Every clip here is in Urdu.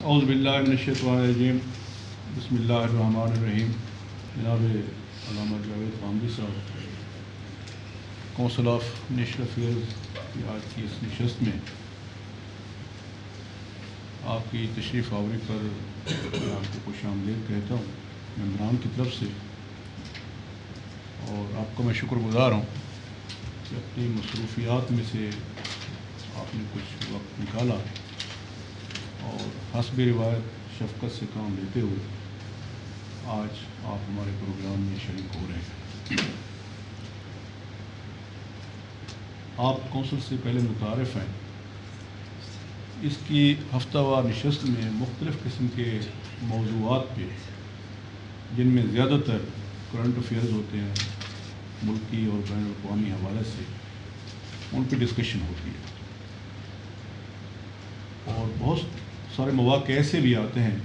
اعوذ باللہ من الشیطان الرجیم بسم اللہ الرحمن الرحیم۔ جناب علامہ جاوید غامدی صاحب، کونسل آف نیشنل افیئرز کی آج کی اس نشست میں آپ کی تشریف آوری پر میں آپ کو خوش آمدید کہتا ہوں ممبران کی طرف سے، اور آپ کا میں شکر گزار ہوں کہ اپنی مصروفیات میں سے آپ نے کچھ وقت نکالا اور حسب روایت شفقت سے کام لیتے ہوئے آج آپ ہمارے پروگرام میں شریک ہو رہے ہیں۔ آپ کونسل سے پہلے متعارف ہیں۔ اس کی ہفتہ وار نشست میں مختلف قسم کے موضوعات پہ، جن میں زیادہ تر کرنٹ افیئرز ہوتے ہیں ملکی اور بین الاقوامی حوالے سے، ان پہ ڈسکشن ہوتی ہے، اور بہت سارے مواقع ایسے بھی آتے ہیں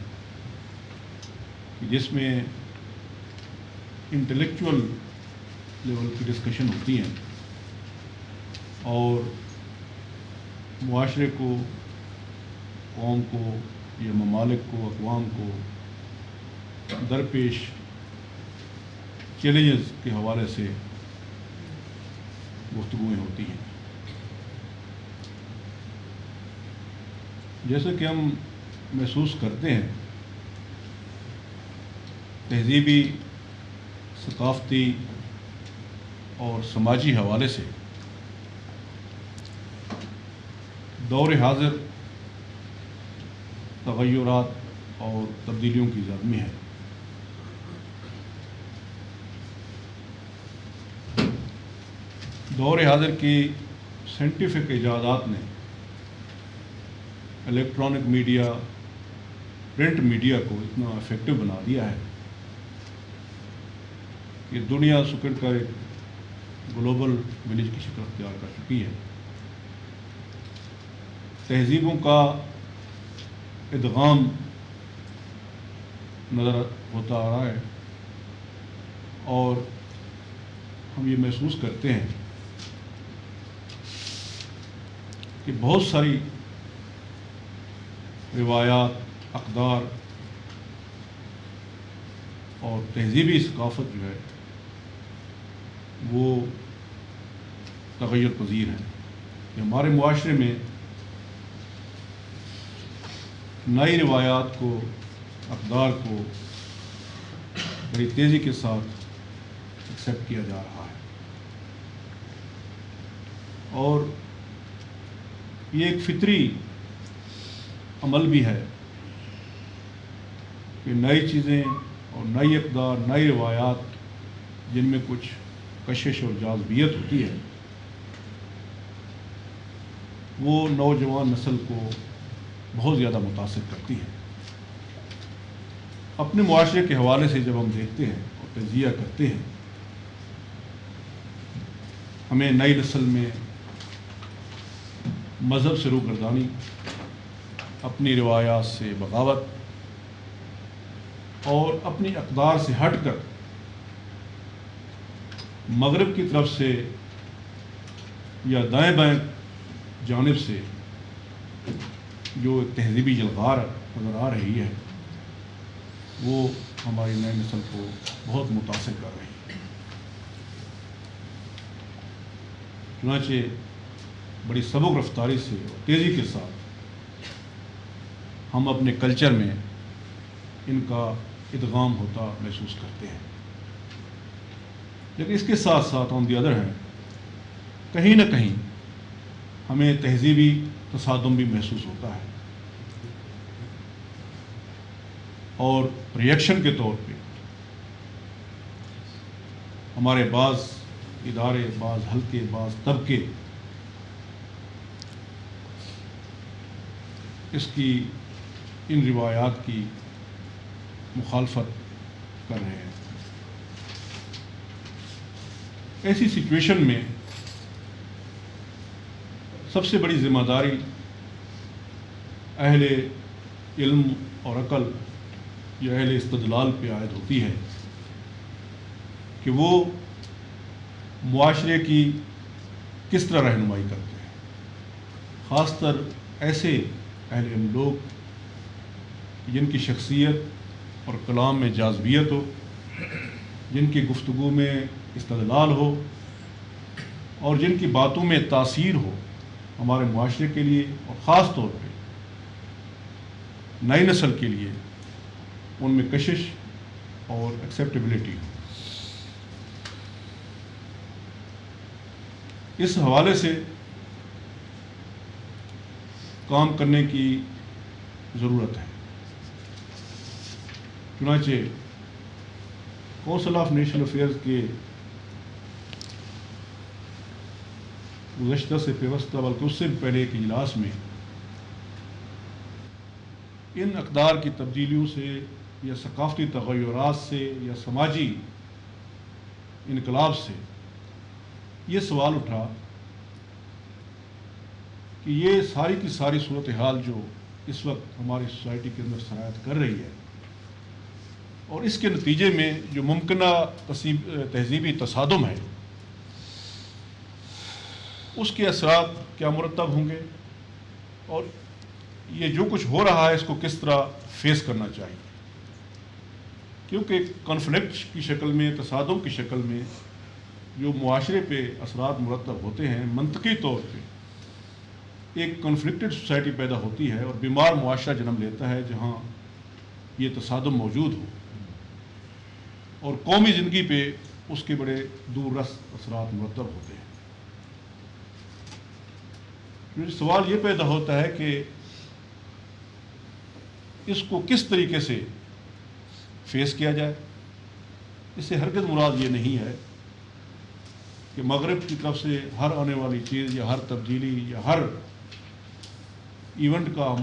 کہ جس میں انٹلیکچول لیول کی ڈسکشن ہوتی ہیں اور معاشرے کو، قوم کو یا ممالک کو، اقوام کو درپیش چیلنجز کے حوالے سے گفتگویں ہوتی ہیں۔ جیسے کہ ہم محسوس کرتے ہیں، تہذیبی، ثقافتی اور سماجی حوالے سے دور حاضر تغیرات اور تبدیلیوں کی زد میں ہے۔ دور حاضر کی سائنٹیفک ایجادات نے الیکٹرانک میڈیا، پرنٹ میڈیا کو اتنا افیکٹو بنا دیا ہے کہ دنیا سکڑ کر ایک گلوبل ولیج کی شکل اختیار کر چکی ہے۔ تہذیبوں کا ادغام نظر ہوتا آ رہا ہے، اور ہم یہ محسوس کرتے ہیں کہ بہت ساری روایات، اقدار اور تہذیبی ثقافت جو ہے وہ تغیر پذیر ہیں، کہ ہمارے معاشرے میں نئی روایات کو، اقدار کو بڑی تیزی کے ساتھ ایکسیپٹ کیا جا رہا ہے، اور یہ ایک فطری عمل بھی ہے کہ نئی چیزیں اور نئی اقدار، نئی روایات جن میں کچھ کشش اور جاذبیت ہوتی ہے، وہ نوجوان نسل کو بہت زیادہ متاثر کرتی ہے۔ اپنے معاشرے کے حوالے سے جب ہم دیکھتے ہیں اور تجزیہ کرتے ہیں، ہمیں نئی نسل میں مذہب سے روگردانی، اپنی روایات سے بغاوت اور اپنی اقدار سے ہٹ کر مغرب کی طرف سے یا دائیں بائیں جانب سے جو تہذیبی جلغار نظر آ رہی ہے، وہ ہماری نئی نسل کو بہت متاثر کر رہی ہے۔ چنانچہ بڑی سبک رفتاری سے اور تیزی کے ساتھ ہم اپنے کلچر میں ان کا ادغام ہوتا محسوس کرتے ہیں، لیکن اس کے ساتھ ساتھ آن دی ادر ہینڈ کہیں نہ کہیں ہمیں تہذیبی تصادم بھی محسوس ہوتا ہے، اور ریئیکشن کے طور پہ ہمارے بعض ادارے، بعض حلقے، بعض طبقے اس کی، ان روایات کی مخالفت کر رہے ہیں۔ ایسی سچویشن میں سب سے بڑی ذمہ داری اہل علم اور عقل یا اہل استدلال پہ عائد ہوتی ہے کہ وہ معاشرے کی کس طرح رہنمائی کرتے ہیں، خاص طر ایسے اہل علم لوگ جن کی شخصیت اور کلام میں جاذبیت ہو، جن کی گفتگو میں استدلال ہو، اور جن کی باتوں میں تاثیر ہو ہمارے معاشرے کے لیے، اور خاص طور پہ نئی نسل کے لیے ان میں کشش اور ایکسیپٹیبلٹی ہو۔ اس حوالے سے کام کرنے کی ضرورت ہے۔ چنانچہ کونسل آف نیشنل افیئرز کے گزشتہ سے پیوستہ بلکہ اس سے پہلے ایک اجلاس میں ان اقدار کی تبدیلیوں سے یا ثقافتی تغیرات سے یا سماجی انقلاب سے یہ سوال اٹھا کہ یہ ساری کی ساری صورتحال جو اس وقت ہماری سوسائٹی کے اندر سرایت کر رہی ہے، اور اس کے نتیجے میں جو ممکنہ تہذیبی تصادم ہے، اس کے اثرات کیا مرتب ہوں گے، اور یہ جو کچھ ہو رہا ہے اس کو کس طرح فیس کرنا چاہیے۔ کیونکہ کنفلکٹ کی شکل میں، تصادم کی شکل میں جو معاشرے پہ اثرات مرتب ہوتے ہیں، منطقی طور پہ ایک کنفلکٹڈ سوسائٹی پیدا ہوتی ہے اور بیمار معاشرہ جنم لیتا ہے جہاں یہ تصادم موجود ہو، اور قومی زندگی پہ اس کے بڑے دور رس اثرات مرتب ہوتے ہیں۔ سوال یہ پیدا ہوتا ہے کہ اس کو کس طریقے سے فیس کیا جائے۔ اس سے ہرگز مراد یہ نہیں ہے کہ مغرب کی طرف سے ہر آنے والی چیز یا ہر تبدیلی یا ہر ایونٹ کا ہم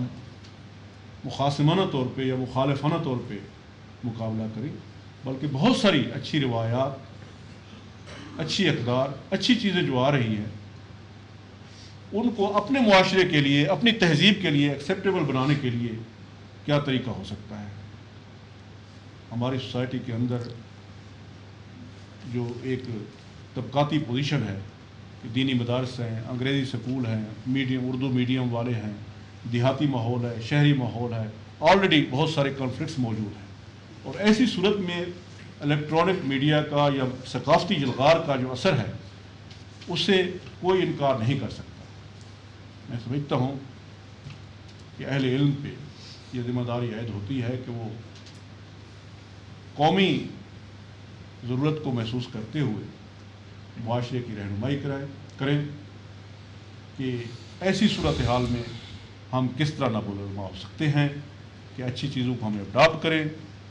مخاصمانہ طور پہ یا مخالفانہ طور پہ مقابلہ کریں، بلکہ بہت ساری اچھی روایات، اچھی اقدار، اچھی چیزیں جو آ رہی ہیں، ان کو اپنے معاشرے کے لیے، اپنی تہذیب کے لیے ایکسیپٹیبل بنانے کے لیے کیا طریقہ ہو سکتا ہے۔ ہماری سوسائٹی کے اندر جو ایک طبقاتی پوزیشن ہے کہ دینی مدارس ہیں، انگریزی سکول ہیں، میڈیم اردو میڈیم والے ہیں، دیہاتی ماحول ہے، شہری ماحول ہے، آلریڈی بہت سارے کنفلکٹس موجود ہیں، اور ایسی صورت میں الیکٹرانک میڈیا کا یا ثقافتی جلغار کا جو اثر ہے اس سے کوئی انکار نہیں کر سکتا۔ میں سمجھتا ہوں کہ اہل علم پہ یہ ذمہ داری عائد ہوتی ہے کہ وہ قومی ضرورت کو محسوس کرتے ہوئے معاشرے کی رہنمائی کریں کہ ایسی صورتحال میں ہم کس طرح نابودرما ہو سکتے ہیں، کہ اچھی چیزوں کو ہمیں اڈاپٹ کریں،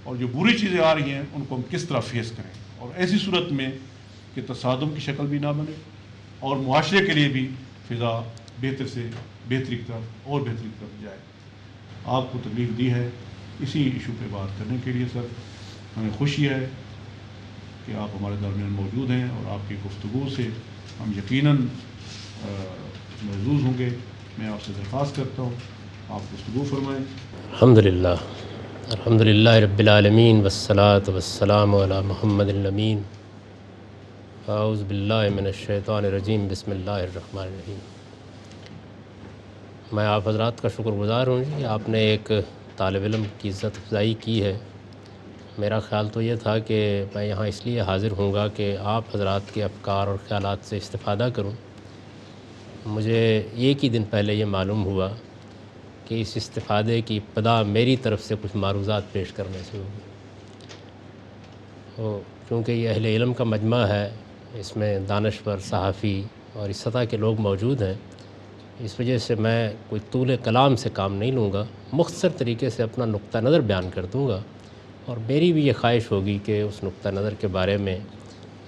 اور جو بری چیزیں آ رہی ہیں ان کو ہم کس طرح فیس کریں، اور ایسی صورت میں کہ تصادم کی شکل بھی نہ بنے اور معاشرے کے لیے بھی فضا بہتر سے بہتری کی طرف اور بہتری کی طرف جائے۔ آپ کو تکلیف دی ہے اسی ایشو پہ بات کرنے کے لیے سر، ہمیں خوشی ہے کہ آپ ہمارے درمیان موجود ہیں، اور آپ کی گفتگو سے ہم یقیناً محظوظ ہوں گے۔ میں آپ سے درخواست کرتا ہوں آپ گفتگو فرمائیں۔ الحمدللہ رب العالمین والصلاة والسلام علی محمد الامین۔ اعوذ باللہ من الشیطان الرجیم، بسم اللہ الرحمن الرحیم۔ میں آپ حضرات کا شکر گزار ہوں جی، آپ نے ایک طالب علم کی عزت افزائی کی ہے۔ میرا خیال تو یہ تھا کہ میں یہاں اس لیے حاضر ہوں گا کہ آپ حضرات کے افکار اور خیالات سے استفادہ کروں۔ مجھے ایک ہی دن پہلے یہ معلوم ہوا کہ اس استفادے کی ابتدا میری طرف سے کچھ معروضات پیش کرنے سے ہوگی۔ کیونکہ یہ اہل علم کا مجمع ہے، اس میں دانشور، صحافی اور اس سطح کے لوگ موجود ہیں، اس وجہ سے میں کوئی طول کلام سے کام نہیں لوں گا، مختصر طریقے سے اپنا نقطہ نظر بیان کر دوں گا، اور میری بھی یہ خواہش ہوگی کہ اس نقطہ نظر کے بارے میں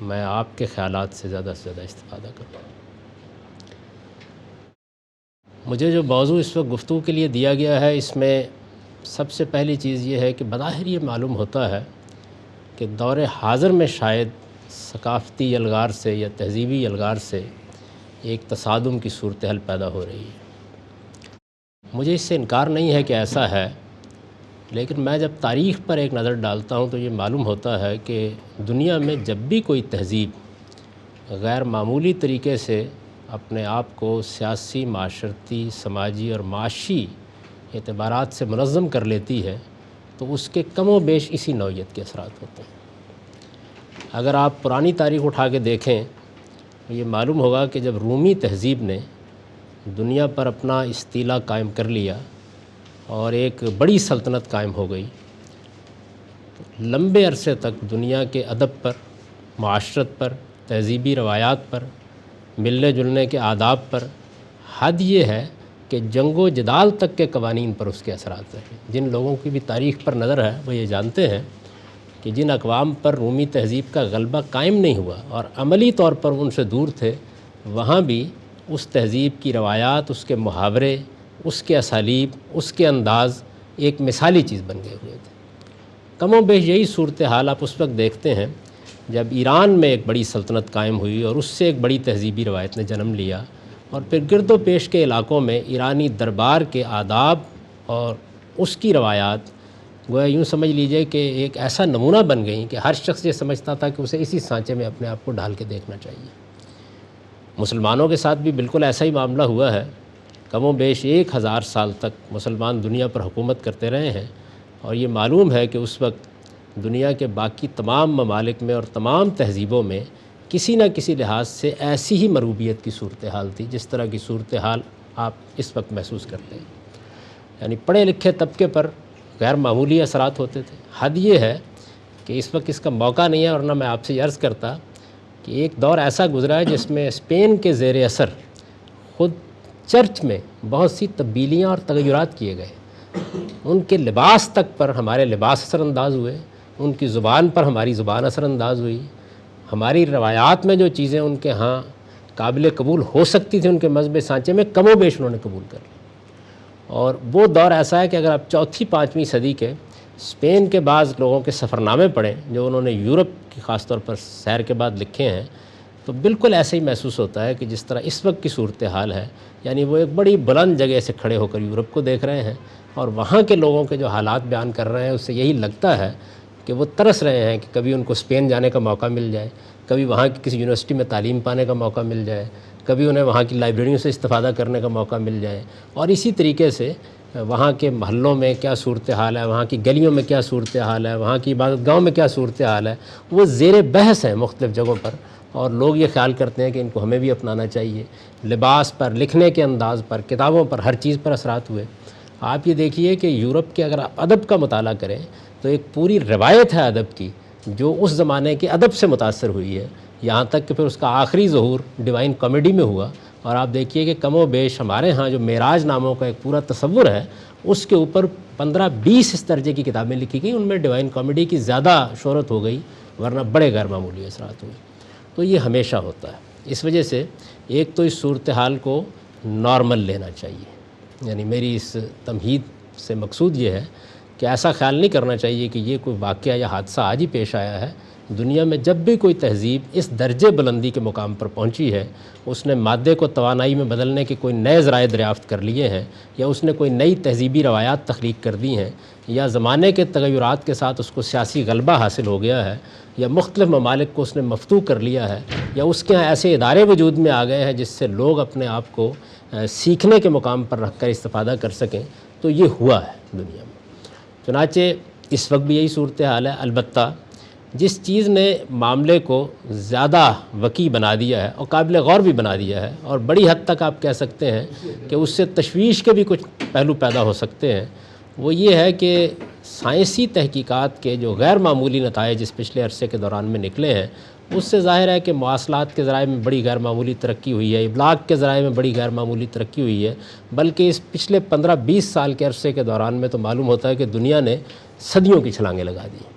میں آپ کے خیالات سے زیادہ استفادہ کروں۔ مجھے جو موضوع اس وقت گفتگو کے لیے دیا گیا ہے، اس میں سب سے پہلی چیز یہ ہے کہ بظاہر یہ معلوم ہوتا ہے کہ دور حاضر میں شاید ثقافتی الغار سے یا تہذیبی الغار سے ایک تصادم کی صورتحال پیدا ہو رہی ہے۔ مجھے اس سے انکار نہیں ہے کہ ایسا ہے، لیکن میں جب تاریخ پر ایک نظر ڈالتا ہوں تو یہ معلوم ہوتا ہے کہ دنیا میں جب بھی کوئی تہذیب غیر معمولی طریقے سے اپنے آپ کو سیاسی، معاشرتی، سماجی اور معاشی اعتبارات سے منظم کر لیتی ہے، تو اس کے کم و بیش اسی نوعیت کے اثرات ہوتے ہیں۔ اگر آپ پرانی تاریخ اٹھا کے دیکھیں تو یہ معلوم ہوگا کہ جب رومی تہذیب نے دنیا پر اپنا استیلا قائم کر لیا اور ایک بڑی سلطنت قائم ہو گئی، تو لمبے عرصے تک دنیا کے ادب پر، معاشرت پر، تہذیبی روایات پر، ملنے جلنے کے آداب پر حد یہ ہے کہ جنگ و جدال تک کے قوانین پر اس کے اثرات رہے۔ جن لوگوں کی بھی تاریخ پر نظر ہے وہ یہ جانتے ہیں کہ جن اقوام پر رومی تہذیب کا غلبہ قائم نہیں ہوا اور عملی طور پر ان سے دور تھے، وہاں بھی اس تہذیب کی روایات، اس کے محاورے، اس کے اسالیب، اس کے انداز ایک مثالی چیز بن گئے ہوئے تھے۔ کم و بیش یہی صورتحال آپ اس وقت دیکھتے ہیں جب ایران میں ایک بڑی سلطنت قائم ہوئی اور اس سے ایک بڑی تہذیبی روایت نے جنم لیا، اور پھر گرد و پیش کے علاقوں میں ایرانی دربار کے آداب اور اس کی روایات گویا یوں سمجھ لیجئے کہ ایک ایسا نمونہ بن گئیں کہ ہر شخص یہ سمجھتا تھا کہ اسے اسی سانچے میں اپنے آپ کو ڈال کے دیکھنا چاہیے۔ مسلمانوں کے ساتھ بھی بالکل ایسا ہی معاملہ ہوا ہے۔ کم و بیش 1000 سال تک مسلمان دنیا پر حکومت کرتے رہے ہیں، اور یہ معلوم ہے کہ اس وقت دنیا کے باقی تمام ممالک میں اور تمام تہذیبوں میں کسی نہ کسی لحاظ سے ایسی ہی مروبیت کی صورتحال تھی جس طرح کی صورتحال آپ اس وقت محسوس کرتے ہیں۔ یعنی پڑھے لکھے طبقے پر غیر معمولی اثرات ہوتے تھے۔ حد یہ ہے کہ اس وقت اس کا موقع نہیں ہے، ورنہ میں آپ سے عرض کرتا کہ ایک دور ایسا گزرا ہے جس میں اسپین کے زیر اثر خود چرچ میں بہت سی تبدیلیاں اور تغیرات کیے گئے۔ ان کے لباس تک پر ہمارے لباس اثر انداز ہوئے، ان کی زبان پر ہماری زبان اثر انداز ہوئی، ہماری روایات میں جو چیزیں ان کے ہاں قابل قبول ہو سکتی تھیں ان کے مذہبی سانچے میں کم و بیش انہوں نے قبول کر لی۔ اور وہ دور ایسا ہے کہ اگر آپ چوتھی پانچویں صدی کے اسپین کے بعض لوگوں کے سفر نامے پڑھیں جو انہوں نے یورپ کی خاص طور پر سیر کے بعد لکھے ہیں، تو بالکل ایسے ہی محسوس ہوتا ہے کہ جس طرح اس وقت کی صورتحال ہے۔ یعنی وہ ایک بڑی بلند جگہ سے کھڑے ہو کر یورپ کو دیکھ رہے ہیں اور وہاں کے لوگوں کے جو حالات بیان کر رہے ہیں اس سے یہی لگتا ہے کہ وہ ترس رہے ہیں کہ کبھی ان کو اسپین جانے کا موقع مل جائے، کبھی وہاں کی کسی یونیورسٹی میں تعلیم پانے کا موقع مل جائے، کبھی انہیں وہاں کی لائبریریوں سے استفادہ کرنے کا موقع مل جائے، اور اسی طریقے سے وہاں کے محلوں میں کیا صورتحال ہے، وہاں کی گلیوں میں کیا صورتحال ہے، وہاں کی عبادت گاہوں میں کیا صورتحال ہے، وہ زیر بحث ہیں مختلف جگہوں پر، اور لوگ یہ خیال کرتے ہیں کہ ان کو ہمیں بھی اپنانا چاہیے۔ لباس پر، لکھنے کے انداز پر، کتابوں پر، ہر چیز پر اثرات ہوئے۔ آپ یہ دیکھیے کہ یورپ کے اگر آپ ادب کا مطالعہ کریں تو ایک پوری روایت ہے ادب کی جو اس زمانے کے ادب سے متاثر ہوئی ہے، یہاں تک کہ پھر اس کا آخری ظہور ڈیوائن کامیڈی میں ہوا۔ اور آپ دیکھیے کہ کم و بیش ہمارے ہاں جو معراج ناموں کا ایک پورا تصور ہے اس کے اوپر 15-20 اس درجے کی کتابیں لکھی گئیں، ان میں ڈیوائن کامیڈی کی زیادہ شہرت ہو گئی، ورنہ بڑے غیر معمولی اثرات ہوئے۔ تو یہ ہمیشہ ہوتا ہے۔ اس وجہ سے ایک تو اس صورتحال کو نارمل لینا چاہیے، یعنی میری اس تمہید سے مقصود یہ ہے کہ ایسا خیال نہیں کرنا چاہیے کہ یہ کوئی واقعہ یا حادثہ آج ہی پیش آیا ہے۔ دنیا میں جب بھی کوئی تہذیب اس درجے بلندی کے مقام پر پہنچی ہے، اس نے مادے کو توانائی میں بدلنے کے کوئی نئے ذرائع دریافت کر لیے ہیں، یا اس نے کوئی نئی تہذیبی روایات تخلیق کر دی ہیں، یا زمانے کے تغیرات کے ساتھ اس کو سیاسی غلبہ حاصل ہو گیا ہے، یا مختلف ممالک کو اس نے مفتوح کر لیا ہے، یا اس کے ہاں ایسے ادارے وجود میں آ گئے ہیں جس سے لوگ اپنے آپ کو سیکھنے کے مقام پر رکھ کر استفادہ کر سکیں، تو یہ ہوا ہے دنیا میں۔ چنانچہ اس وقت بھی یہی صورتحال ہے۔ البتہ جس چیز نے معاملے کو زیادہ وسیع بنا دیا ہے اور قابل غور بھی بنا دیا ہے، اور بڑی حد تک آپ کہہ سکتے ہیں کہ اس سے تشویش کے بھی کچھ پہلو پیدا ہو سکتے ہیں، وہ یہ ہے کہ سائنسی تحقیقات کے جو غیر معمولی نتائج اس پچھلے عرصے کے دوران میں نکلے ہیں، اس سے ظاہر ہے کہ مواصلات کے ذرائع میں بڑی غیر معمولی ترقی ہوئی ہے، ابلاغ کے ذرائع میں بڑی غیر معمولی ترقی ہوئی ہے، بلکہ اس پچھلے 15-20 سال کے عرصے کے دوران میں تو معلوم ہوتا ہے کہ دنیا نے صدیوں کی چھلانگیں لگا دی۔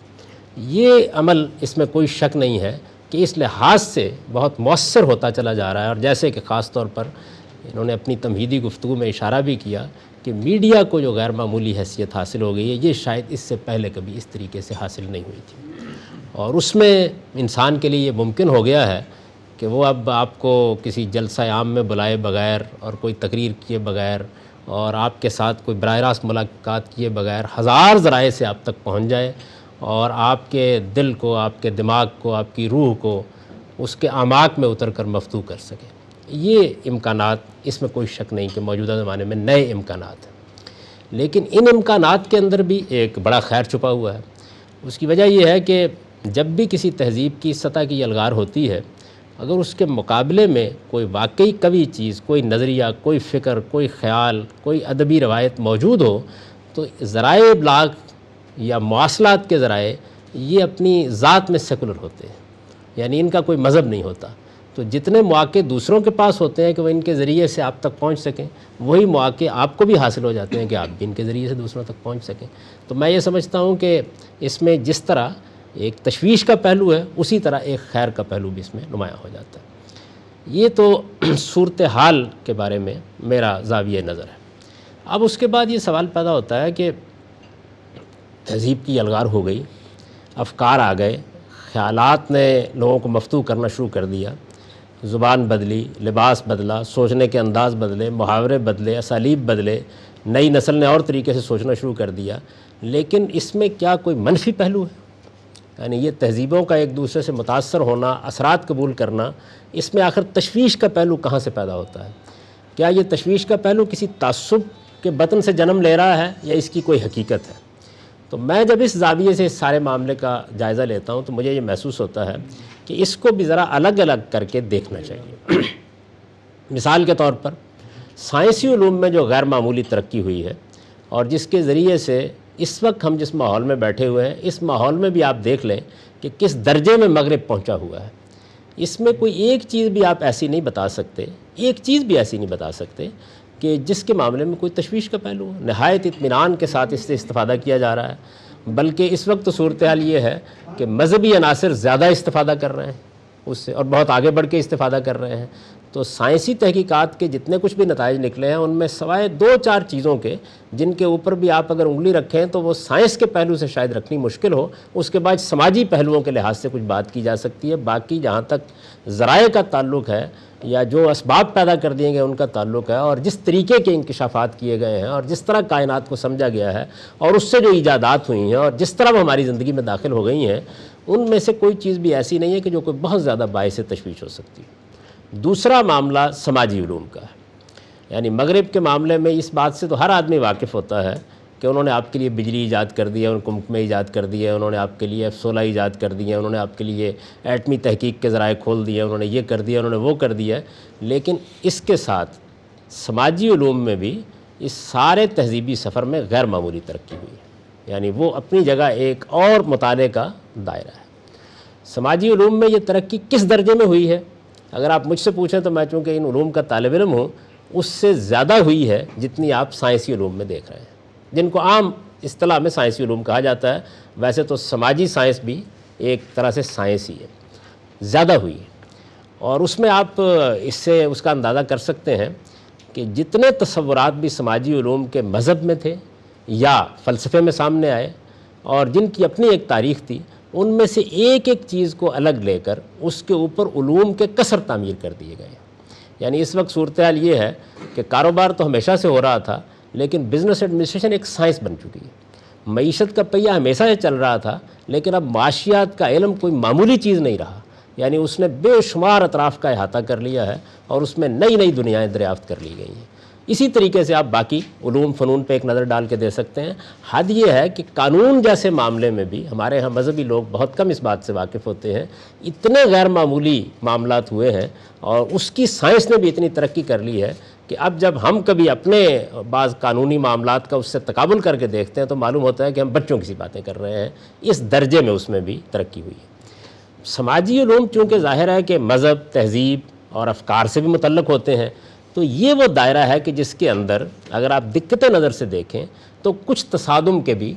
یہ عمل اس میں کوئی شک نہیں ہے کہ اس لحاظ سے بہت مؤثر ہوتا چلا جا رہا ہے، اور جیسے کہ خاص طور پر انہوں نے اپنی تمہیدی گفتگو میں اشارہ بھی کیا کہ میڈیا کو جو غیر معمولی حیثیت حاصل ہو گئی ہے، یہ شاید اس سے پہلے کبھی اس طریقے سے حاصل نہیں ہوئی تھی، اور اس میں انسان کے لیے یہ ممکن ہو گیا ہے کہ وہ اب آپ کو کسی جلسہ عام میں بلائے بغیر اور کوئی تقریر کیے بغیر اور آپ کے ساتھ کوئی براہ راست ملاقات کیے بغیر ہزار ذرائع سے آپ تک پہنچ جائے، اور آپ کے دل کو، آپ کے دماغ کو، آپ کی روح کو اس کے اعماق میں اتر کر مفتوح کر سکے۔ یہ امکانات، اس میں کوئی شک نہیں کہ موجودہ زمانے میں نئے امکانات ہیں۔ لیکن ان امکانات کے اندر بھی ایک بڑا خیر چھپا ہوا ہے۔ اس کی وجہ یہ ہے کہ جب بھی کسی تہذیب کی سطح کی یلغار ہوتی ہے، اگر اس کے مقابلے میں کوئی واقعی قوی چیز، کوئی نظریہ، کوئی فکر، کوئی خیال، کوئی ادبی روایت موجود ہو، تو ذرائع ابلاغ یا مواصلات کے ذرائع یہ اپنی ذات میں سیکولر ہوتے ہیں، یعنی ان کا کوئی مذہب نہیں ہوتا۔ تو جتنے مواقع دوسروں کے پاس ہوتے ہیں کہ وہ ان کے ذریعے سے آپ تک پہنچ سکیں، وہی مواقع آپ کو بھی حاصل ہو جاتے ہیں کہ آپ بھی ان کے ذریعے سے دوسروں تک پہنچ سکیں۔ تو میں یہ سمجھتا ہوں کہ اس میں جس طرح ایک تشویش کا پہلو ہے، اسی طرح ایک خیر کا پہلو بھی اس میں نمایاں ہو جاتا ہے۔ یہ تو صورتحال کے بارے میں میرا زاویہ نظر ہے۔ اب اس کے بعد یہ سوال پیدا ہوتا ہے کہ تہذیب کی یلغار ہو گئی، افکار آ گئے، خیالات نے لوگوں کو مفتوح کرنا شروع کر دیا، زبان بدلی، لباس بدلا، سوچنے کے انداز بدلے، محاورے بدلے، اسالیب بدلے، نئی نسل نے اور طریقے سے سوچنا شروع کر دیا، لیکن اس میں کیا کوئی منفی پہلو ہے؟ یعنی یہ تہذیبوں کا ایک دوسرے سے متاثر ہونا، اثرات قبول کرنا، اس میں آخر تشویش کا پہلو کہاں سے پیدا ہوتا ہے؟ کیا یہ تشویش کا پہلو کسی تعصب کے بطن سے جنم لے رہا ہے یا اس کی کوئی حقیقت ہے؟ تو میں جب اس زاویے سے اس سارے معاملے کا جائزہ لیتا ہوں تو مجھے یہ محسوس ہوتا ہے کہ اس کو بھی ذرا الگ الگ کر کے دیکھنا چاہیے۔ مثال کے طور پر سائنسی علوم میں جو غیر معمولی ترقی ہوئی ہے اور جس کے ذریعے سے اس وقت ہم جس ماحول میں بیٹھے ہوئے ہیں، اس ماحول میں بھی آپ دیکھ لیں کہ کس درجے میں مغرب پہنچا ہوا ہے، اس میں کوئی ایک چیز بھی آپ ایسی نہیں بتا سکتے، ایک چیز بھی ایسی نہیں بتا سکتے کہ جس کے معاملے میں کوئی تشویش کا پہلو ہو۔ نہایت اطمینان کے ساتھ اس سے استفادہ کیا جا رہا ہے، بلکہ اس وقت تو صورتحال یہ ہے کہ مذہبی عناصر زیادہ استفادہ کر رہے ہیں اس سے، اور بہت آگے بڑھ کے استفادہ کر رہے ہیں۔ تو سائنسی تحقیقات کے جتنے کچھ بھی نتائج نکلے ہیں، ان میں سوائے 2-4 چیزوں کے جن کے اوپر بھی آپ اگر انگلی رکھیں تو وہ سائنس کے پہلو سے شاید رکھنی مشکل ہو، اس کے بعد سماجی پہلوؤں کے لحاظ سے کچھ بات کی جا سکتی ہے۔ باقی جہاں تک ذرائع کا تعلق ہے یا جو اسباب پیدا کر دیے گئے ان کا تعلق ہے، اور جس طریقے کے انکشافات کیے گئے ہیں اور جس طرح کائنات کو سمجھا گیا ہے اور اس سے جو ایجادات ہوئی ہیں اور جس طرح وہ ہماری زندگی میں داخل ہو گئی ہیں، ان میں سے کوئی چیز بھی ایسی نہیں ہے کہ جو کوئی بہت زیادہ باعث تشویش ہو سکتی ہے۔ دوسرا معاملہ سماجی علوم کا ہے، یعنی مغرب کے معاملے میں اس بات سے تو ہر آدمی واقف ہوتا ہے کہ انہوں نے آپ کے لیے بجلی ایجاد کر دی ہے، ان کو محکمے ایجاد کر دی ہے، انہوں نے آپ کے لیے F-16 ایجاد کر دی ہے، انہوں نے آپ کے لیے ایٹمی تحقیق کے ذرائع کھول دیے، انہوں نے یہ کر دیا، انہوں نے وہ کر دیا ہے۔ لیکن اس کے ساتھ سماجی علوم میں بھی اس سارے تہذیبی سفر میں غیر معمولی ترقی ہوئی ہے، یعنی وہ اپنی جگہ ایک اور مطالعے کا دائرہ ہے۔ سماجی علوم میں یہ ترقی کس درجے میں ہوئی ہے؟ اگر آپ مجھ سے پوچھیں تو میں چونکہ ان علوم کا طالب علم ہوں، اس سے زیادہ ہوئی ہے جتنی آپ سائنسی علوم میں دیکھ رہے ہیں، جن کو عام اصطلاح میں سائنسی علوم کہا جاتا ہے۔ ویسے تو سماجی سائنس بھی ایک طرح سے سائنس ہی ہے، زیادہ ہوئی ہے۔ اور اس میں آپ اس سے اس کا اندازہ کر سکتے ہیں کہ جتنے تصورات بھی سماجی علوم کے مذہب میں تھے یا فلسفے میں سامنے آئے اور جن کی اپنی ایک تاریخ تھی، ان میں سے ایک ایک چیز کو الگ لے کر اس کے اوپر علوم کے کثر تعمیر کر دیے گئے۔ یعنی اس وقت صورتحال یہ ہے کہ کاروبار تو ہمیشہ سے ہو رہا تھا، لیکن بزنس ایڈمنسٹریشن ایک سائنس بن چکی ہے۔ معیشت کا پہیہ ہمیشہ سے چل رہا تھا، لیکن اب معاشیات کا علم کوئی معمولی چیز نہیں رہا، یعنی اس نے بے شمار اطراف کا احاطہ کر لیا ہے اور اس میں نئی نئی دنیایں دریافت کر لی گئی ہیں۔ اسی طریقے سے آپ باقی علوم فنون پہ ایک نظر ڈال کے دے سکتے ہیں۔ حد یہ ہے کہ قانون جیسے معاملے میں بھی ہمارے ہاں مذہبی لوگ بہت کم اس بات سے واقف ہوتے ہیں، اتنے غیر معمولی معاملات ہوئے ہیں اور اس کی سائنس نے بھی اتنی ترقی کر لی ہے کہ اب جب ہم کبھی اپنے بعض قانونی معاملات کا اس سے تقابل کر کے دیکھتے ہیں تو معلوم ہوتا ہے کہ ہم بچوں کی سی باتیں کر رہے ہیں۔ اس درجے میں اس میں بھی ترقی ہوئی ہے۔ سماجی علوم چونکہ ظاہر ہے کہ مذہب، تہذیب اور افکار سے بھی متعلق ہوتے ہیں، تو یہ وہ دائرہ ہے کہ جس کے اندر اگر آپ دقت نظر سے دیکھیں تو کچھ تصادم کے بھی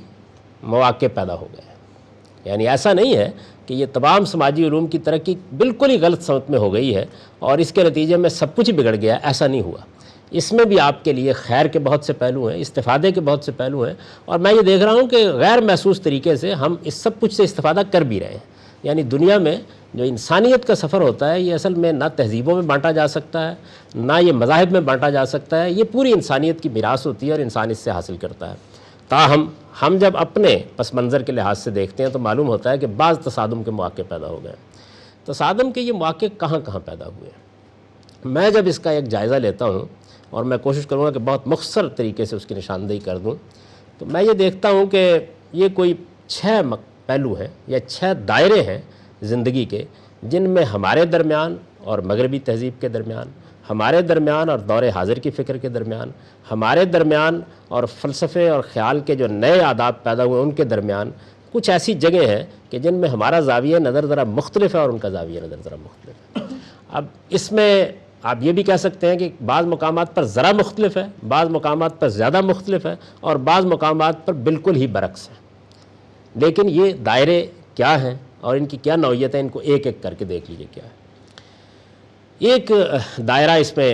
مواقع پیدا ہو گئے ہیں۔ یعنی ایسا نہیں ہے کہ یہ تمام سماجی علوم کی ترقی بالکل ہی غلط سمت میں ہو گئی ہے اور اس کے نتیجے میں سب کچھ بگڑ گیا، ایسا نہیں ہوا۔ اس میں بھی آپ کے لیے خیر کے بہت سے پہلو ہیں، استفادے کے بہت سے پہلو ہیں، اور میں یہ دیکھ رہا ہوں کہ غیر محسوس طریقے سے ہم اس سب کچھ سے استفادہ کر بھی رہے ہیں۔ یعنی دنیا میں جو انسانیت کا سفر ہوتا ہے، یہ اصل میں نہ تہذیبوں میں بانٹا جا سکتا ہے، نہ یہ مذاہب میں بانٹا جا سکتا ہے، یہ پوری انسانیت کی میراث ہوتی ہے اور انسان اس سے حاصل کرتا ہے۔ تاہم ہم جب اپنے پس منظر کے لحاظ سے دیکھتے ہیں تو معلوم ہوتا ہے کہ بعض تصادم کے مواقع پیدا ہو گئے۔ تصادم کے یہ مواقع کہاں کہاں پیدا ہوئے ہیں؟ میں جب اس کا ایک جائزہ لیتا ہوں اور میں کوشش کروں گا کہ بہت مختصر طریقے سے اس کی نشاندہی کر دوں، تو میں یہ دیکھتا ہوں کہ یہ کوئی 6 پہلو ہیں یا 6 دائرے ہیں زندگی کے، جن میں ہمارے درمیان اور مغربی تہذیب کے درمیان، ہمارے درمیان اور دور حاضر کی فکر کے درمیان، ہمارے درمیان اور فلسفے اور خیال کے جو نئے آداب پیدا ہوئے ان کے درمیان کچھ ایسی جگہیں ہیں کہ جن میں ہمارا زاویہ نظر ذرا مختلف ہے اور ان کا زاویہ نظر ذرا مختلف ہے۔ اب اس میں آپ یہ بھی کہہ سکتے ہیں کہ بعض مقامات پر ذرا مختلف ہے، بعض مقامات پر زیادہ مختلف ہے، اور بعض مقامات پر بالکل ہی برعکس ہے۔ لیکن یہ دائرے کیا ہیں اور ان کی کیا نوعیت ہے، ان کو ایک ایک کر کے دیکھ لیجئے کیا ہے۔ ایک دائرہ اس میں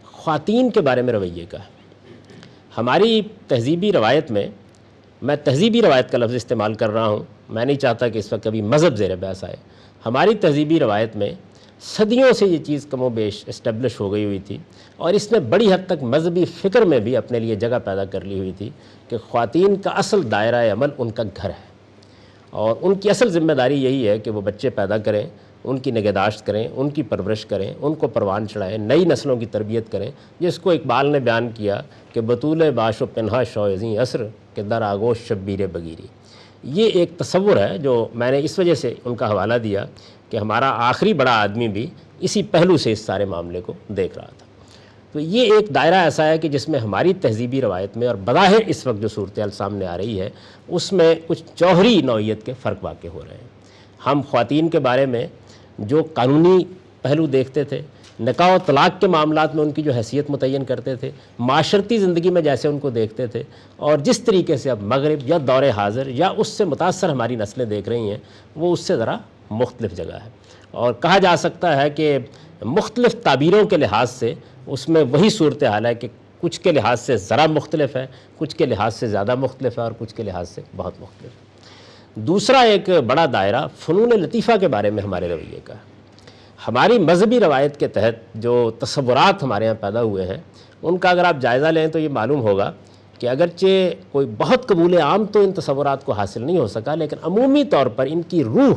خواتین کے بارے میں رویے کا ہے۔ ہماری تہذیبی روایت میں تہذیبی روایت کا لفظ استعمال کر رہا ہوں، میں نہیں چاہتا کہ اس وقت کبھی مذہب زیر بحث آئے۔ ہماری تہذیبی روایت میں صدیوں سے یہ چیز کم و بیش اسٹیبلش ہو گئی ہوئی تھی، اور اس نے بڑی حد تک مذہبی فکر میں بھی اپنے لیے جگہ پیدا کر لی ہوئی تھی کہ خواتین کا اصل دائرہ عمل ان کا گھر ہے، اور ان کی اصل ذمہ داری یہی ہے کہ وہ بچے پیدا کریں، ان کی نگہداشت کریں، ان کی پرورش کریں، ان کو پروان چڑھائیں، نئی نسلوں کی تربیت کریں، جس کو اقبال نے بیان کیا کہ بطول باش و پنہا شوزیں عصر کہ در آگوش شبیر بگیری۔ یہ ایک تصور ہے جو میں نے اس وجہ سے ان کا حوالہ دیا کہ ہمارا آخری بڑا آدمی بھی اسی پہلو سے اس سارے معاملے کو دیکھ رہا تھا۔ تو یہ ایک دائرہ ایسا ہے کہ جس میں ہماری تہذیبی روایت میں اور بظاہر اس وقت جو صورتحال سامنے آ رہی ہے اس میں کچھ جوہری نوعیت کے فرق واقع ہو رہے ہیں۔ ہم خواتین کے بارے میں جو قانونی پہلو دیکھتے تھے، نکاح و طلاق کے معاملات میں ان کی جو حیثیت متعین کرتے تھے، معاشرتی زندگی میں جیسے ان کو دیکھتے تھے، اور جس طریقے سے اب مغرب یا دور حاضر یا اس سے متاثر ہماری نسلیں دیکھ رہی ہیں، وہ اس سے ذرا مختلف جگہ ہے۔ اور کہا جا سکتا ہے کہ مختلف تعبیروں کے لحاظ سے اس میں وہی صورتحال ہے کہ کچھ کے لحاظ سے ذرا مختلف ہے، کچھ کے لحاظ سے زیادہ مختلف ہے، اور کچھ کے لحاظ سے بہت مختلف ہے۔ دوسرا ایک بڑا دائرہ فنون لطیفہ کے بارے میں ہمارے رویے کا ہے۔ ہماری مذہبی روایت کے تحت جو تصورات ہمارے ہاں پیدا ہوئے ہیں ان کا اگر آپ جائزہ لیں تو یہ معلوم ہوگا کہ اگرچہ کوئی بہت قبول عام تو ان تصورات کو حاصل نہیں ہو سکا، لیکن عمومی طور پر ان کی روح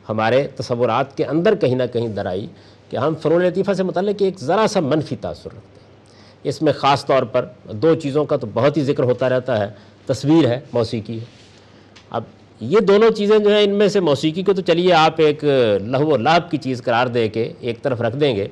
ہمارے تصورات کے اندر کہیں نہ کہیں در آئی کہ ہم فنون لطیفہ سے متعلق ایک ذرا سا منفی تاثر رکھتے ہیں۔ اس میں خاص طور پر 2 چیزوں کا تو بہت ہی ذکر ہوتا رہتا ہے، تصویر ہے، موسیقی ہے۔ اب یہ دونوں چیزیں جو ہیں، ان میں سے موسیقی کو تو چلیے آپ ایک لہو و لعب کی چیز قرار دے کے ایک طرف رکھ دیں گے،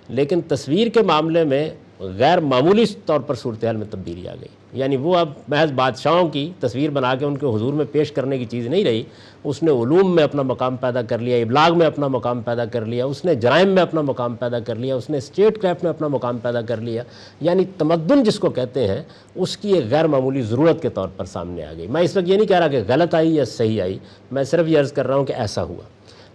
لیکن تصویر کے معاملے میں غیر معمولی طور پر صورتحال میں تبدیلی آ گئی۔ یعنی وہ اب محض بادشاہوں کی تصویر بنا کے ان کے حضور میں پیش کرنے کی چیز نہیں رہی، اس نے علوم میں اپنا مقام پیدا کر لیا، ابلاغ میں اپنا مقام پیدا کر لیا، اس نے جرائم میں اپنا مقام پیدا کر لیا، اس نے اسٹیٹ کرافٹ میں اپنا مقام پیدا کر لیا۔ یعنی تمدن جس کو کہتے ہیں اس کی ایک غیر معمولی ضرورت کے طور پر سامنے آ گئی۔ میں اس وقت یہ نہیں کہہ رہا کہ غلط آئی یا صحیح آئی، میں صرف یہ عرض کر رہا ہوں کہ ایسا ہوا۔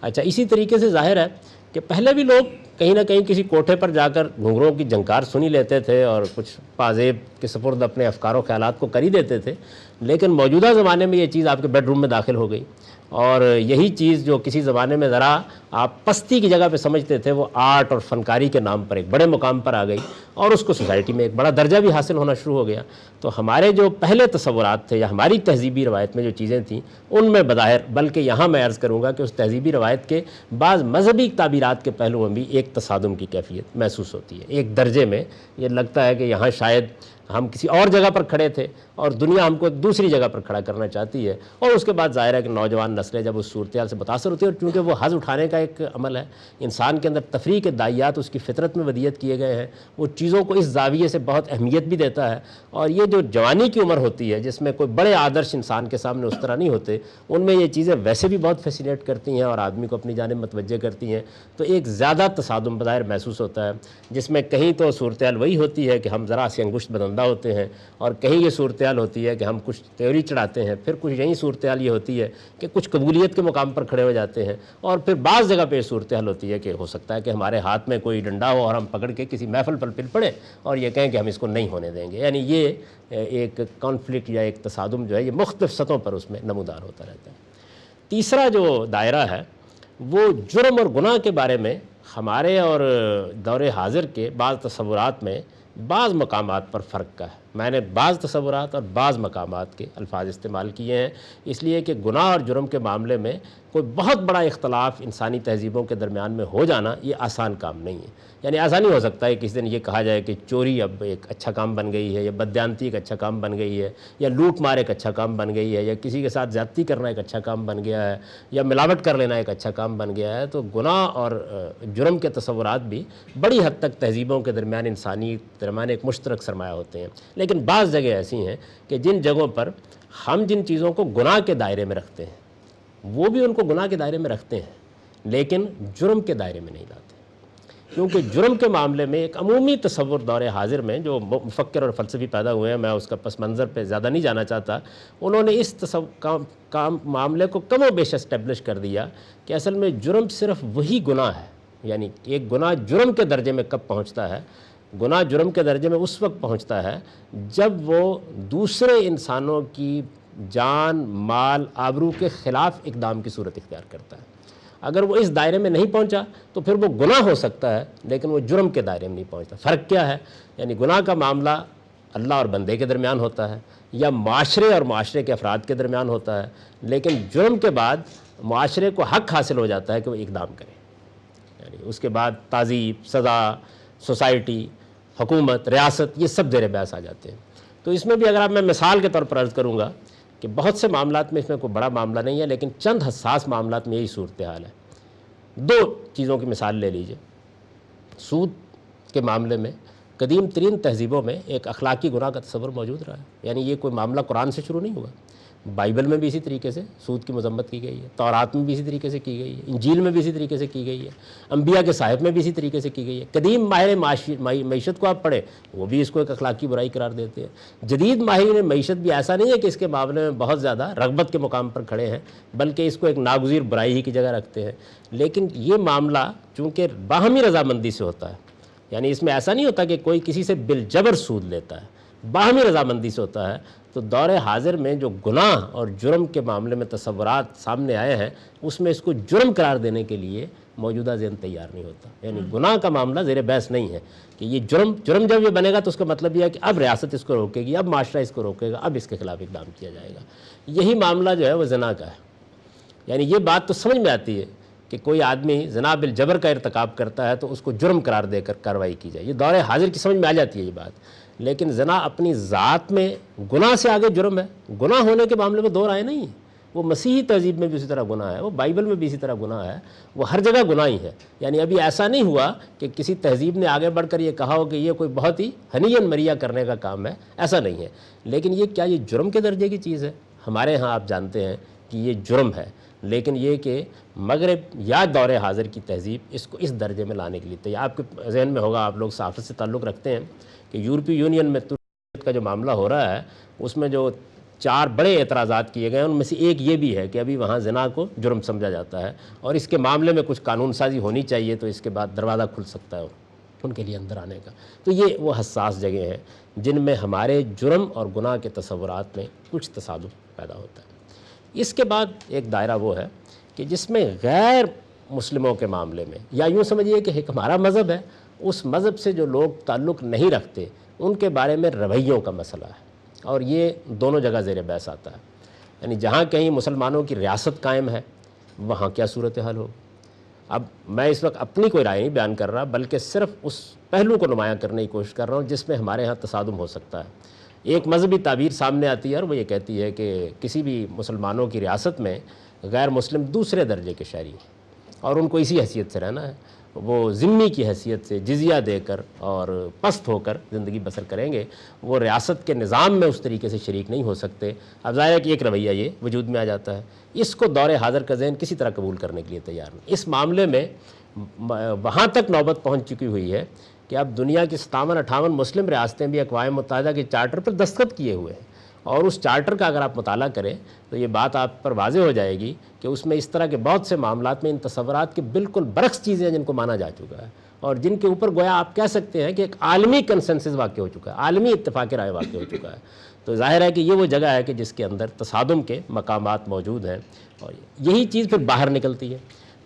اچھا، اسی طریقے سے ظاہر ہے کہ پہلے بھی لوگ کہیں نہ کہیں کسی کوٹھے پر جا کر گھنگروں کی جھنکار سنی لیتے تھے اور کچھ پازیب کے سپرد اپنے افکار و خیالات کو کر ہی دیتے تھے، لیکن موجودہ زمانے میں یہ چیز آپ کے بیڈ روم میں داخل ہو گئی، اور یہی چیز جو کسی زمانے میں ذرا آپ پستی کی جگہ پہ سمجھتے تھے، وہ آرٹ اور فنکاری کے نام پر ایک بڑے مقام پر آ گئی، اور اس کو سوسائٹی میں ایک بڑا درجہ بھی حاصل ہونا شروع ہو گیا۔ تو ہمارے جو پہلے تصورات تھے یا ہماری تہذیبی روایت میں جو چیزیں تھیں ان میں بظاہر، بلکہ یہاں میں عرض کروں گا کہ اس تہذیبی روایت کے بعض مذہبی تعبیرات کے پہلوؤں میں بھی ایک تصادم کی کیفیت محسوس ہوتی ہے۔ ایک درجے میں یہ لگتا ہے کہ یہاں شاید ہم کسی اور جگہ پر کھڑے تھے اور دنیا ہم کو دوسری جگہ پر کھڑا کرنا چاہتی ہے، اور اس کے بعد ظاہر ہے کہ نوجوان نسلیں جب اس صورتحال سے متاثر ہوتی ہے، اور چونکہ وہ حظ اٹھانے کا ایک عمل ہے، انسان کے اندر تفریح کے دائیات اس کی فطرت میں ودیت کیے گئے ہیں، وہ چیزوں کو اس زاویے سے بہت اہمیت بھی دیتا ہے۔ اور یہ جو جوانی کی عمر ہوتی ہے جس میں کوئی بڑے آدرش انسان کے سامنے اس طرح نہیں ہوتے، ان میں یہ چیزیں ویسے بھی بہت فیسینیٹ کرتی ہیں اور آدمی کو اپنی جانب متوجہ کرتی ہیں، تو ایک زیادہ تصادم بظاہر محسوس ہوتا ہے، جس میں کہیں تو صورتحال وہی ہوتی ہے کہ ہم ذرا سی انگشت بدندہ ہوتے ہیں، اور کہیں یہ صورتحال ہوتی ہے کہ ہم کچھ تیوری چڑھاتے ہیں، پھر کچھ یہی صورتحال یہ ہوتی ہے کہ کچھ قبولیت کے مقام پر کھڑے ہو جاتے ہیں، اور پھر بعض جگہ پہ یہ صورتحال ہوتی ہے کہ ہو سکتا ہے کہ ہمارے ہاتھ میں کوئی ڈنڈا ہو اور ہم پکڑ کے کسی محفل پر پل پڑے اور یہ کہیں کہ ہم اس کو نہیں ہونے دیں گے۔ یعنی یہ ایک کانفلکٹ یا ایک تصادم جو ہے یہ مختلف سطحوں پر اس میں نمودار ہوتا رہتا ہے۔ تیسرا جو دائرہ ہے وہ جرم اور گناہ کے بارے میں ہمارے اور دور حاضر کے بعض تصورات میں بعض مقامات پر فرق کا ہے۔ میں نے بعض تصورات اور بعض مقامات کے الفاظ استعمال کیے ہیں، اس لیے کہ گناہ اور جرم کے معاملے میں کوئی بہت بڑا اختلاف انسانی تہذیبوں کے درمیان میں ہو جانا یہ آسان کام نہیں ہے۔ یعنی ایسا نہیں ہو سکتا ہے کہ کسی دن یہ کہا جائے کہ چوری اب ایک اچھا کام بن گئی ہے، یا بددیانتی ایک اچھا کام بن گئی ہے، یا لوٹ مار ایک اچھا کام بن گئی ہے، یا کسی کے ساتھ زیادتی کرنا ایک اچھا کام بن گیا ہے، یا ملاوٹ کر لینا ایک اچھا کام بن گیا ہے۔ تو گناہ اور جرم کے تصورات بھی بڑی حد تک تہذیبوں کے درمیان انسانی درمیان ایک مشترک سرمایہ ہوتے ہیں، لیکن بعض جگہ ایسی ہیں کہ جن جگہوں پر ہم جن چیزوں کو گناہ کے دائرے میں رکھتے ہیں وہ بھی ان کو گناہ کے دائرے میں رکھتے ہیں، لیکن جرم کے دائرے میں نہیں لاتے، کیونکہ جرم کے معاملے میں ایک عمومی تصور دور حاضر میں جو مفکر اور فلسفی پیدا ہوئے ہیں، میں اس کا پس منظر پہ زیادہ نہیں جانا چاہتا، انہوں نے اس معاملے کو کم و بیش اسٹیبلش کر دیا کہ اصل میں جرم صرف وہی گناہ ہے، یعنی ایک گناہ جرم کے درجے میں کب پہنچتا ہے؟ گناہ جرم کے درجے میں اس وقت پہنچتا ہے جب وہ دوسرے انسانوں کی جان، مال، آبرو کے خلاف اقدام کی صورت اختیار کرتا ہے۔ اگر وہ اس دائرے میں نہیں پہنچا تو پھر وہ گناہ ہو سکتا ہے، لیکن وہ جرم کے دائرے میں نہیں پہنچتا۔ فرق کیا ہے؟ یعنی گناہ کا معاملہ اللہ اور بندے کے درمیان ہوتا ہے، یا معاشرے اور معاشرے کے افراد کے درمیان ہوتا ہے، لیکن جرم کے بعد معاشرے کو حق حاصل ہو جاتا ہے کہ وہ اقدام کرے، یعنی اس کے بعد تعذیب، سزا، سوسائٹی، حکومت، ریاست، یہ سب زیر بحث آ جاتے ہیں۔ تو اس میں بھی اگر میں مثال کے طور پر عرض کروں گا کہ بہت سے معاملات میں اس میں کوئی بڑا معاملہ نہیں ہے، لیکن چند حساس معاملات میں یہی صورتحال ہے۔ دو چیزوں کی مثال لے لیجئے۔ سود کے معاملے میں قدیم ترین تہذیبوں میں ایک اخلاقی گناہ کا تصور موجود رہا ہے، یعنی یہ کوئی معاملہ قرآن سے شروع نہیں ہوا، بائبل میں بھی اسی طریقے سے سود کی مذمت کی گئی ہے، تورات میں بھی اسی طریقے سے کی گئی ہے، انجیل میں بھی اسی طریقے سے کی گئی ہے، انبیاء کے صحائف میں بھی اسی طریقے سے کی گئی ہے۔ قدیم ماہر معیشت کو آپ پڑھیں، وہ بھی اس کو ایک اخلاقی برائی قرار دیتے ہیں۔ جدید ماہرین معیشت بھی ایسا نہیں ہے کہ اس کے معاملے میں بہت زیادہ رغبت کے مقام پر کھڑے ہیں، بلکہ اس کو ایک ناگزیر برائی ہی کی جگہ رکھتے ہیں۔ لیکن یہ معاملہ چونکہ باہمی رضامندی سے ہوتا ہے، یعنی اس میں ایسا نہیں ہوتا کہ کوئی کسی سے بالجبر سود لیتا ہے، باہمی رضامندی سے ہوتا ہے، تو دور حاضر میں جو گناہ اور جرم کے معاملے میں تصورات سامنے آئے ہیں، اس میں اس کو جرم قرار دینے کے لیے موجودہ ذہن تیار نہیں ہوتا۔ یعنی گناہ کا معاملہ زیر بحث نہیں ہے کہ یہ جرم جب یہ بنے گا تو اس کا مطلب یہ ہے کہ اب ریاست اس کو روکے گی، اب معاشرہ اس کو روکے گا، اب اس کے خلاف اقدام کیا جائے گا۔ یہی معاملہ جو ہے وہ زنا کا ہے۔ یعنی یہ بات تو سمجھ میں آتی ہے کہ کوئی آدمی زنا بالجبر کا ارتکاب کرتا ہے تو اس کو جرم قرار دے کر کارروائی کی جائے، یہ دور حاضر کی سمجھ میں آ جاتی ہے یہ بات۔ لیکن زنا اپنی ذات میں گناہ سے آگے جرم ہے، گناہ ہونے کے معاملے میں دو رائے نہیں ہیں۔ وہ مسیحی تہذیب میں بھی اسی طرح گناہ ہے، وہ بائبل میں بھی اسی طرح گناہ ہے، وہ ہر جگہ گناہ ہی ہے۔ یعنی ابھی ایسا نہیں ہوا کہ کسی تہذیب نے آگے بڑھ کر یہ کہا ہو کہ یہ کوئی بہت ہی ہنین مریا کرنے کا کام ہے، ایسا نہیں ہے۔ لیکن یہ کیا یہ جرم کے درجے کی چیز ہے؟ ہمارے ہاں آپ جانتے ہیں کہ یہ جرم ہے، لیکن یہ کہ مغرب یا دور حاضر کی تہذیب اس کو اس درجے میں لانے کے لیے تیار۔ آپ کے ذہن میں ہوگا، آپ لوگ صحافت سے تعلق رکھتے ہیں، کہ یورپی یونین میں ترک کا جو معاملہ ہو رہا ہے اس میں جو 4 بڑے اعتراضات کیے گئے ہیں، ان میں سے ایک یہ بھی ہے کہ ابھی وہاں زنا کو جرم سمجھا جاتا ہے، اور اس کے معاملے میں کچھ قانون سازی ہونی چاہیے، تو اس کے بعد دروازہ کھل سکتا ہے ان کے لیے اندر آنے کا۔ تو یہ وہ حساس جگہ ہیں جن میں ہمارے جرم اور گناہ کے تصورات میں کچھ تصادم پیدا ہوتا ہے۔ اس کے بعد ایک دائرہ وہ ہے کہ جس میں غیر مسلموں کے معاملے میں، یا یوں سمجھیے کہ ایک ہمارا مذہب ہے، اس مذہب سے جو لوگ تعلق نہیں رکھتے ان کے بارے میں رویوں کا مسئلہ ہے، اور یہ دونوں جگہ زیر بحث آتا ہے۔ یعنی جہاں کہیں مسلمانوں کی ریاست قائم ہے وہاں کیا صورتحال ہو۔ اب میں اس وقت اپنی کوئی رائے نہیں بیان کر رہا، بلکہ صرف اس پہلو کو نمایاں کرنے کی کوشش کر رہا ہوں جس میں ہمارے ہاں تصادم ہو سکتا ہے۔ ایک مذہبی تعبیر سامنے آتی ہے اور وہ یہ کہتی ہے کہ کسی بھی مسلمانوں کی ریاست میں غیر مسلم دوسرے درجے کے شہری ہیں اور ان کو اسی حیثیت سے رہنا ہے، وہ ذمہ کی حیثیت سے جزیہ دے کر اور پست ہو کر زندگی بسر کریں گے، وہ ریاست کے نظام میں اس طریقے سے شریک نہیں ہو سکتے۔ اب ظاہر ہے کہ ایک رویہ یہ وجود میں آ جاتا ہے، اس کو دور حاضر کا ذہن کسی طرح قبول کرنے کے لیے تیار نہیں۔ اس معاملے میں وہاں تک نوبت پہنچ چکی ہوئی ہے کہ اب دنیا کی 57-58 مسلم ریاستیں بھی اقوام متحدہ کے چارٹر پر دستخط کیے ہوئے ہیں، اور اس چارٹر کا اگر آپ مطالعہ کریں تو یہ بات آپ پر واضح ہو جائے گی کہ اس میں اس طرح کے بہت سے معاملات میں ان تصورات کے بالکل برعکس چیزیں ہیں جن کو مانا جا چکا ہے، اور جن کے اوپر گویا آپ کہہ سکتے ہیں کہ ایک عالمی کنسنسس واقع ہو چکا ہے، عالمی اتفاق رائے واقع ہو چکا ہے۔ تو ظاہر ہے کہ یہ وہ جگہ ہے کہ جس کے اندر تصادم کے مقامات موجود ہیں، اور یہی چیز پھر باہر نکلتی ہے۔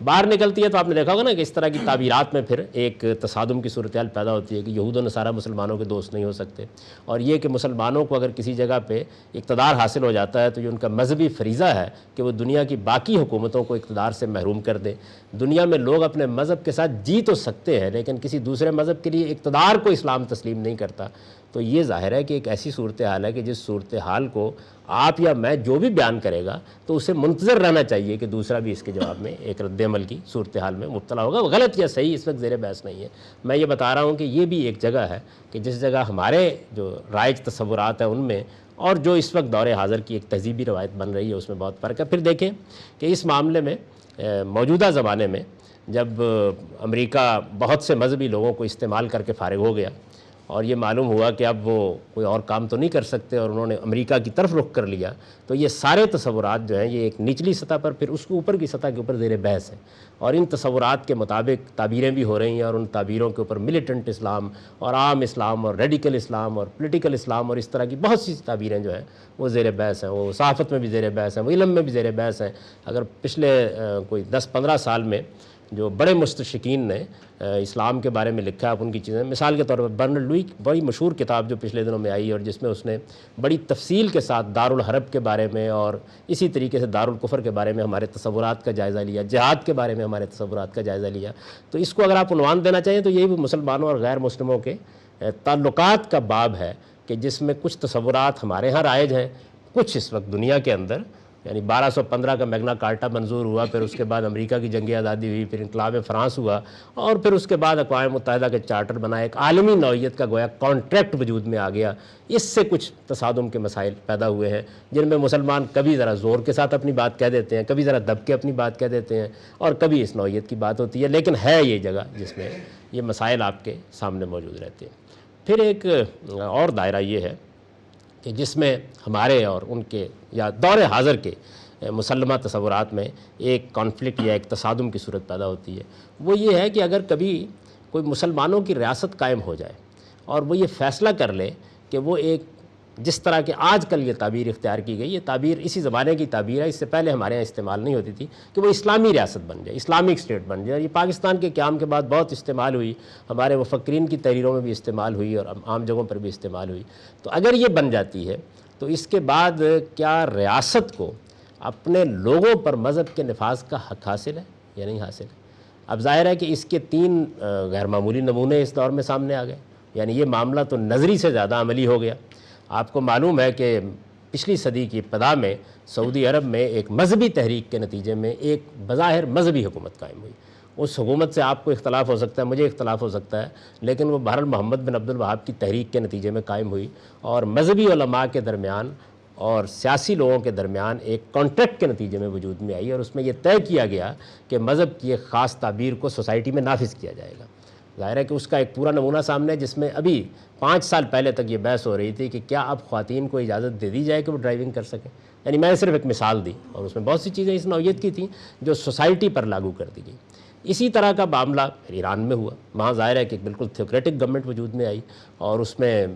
باہر نکلتی ہے تو آپ نے دیکھا ہوگا نا کہ اس طرح کی تعبیرات میں پھر ایک تصادم کی صورتحال پیدا ہوتی ہے کہ یہود و نصارہ مسلمانوں کے دوست نہیں ہو سکتے، اور یہ کہ مسلمانوں کو اگر کسی جگہ پہ اقتدار حاصل ہو جاتا ہے تو یہ ان کا مذہبی فریضہ ہے کہ وہ دنیا کی باقی حکومتوں کو اقتدار سے محروم کر دیں۔ دنیا میں لوگ اپنے مذہب کے ساتھ جی تو سکتے ہیں لیکن کسی دوسرے مذہب کے لیے اقتدار کو اسلام تسلیم نہیں کرتا۔ تو یہ ظاہر ہے کہ ایک ایسی صورتحال ہے کہ جس صورتحال کو آپ یا میں جو بھی بیان کرے گا تو اسے منتظر رہنا چاہیے کہ دوسرا بھی اس کے جواب میں ایک رد عمل کی صورتحال میں مبتلا ہوگا۔ غلط یا صحیح اس وقت زیر بحث نہیں ہے، میں یہ بتا رہا ہوں کہ یہ بھی ایک جگہ ہے کہ جس جگہ ہمارے جو رائج تصورات ہیں ان میں اور جو اس وقت دور حاضر کی ایک تہذیبی روایت بن رہی ہے اس میں بہت فرق ہے۔ پھر دیکھیں کہ اس معاملے میں موجودہ زمانے میں جب امریکہ بہت سے مذہبی لوگوں کو استعمال کر کے فارغ ہو گیا اور یہ معلوم ہوا کہ اب وہ کوئی اور کام تو نہیں کر سکتے اور انہوں نے امریکہ کی طرف رخ کر لیا، تو یہ سارے تصورات جو ہیں یہ ایک نچلی سطح پر پھر اس کے اوپر کی سطح کے اوپر زیر بحث ہیں، اور ان تصورات کے مطابق تعبیریں بھی ہو رہی ہیں اور ان تعبیروں کے اوپر ملیٹنٹ اسلام اور عام اسلام اور ریڈیکل اسلام اور پولیٹیکل اسلام اور اس طرح کی بہت سی تعبیریں جو ہیں وہ زیر بحث ہیں، وہ صحافت میں بھی زیر بحث ہیں، وہ علم میں بھی زیر بحث ہیں۔ اگر پچھلے کوئی 10-15 سال میں جو بڑے مستشرقین نے اسلام کے بارے میں لکھا ہے، آپ ان کی چیزیں مثال کے طور پر برنارڈ لوئی بڑی مشہور کتاب جو پچھلے دنوں میں آئی اور جس میں اس نے بڑی تفصیل کے ساتھ دارالحرب کے بارے میں اور اسی طریقے سے دارالکفر کے بارے میں ہمارے تصورات کا جائزہ لیا، جہاد کے بارے میں ہمارے تصورات کا جائزہ لیا، تو اس کو اگر آپ عنوان دینا چاہیں تو یہ بھی مسلمانوں اور غیر مسلموں کے تعلقات کا باب ہے کہ جس میں کچھ تصورات ہمارے ہاں رائج ہیں، کچھ اس وقت دنیا کے اندر، یعنی 1215 کا میگنا کارٹا منظور ہوا، پھر اس کے بعد امریکہ کی جنگ آزادی ہوئی، پھر انقلاب فرانس ہوا، اور پھر اس کے بعد اقوام متحدہ کے چارٹر بنا، ایک عالمی نوعیت کا گویا کانٹریکٹ وجود میں آ گیا۔ اس سے کچھ تصادم کے مسائل پیدا ہوئے ہیں جن میں مسلمان کبھی ذرا زور کے ساتھ اپنی بات کہہ دیتے ہیں، کبھی ذرا دب کے اپنی بات کہہ دیتے ہیں، اور کبھی اس نوعیت کی بات ہوتی ہے، لیکن ہے یہ جگہ جس میں یہ مسائل آپ کے سامنے موجود رہتے ہیں۔ پھر ایک اور دائرہ یہ ہے کہ جس میں ہمارے اور ان کے یا دور حاضر کے مسلمہ تصورات میں ایک کانفلکٹ یا ایک تصادم کی صورت پیدا ہوتی ہے، وہ یہ ہے کہ اگر کبھی کوئی مسلمانوں کی ریاست قائم ہو جائے اور وہ یہ فیصلہ کر لے کہ وہ ایک جس طرح کہ آج کل یہ تعبیر اختیار کی گئی، یہ تعبیر اسی زمانے کی تعبیر ہے، اس سے پہلے ہمارے یہاں استعمال نہیں ہوتی تھی، کہ وہ اسلامی ریاست بن جائے، اسلامک اسٹیٹ بن جائے، اور یہ پاکستان کے قیام کے بعد بہت استعمال ہوئی، ہمارے مفکرین کی تحریروں میں بھی استعمال ہوئی اور عام جگہوں پر بھی استعمال ہوئی۔ تو اگر یہ بن جاتی ہے تو اس کے بعد کیا ریاست کو اپنے لوگوں پر مذہب کے نفاذ کا حق حاصل ہے یا نہیں حاصل ہے؟ اب ظاہر ہے کہ اس کے 3 غیر معمولی نمونے اس دور میں سامنے آ گئے، یعنی یہ معاملہ تو نظری سے زیادہ عملی ہو گیا۔ آپ کو معلوم ہے کہ پچھلی صدی کی ابتدا میں سعودی عرب میں ایک مذہبی تحریک کے نتیجے میں ایک بظاہر مذہبی حکومت قائم ہوئی۔ اس حکومت سے آپ کو اختلاف ہو سکتا ہے، مجھے اختلاف ہو سکتا ہے، لیکن وہ بہرحال محمد بن عبد الوہاب کی تحریک کے نتیجے میں قائم ہوئی، اور مذہبی علماء کے درمیان اور سیاسی لوگوں کے درمیان ایک کانٹریکٹ کے نتیجے میں وجود میں آئی، اور اس میں یہ طے کیا گیا کہ مذہب کی ایک خاص تعبیر کو سوسائٹی میں نافذ کیا جائے گا۔ ظاہر ہے کہ اس کا ایک پورا نمونہ سامنے ہے، جس میں ابھی 5 سال پہلے تک یہ بحث ہو رہی تھی کہ کیا اب خواتین کو اجازت دے دی جائے کہ وہ ڈرائیونگ کر سکیں، یعنی میں نے صرف ایک مثال دی، اور اس میں بہت سی چیزیں اس نوعیت کی تھیں جو سوسائٹی پر لاگو کر دی گئی۔ اسی طرح کا معاملہ ایران میں ہوا، وہاں ظاہر ہے کہ بالکل تھیوکریٹک گورنمنٹ وجود میں آئی اور اس میں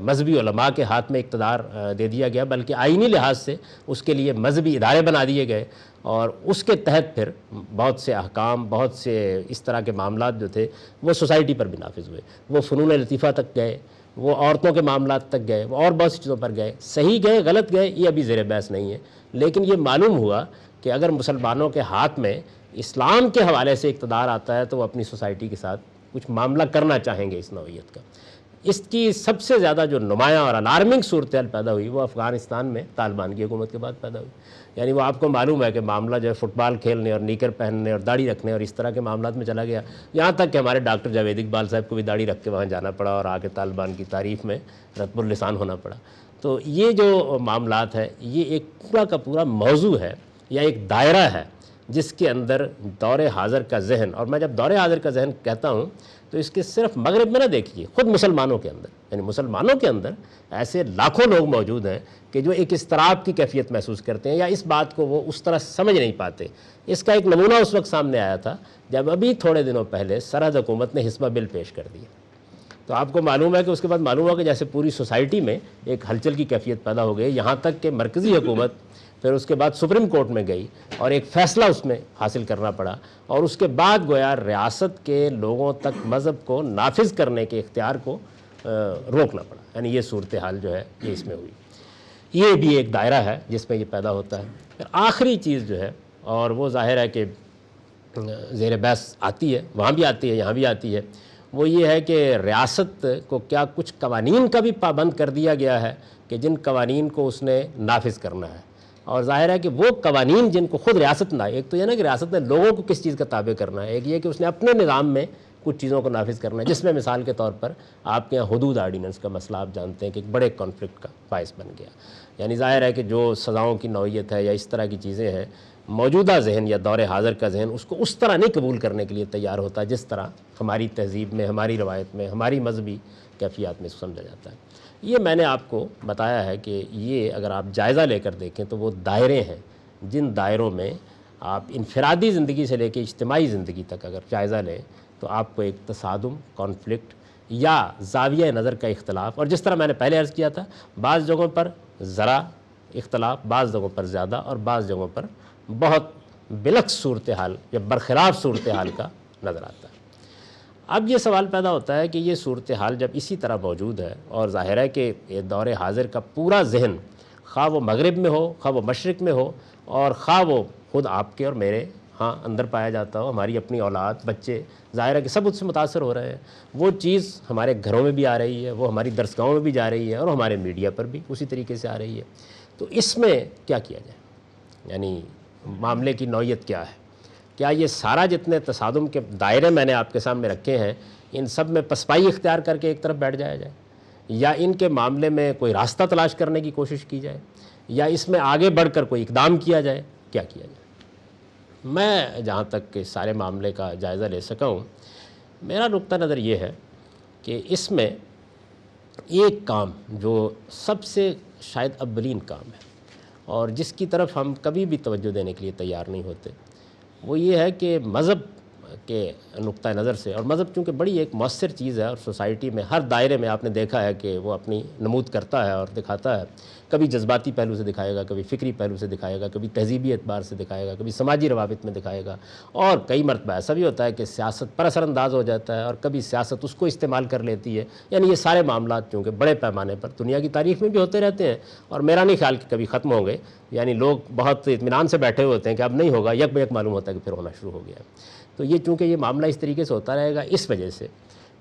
مذہبی علماء کے ہاتھ میں اقتدار دے دیا گیا، بلکہ آئینی لحاظ سے اس کے لیے مذہبی ادارے بنا دیے گئے، اور اس کے تحت پھر بہت سے احکام، بہت سے اس طرح کے معاملات جو تھے وہ سوسائٹی پر بھی نافذ ہوئے، وہ فنون لطیفہ تک گئے، وہ عورتوں کے معاملات تک گئے، وہ اور بہت سی چیزوں پر گئے، صحیح گئے غلط گئے یہ ابھی زیر بحث نہیں ہے، لیکن یہ معلوم ہوا کہ اگر مسلمانوں کے ہاتھ میں اسلام کے حوالے سے اقتدار آتا ہے تو وہ اپنی سوسائٹی کے ساتھ کچھ معاملہ کرنا چاہیں گے اس نوعیت کا۔ اس کی سب سے زیادہ جو نمایاں اور الارمنگ صورتحال پیدا ہوئی وہ افغانستان میں طالبان کی حکومت کے بعد پیدا ہوئی، یعنی وہ آپ کو معلوم ہے کہ معاملہ جو ہے فٹ بال کھیلنے اور نیکر پہننے اور داڑھی رکھنے اور اس طرح کے معاملات میں چلا گیا، یہاں تک کہ ہمارے ڈاکٹر جاوید اقبال صاحب کو بھی داڑھی رکھ کے وہاں جانا پڑا اور آگے طالبان کی تعریف میں رتب اللسان ہونا پڑا۔ تو یہ جو معاملات ہے یہ ایک پورا کا پورا موضوع ہے یا ایک دائرہ ہے جس کے اندر دور حاضر کا ذہن، اور میں جب دور حاضر کا ذہن کہتا ہوں تو اس کے صرف مغرب میں نہ دیکھیے، خود مسلمانوں کے اندر، یعنی مسلمانوں کے اندر ایسے لاکھوں لوگ موجود ہیں کہ جو ایک اضطراب کی کیفیت محسوس کرتے ہیں یا اس بات کو وہ اس طرح سمجھ نہیں پاتے۔ اس کا ایک نمونہ اس وقت سامنے آیا تھا جب ابھی تھوڑے دنوں پہلے سرحد حکومت نے حسبہ بل پیش کر دیا، تو آپ کو معلوم ہے کہ اس کے بعد معلوم ہوا کہ جیسے پوری سوسائٹی میں ایک ہلچل کی کیفیت پیدا ہو گئی، یہاں تک کہ مرکزی حکومت پھر اس کے بعد سپریم کورٹ میں گئی اور ایک فیصلہ اس میں حاصل کرنا پڑا، اور اس کے بعد گویا ریاست کے لوگوں تک مذہب کو نافذ کرنے کے اختیار کو روکنا پڑا. یعنی یہ صورتحال جو ہے یہ اس میں ہوئی. یہ بھی ایک دائرہ ہے جس میں یہ پیدا ہوتا ہے. پھر آخری چیز جو ہے، اور وہ ظاہر ہے کہ زیر بحث آتی ہے، وہاں بھی آتی ہے یہاں بھی آتی ہے، وہ یہ ہے کہ ریاست کو کیا کچھ قوانین کا بھی پابند کر دیا گیا ہے کہ جن قوانین کو اس نے نافذ کرنا ہے. اور ظاہر ہے کہ وہ قوانین جن کو خود ریاست نہ، ایک تو یہ نا کہ ریاست نے لوگوں کو کس چیز کا تابع کرنا ہے، ایک یہ کہ اس نے اپنے نظام میں کچھ چیزوں کو نافذ کرنا ہے، جس میں مثال کے طور پر آپ کے یہاں حدود آرڈیننس کا مسئلہ آپ جانتے ہیں کہ ایک بڑے کانفلکٹ کا باعث بن گیا. یعنی ظاہر ہے کہ جو سزاؤں کی نوعیت ہے یا اس طرح کی چیزیں ہیں، موجودہ ذہن یا دور حاضر کا ذہن اس کو اس طرح نہیں قبول کرنے کے لیے تیار ہوتا جس طرح ہماری تہذیب میں، ہماری روایت میں، ہماری مذہبی کیفیات میں سمجھا جاتا ہے. یہ میں نے آپ کو بتایا ہے کہ یہ اگر آپ جائزہ لے کر دیکھیں تو وہ دائرے ہیں جن دائروں میں آپ انفرادی زندگی سے لے کے اجتماعی زندگی تک اگر جائزہ لیں تو آپ کو ایک تصادم، کانفلکٹ یا زاویہ نظر کا اختلاف، اور جس طرح میں نے پہلے عرض کیا تھا بعض جگہوں پر ذرا اختلاف، بعض جگہوں پر زیادہ، اور بعض جگہوں پر بہت بالعکس صورتحال یا برخلاف صورتحال کا نظر آتا ہے. اب یہ سوال پیدا ہوتا ہے کہ یہ صورتحال جب اسی طرح موجود ہے، اور ظاہر ہے کہ یہ دور حاضر کا پورا ذہن خواہ وہ مغرب میں ہو، خواہ وہ مشرق میں ہو، اور خواہ وہ خود آپ کے اور میرے ہاں اندر پایا جاتا ہو، ہماری اپنی اولاد، بچے، ظاہر ہے کہ سب اس سے متاثر ہو رہے ہیں. وہ چیز ہمارے گھروں میں بھی آ رہی ہے، وہ ہماری درسگاہوں میں بھی جا رہی ہے، اور ہمارے میڈیا پر بھی اسی طریقے سے آ رہی ہے. تو اس میں کیا کیا جائے؟ یعنی معاملے کی نوعیت کیا ہے؟ کیا یہ سارا جتنے تصادم کے دائرے میں نے آپ کے سامنے رکھے ہیں ان سب میں پسپائی اختیار کر کے ایک طرف بیٹھ جایا جائے، یا ان کے معاملے میں کوئی راستہ تلاش کرنے کی کوشش کی جائے، یا اس میں آگے بڑھ کر کوئی اقدام کیا جائے؟ کیا کیا جائے؟ میں جہاں تک کہ سارے معاملے کا جائزہ لے سکا ہوں، میرا نقطہ نظر یہ ہے کہ اس میں ایک کام جو سب سے شاید اولین کام ہے اور جس کی طرف ہم کبھی بھی توجہ دینے کے لیے تیار نہیں ہوتے، وہ یہ ہے کہ مذہب کے نقطہ نظر سے، اور مذہب چونکہ بڑی ایک مؤثر چیز ہے اور سوسائٹی میں ہر دائرے میں آپ نے دیکھا ہے کہ وہ اپنی نمود کرتا ہے اور دکھاتا ہے. کبھی جذباتی پہلو سے دکھائے گا، کبھی فکری پہلو سے دکھائے گا، کبھی تہذیبی اعتبار سے دکھائے گا، کبھی سماجی روابط میں دکھائے گا، اور کئی مرتبہ ایسا بھی ہوتا ہے کہ سیاست پر اثر انداز ہو جاتا ہے اور کبھی سیاست اس کو استعمال کر لیتی ہے. یعنی یہ سارے معاملات چونکہ بڑے پیمانے پر دنیا کی تاریخ میں بھی ہوتے رہتے ہیں، اور میرا نہیں خیال کہ کبھی ختم ہوں گے. یعنی لوگ بہت اطمینان سے بیٹھے ہوئے ہوتے ہیں کہ اب نہیں ہوگا، یک بیک معلوم ہوتا ہے کہ پھر ہونا شروع ہو گیا. تو یہ چونکہ یہ معاملہ اس طریقے سے ہوتا رہے گا، اس وجہ سے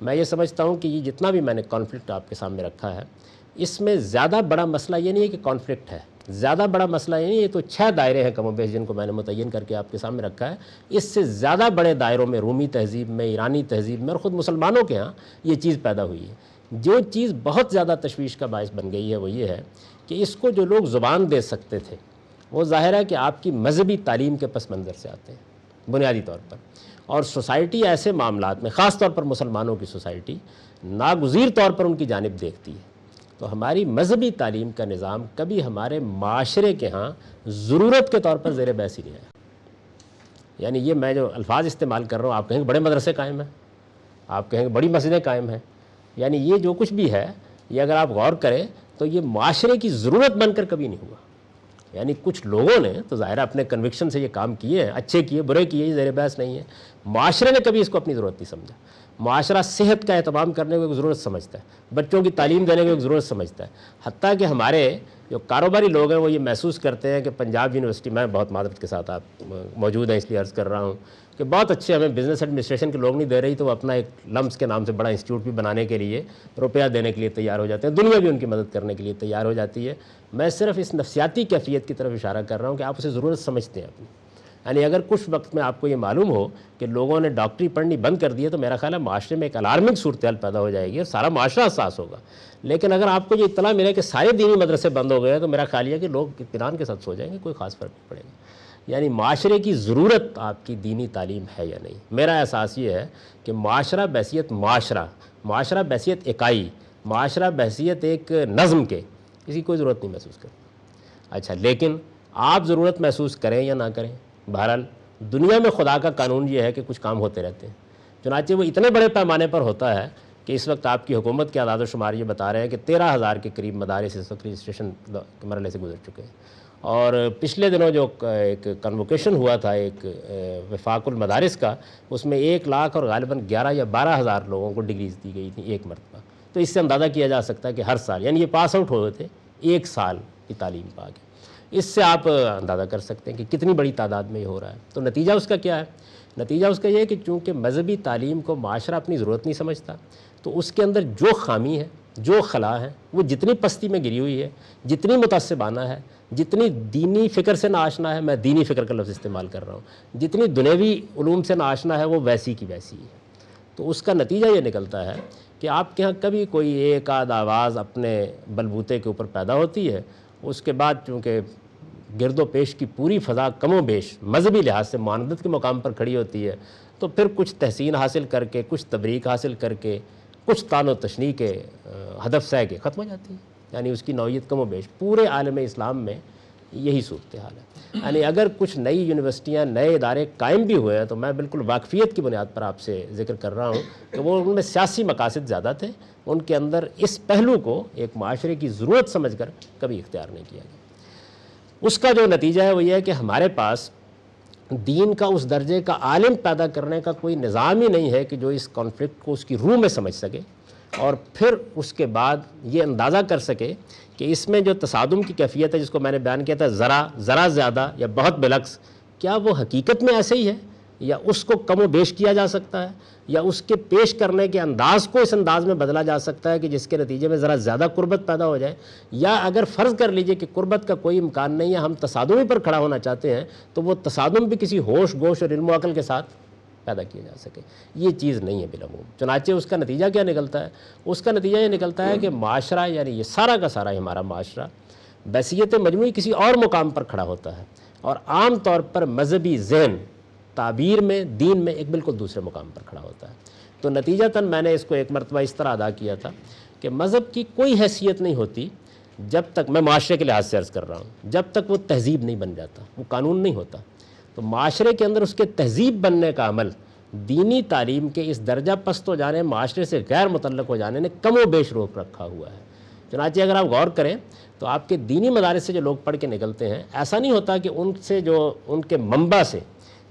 میں یہ سمجھتا ہوں کہ یہ جتنا بھی میں نے کانفلکٹ آپ کے سامنے رکھا ہے، اس میں زیادہ بڑا مسئلہ یہ نہیں ہے کہ کانفلکٹ ہے، زیادہ بڑا مسئلہ یہ نہیں، یہ تو 6 دائرے ہیں کم و بیش جن کو میں نے متعین کر کے آپ کے سامنے رکھا ہے. اس سے زیادہ بڑے دائروں میں رومی تہذیب میں، ایرانی تہذیب میں، اور خود مسلمانوں کے ہاں یہ چیز پیدا ہوئی ہے. جو چیز بہت زیادہ تشویش کا باعث بن گئی ہے وہ یہ ہے کہ اس کو جو لوگ زبان دے سکتے تھے وہ ظاہر ہے کہ آپ کی مذہبی تعلیم کے پس منظر سے آتے ہیں بنیادی طور پر. اور سوسائٹی ایسے معاملات میں، خاص طور پر مسلمانوں کی سوسائٹی ناگزیر طور پر ان کی جانب دیکھتی ہے. تو ہماری مذہبی تعلیم کا نظام کبھی ہمارے معاشرے کے ہاں ضرورت کے طور پر زیر بحث ہی نہیں آیا. یعنی یہ میں جو الفاظ استعمال کر رہا ہوں، آپ کہیں گے بڑے مدرسے قائم ہیں، آپ کہیں گے بڑی مسجدیں قائم ہیں، یعنی یہ جو کچھ بھی ہے یہ اگر آپ غور کریں تو یہ معاشرے کی ضرورت بن کر کبھی نہیں ہوا. یعنی کچھ لوگوں نے تو ظاہر اپنے کنوکشن سے یہ کام کیے ہیں، اچھے کیے برے کیے، یہ زیر بحث نہیں ہے. معاشرے نے کبھی اس کو اپنی ضرورت نہیں سمجھا. معاشرہ صحت کا اہتمام کرنے کو ایک ضرورت سمجھتا ہے، بچوں کی تعلیم دینے کو ایک ضرورت سمجھتا ہے. حتیٰ کہ ہمارے جو کاروباری لوگ ہیں وہ یہ محسوس کرتے ہیں کہ پنجاب یونیورسٹی میں بہت معذرت کے ساتھ آپ موجود ہیں اس لیے عرض کر رہا ہوں کہ بہت اچھے ہمیں بزنس ایڈمنسٹریشن کے لوگ نہیں دے رہی، تو وہ اپنا ایک لمس کے نام سے بڑا انسٹیٹیوٹ بھی بنانے کے لیے روپیہ دینے کے لیے تیار ہو جاتے ہیں، دنیا بھی ان کی مدد کرنے کے لیے تیار ہو جاتی ہے. میں صرف اس نفسیاتی کیفیت کی طرف اشارہ کر رہا ہوں کہ آپ اسے ضرورت سمجھتے ہیں اپنی. یعنی اگر کچھ وقت میں آپ کو یہ معلوم ہو کہ لوگوں نے ڈاکٹری پڑھنی بند کر دی ہے تو میرا خیال ہے معاشرے میں ایک الارمنگ صورتحال پیدا ہو جائے گی اور سارا معاشرہ حساس ہوگا. لیکن اگر آپ کو یہ اطلاع ملے کہ سارے دینی مدرسے بند ہو گئے تو میرا خیال یہ ہے کہ لوگ اطمینان کے ساتھ سو جائیں گے، کوئی خاص فرق نہیں پڑے گا. یعنی معاشرے کی ضرورت آپ کی دینی تعلیم ہے یا نہیں. میرا احساس یہ ہے کہ معاشرہ بحیثیت معاشرہ بحیثیت اکائی، معاشرہ بحیثیت ایک نظم کے اس کی کوئی ضرورت نہیں محسوس کرتا. اچھا، لیکن آپ ضرورت محسوس کریں یا نہ کریں، بہرحال دنیا میں خدا کا قانون یہ ہے کہ کچھ کام ہوتے رہتے ہیں. چنانچہ وہ اتنے بڑے پیمانے پر ہوتا ہے کہ اس وقت آپ کی حکومت کے اعداد و شمار یہ بتا رہے ہیں کہ 13,000 کے قریب مدارس اس وقت رجسٹریشن کے مرحلے سے گزر چکے ہیں. اور پچھلے دنوں جو ایک کنووکیشن ہوا تھا ایک وفاق المدارس کا، اس میں 1 لاکھ اور غالباً 11 یا 12 ہزار لوگوں کو ڈگریز دی گئی تھیں ایک مرتبہ. تو اس سے اندازہ کیا جا سکتا ہے کہ ہر سال، یعنی یہ پاس آؤٹ ہوئے تھے 1 سال کی تعلیم پا کے. اس سے آپ اندازہ کر سکتے ہیں کہ کتنی بڑی تعداد میں یہ ہو رہا ہے. تو نتیجہ اس کا کیا ہے؟ نتیجہ اس کا یہ ہے کہ چونکہ مذہبی تعلیم کو معاشرہ اپنی ضرورت نہیں سمجھتا، تو اس کے اندر جو خامی ہے، جو خلا ہے، وہ جتنی پستی میں گری ہوئی ہے، جتنی متعصبانہ ہے، جتنی دینی فکر سے ناآشنا ہے، میں دینی فکر کا لفظ استعمال کر رہا ہوں، جتنی دنیوی علوم سے ناآشنا ہے، وہ ویسی کی ویسی ہے. تو اس کا نتیجہ یہ نکلتا ہے کہ آپ کے ہاں کبھی کوئی ایک آدھ آواز اپنے بلبوتے کے اوپر پیدا ہوتی ہے، اس کے بعد چونکہ گرد و پیش کی پوری فضا کم و بیش مذہبی لحاظ سے معاندت کے مقام پر کھڑی ہوتی ہے، تو پھر کچھ تحسین حاصل کر کے، کچھ تبریک حاصل کر کے، کچھ طعن و تشنیع کے ہدف سہ کے ختم ہو جاتی ہے. یعنی اس کی نوعیت کم و بیش پورے عالم اسلام میں یہی صورتحال ہے. یعنی اگر کچھ نئی یونیورسٹیاں، نئے ادارے قائم بھی ہوئے ہیں، تو میں بالکل واقفیت کی بنیاد پر آپ سے ذکر کر رہا ہوں کہ وہ ان میں سیاسی مقاصد زیادہ تھے، ان کے اندر اس پہلو کو ایک معاشرے کی ضرورت سمجھ کر کبھی اختیار نہیں کیا گیا. اس کا جو نتیجہ ہے وہ یہ ہے کہ ہمارے پاس دین کا اس درجے کا عالم پیدا کرنے کا کوئی نظام ہی نہیں ہے کہ جو اس کانفلکٹ کو اس کی روح میں سمجھ سکے، اور پھر اس کے بعد یہ اندازہ کر سکے کہ اس میں جو تصادم کی کیفیت ہے، جس کو میں نے بیان کیا تھا، ذرا زیادہ یا بہت بالعکس، کیا وہ حقیقت میں ایسے ہی ہے، یا اس کو کم و بیش کیا جا سکتا ہے، یا اس کے پیش کرنے کے انداز کو اس انداز میں بدلا جا سکتا ہے کہ جس کے نتیجے میں ذرا زیادہ قربت پیدا ہو جائے. یا اگر فرض کر لیجئے کہ قربت کا کوئی امکان نہیں ہے، ہم تصادمی پر کھڑا ہونا چاہتے ہیں، تو وہ تصادم بھی کسی ہوش گوش اور علم و عقل کے ساتھ پیدا کیا جا سکے. یہ چیز نہیں ہے بالعموم. چنانچہ اس کا نتیجہ کیا نکلتا ہے؟ اس کا نتیجہ یہ نکلتا ہے کہ معاشرہ، یعنی یہ سارا کا سارا ہمارا معاشرہ بحیثیت مجموعی کسی اور مقام پر کھڑا ہوتا ہے، اور عام طور پر مذہبی ذہن تعبیر میں، دین میں ایک بالکل دوسرے مقام پر کھڑا ہوتا ہے. تو نتیجتاً میں نے اس کو ایک مرتبہ اس طرح ادا کیا تھا کہ مذہب کی کوئی حیثیت نہیں ہوتی جب تک، میں معاشرے کے لحاظ سے عرض کر رہا ہوں، جب تک وہ تہذیب نہیں بن جاتا، وہ قانون نہیں ہوتا. تو معاشرے کے اندر اس کے تہذیب بننے کا عمل دینی تعلیم کے اس درجہ پست ہو جانے، معاشرے سے غیر متعلق ہو جانے نے کم و بیش روک رکھا ہوا ہے. چنانچہ اگر آپ غور کریں تو آپ کے دینی مدارس سے جو لوگ پڑھ کے نکلتے ہیں، ایسا نہیں ہوتا کہ ان سے جو ان کے منبع سے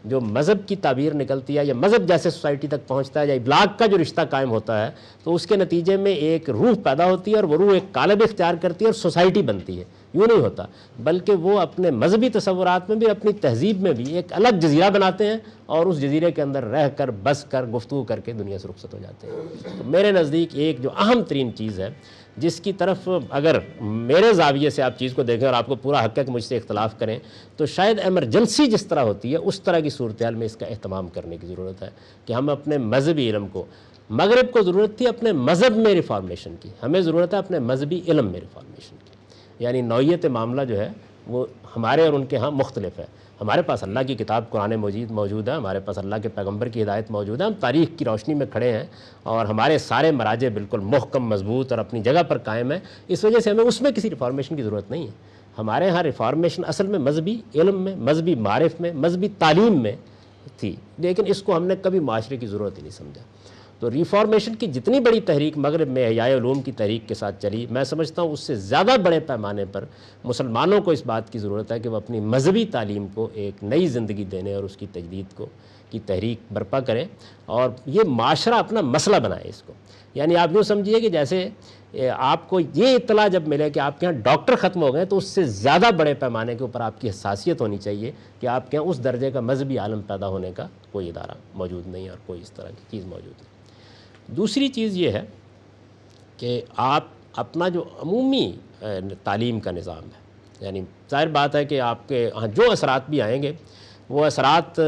جو مذہب کی تعبیر نکلتی ہے، یا مذہب جیسے سوسائٹی تک پہنچتا ہے، یا ابلاغ کا جو رشتہ قائم ہوتا ہے، تو اس کے نتیجے میں ایک روح پیدا ہوتی ہے، اور وہ روح ایک قالب اختیار کرتی ہے اور سوسائٹی بنتی ہے. یوں نہیں ہوتا، بلکہ وہ اپنے مذہبی تصورات میں بھی، اپنی تہذیب میں بھی ایک الگ جزیرہ بناتے ہیں، اور اس جزیرے کے اندر رہ کر، بس کر، گفتگو کر کے دنیا سے رخصت ہو جاتے ہیں. تو میرے نزدیک ایک جو اہم ترین چیز ہے، جس کی طرف اگر میرے زاویے سے آپ چیز کو دیکھیں، اور آپ کو پورا حق ہے کہ مجھ سے اختلاف کریں، تو شاید ایمرجنسی جس طرح ہوتی ہے، اس طرح کی صورتحال میں اس کا اہتمام کرنے کی ضرورت ہے کہ ہم اپنے مذہبی علم کو، مغرب کو ضرورت تھی اپنے مذہب میں ریفارمیشن کی، ہمیں ضرورت ہے اپنے مذہبی علم میں ریفارمیشن کی. یعنی نوعیت معاملہ جو ہے وہ ہمارے اور ان کے ہاں مختلف ہے. ہمارے پاس اللہ کی کتاب قرآن مجید موجود ہے، ہمارے پاس اللہ کے پیغمبر کی ہدایت موجود ہے، ہم تاریخ کی روشنی میں کھڑے ہیں، اور ہمارے سارے مراجع بالکل محکم، مضبوط اور اپنی جگہ پر قائم ہیں. اس وجہ سے ہمیں اس میں کسی ریفارمیشن کی ضرورت نہیں ہے. ہمارے ہاں ریفارمیشن اصل میں مذہبی علم میں، مذہبی معرف میں، مذہبی تعلیم میں تھی، لیکن اس کو ہم نے کبھی معاشرے کی ضرورت ہی نہیں سمجھا. تو ریفارمیشن کی جتنی بڑی تحریک مغرب میں احیاء علوم کی تحریک کے ساتھ چلی، میں سمجھتا ہوں اس سے زیادہ بڑے پیمانے پر مسلمانوں کو اس بات کی ضرورت ہے کہ وہ اپنی مذہبی تعلیم کو ایک نئی زندگی دینے اور اس کی تجدید کو کی تحریک برپا کریں، اور یہ معاشرہ اپنا مسئلہ بنائے اس کو. یعنی آپ یوں سمجھیے کہ جیسے آپ کو یہ اطلاع جب ملے کہ آپ کے یہاں ڈاکٹر ختم ہو گئے، تو اس سے زیادہ بڑے پیمانے کے اوپر آپ کی حساسیت ہونی چاہیے کہ آپ کے یہاں اس درجے کا مذہبی عالم پیدا ہونے کا کوئی ادارہ موجود نہیں، اور کوئی اس طرح کی چیز موجود نہیں. دوسری چیز یہ ہے کہ آپ اپنا جو عمومی تعلیم کا نظام ہے، یعنی ظاہر بات ہے کہ آپ کے ہاں جو اثرات بھی آئیں گے، وہ اثرات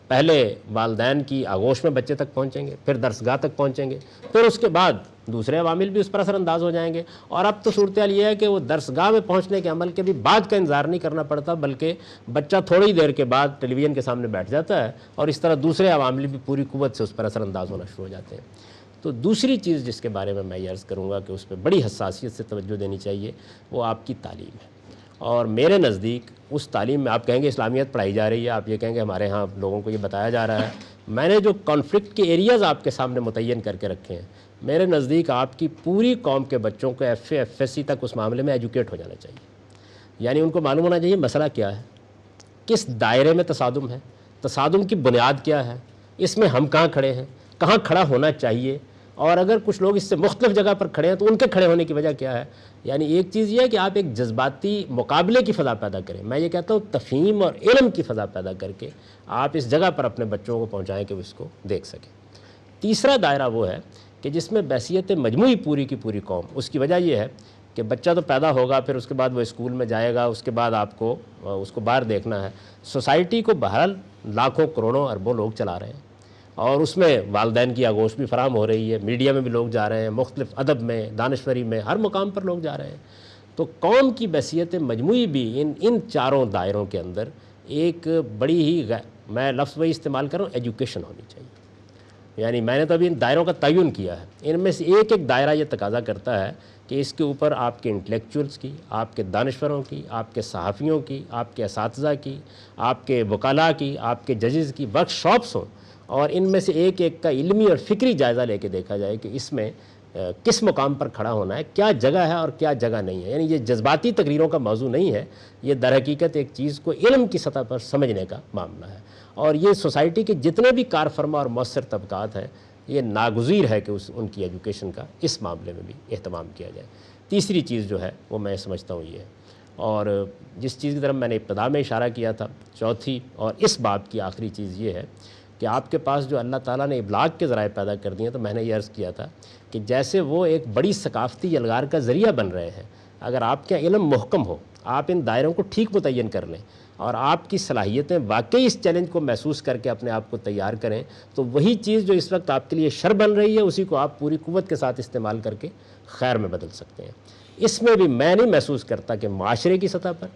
پہلے والدین کی آغوش میں بچے تک پہنچیں گے، پھر درسگاہ تک پہنچیں گے، پھر اس کے بعد دوسرے عوامل بھی اس پر اثر انداز ہو جائیں گے. اور اب تو صورتحال یہ ہے کہ وہ درسگاہ میں پہنچنے کے عمل کے بھی بعد کا انتظار نہیں کرنا پڑتا، بلکہ بچہ تھوڑی دیر کے بعد ٹیلی ویژن کے سامنے بیٹھ جاتا ہے، اور اس طرح دوسرے عوامل بھی پوری قوت سے اس پر اثر انداز ہونا شروع ہو جاتے ہیں. تو دوسری چیز جس کے بارے میں یہ عرض کروں گا کہ اس پہ بڑی حساسیت سے توجہ دینی چاہیے، وہ آپ کی تعلیم ہے. اور میرے نزدیک اس تعلیم میں، آپ کہیں گے اسلامیت پڑھائی جا رہی ہے، آپ یہ کہیں گے ہمارے ہاں لوگوں کو یہ بتایا جا رہا ہے، میں نے جو کانفلکٹ کے ایریاز آپ کے سامنے متعین کر کے رکھے ہیں، میرے نزدیک آپ کی پوری قوم کے بچوں کو F A F S C تک اس معاملے میں ایجوکیٹ ہو جانا چاہیے. یعنی ان کو معلوم ہونا چاہیے مسئلہ کیا ہے، کس دائرے میں تصادم ہے، تصادم کی بنیاد کیا ہے، اس میں ہم کہاں کھڑے ہیں، کہاں کھڑا ہونا چاہیے، اور اگر کچھ لوگ اس سے مختلف جگہ پر کھڑے ہیں تو ان کے کھڑے ہونے کی وجہ کیا ہے۔ یعنی ایک چیز یہ ہے کہ آپ ایک جذباتی مقابلے کی فضا پیدا کریں، میں یہ کہتا ہوں تفہیم اور علم کی فضا پیدا کر کے آپ اس جگہ پر اپنے بچوں کو پہنچائیں کہ وہ اس کو دیکھ سکیں۔ تیسرا دائرہ وہ ہے کہ جس میں بحثیت مجموعی پوری کی پوری قوم، اس کی وجہ یہ ہے کہ بچہ تو پیدا ہوگا، پھر اس کے بعد وہ اسکول میں جائے گا، اس کے بعد آپ کو اس کو باہر دیکھنا ہے۔ سوسائٹی کو بہرحال لاکھوں کروڑوں اربوں لوگ چلا رہے ہیں، اور اس میں والدین کی آغوش بھی فراہم ہو رہی ہے، میڈیا میں بھی لوگ جا رہے ہیں، مختلف ادب میں، دانشوری میں، ہر مقام پر لوگ جا رہے ہیں۔ تو قوم کی بحثیت مجموعی بھی ان چاروں دائروں کے اندر ایک بڑی ہی میں لفظ وہی استعمال کر رہا ہوں، ایجوکیشن ہونی چاہیے۔ یعنی میں نے تو ابھی ان دائروں کا تعین کیا ہے، ان میں سے ایک ایک دائرہ یہ تقاضا کرتا ہے کہ اس کے اوپر آپ کے انٹلیکچوئلس کی، آپ کے دانشوروں کی، آپ کے صحافیوں کی، آپ کے اساتذہ کی، آپ کے وکلاء کی، آپ کے ججز کی ورک شاپس ہوں، اور ان میں سے ایک ایک کا علمی اور فکری جائزہ لے کے دیکھا جائے کہ اس میں کس مقام پر کھڑا ہونا ہے، کیا جگہ ہے اور کیا جگہ نہیں ہے۔ یعنی یہ جذباتی تقریروں کا موضوع نہیں ہے، یہ در حقیقت ایک چیز کو علم کی سطح پر سمجھنے کا معاملہ ہے، اور یہ سوسائٹی کے جتنے بھی کار فرما اور مؤثر طبقات ہیں، یہ ناگزیر ہے کہ ان کی ایجوکیشن کا اس معاملے میں بھی اہتمام کیا جائے۔ تیسری چیز جو ہے وہ میں سمجھتا ہوں یہ ہے، اور جس چیز کی طرف میں نے ابتدا میں اشارہ کیا تھا، چوتھی اور اس باب کی آخری چیز یہ ہے کہ آپ کے پاس جو اللہ تعالیٰ نے ابلاغ کے ذرائع پیدا کر دیے ہیں، تو میں نے یہ عرض کیا تھا کہ جیسے وہ ایک بڑی ثقافتی یلغار کا ذریعہ بن رہے ہیں، اگر آپ کا علم محکم ہو، آپ ان دائروں کو ٹھیک متعین کر لیں، اور آپ کی صلاحیتیں واقعی اس چیلنج کو محسوس کر کے اپنے آپ کو تیار کریں، تو وہی چیز جو اس وقت آپ کے لیے شر بن رہی ہے، اسی کو آپ پوری قوت کے ساتھ استعمال کر کے خیر میں بدل سکتے ہیں۔ اس میں بھی میں نہیں محسوس کرتا کہ معاشرے کی سطح پر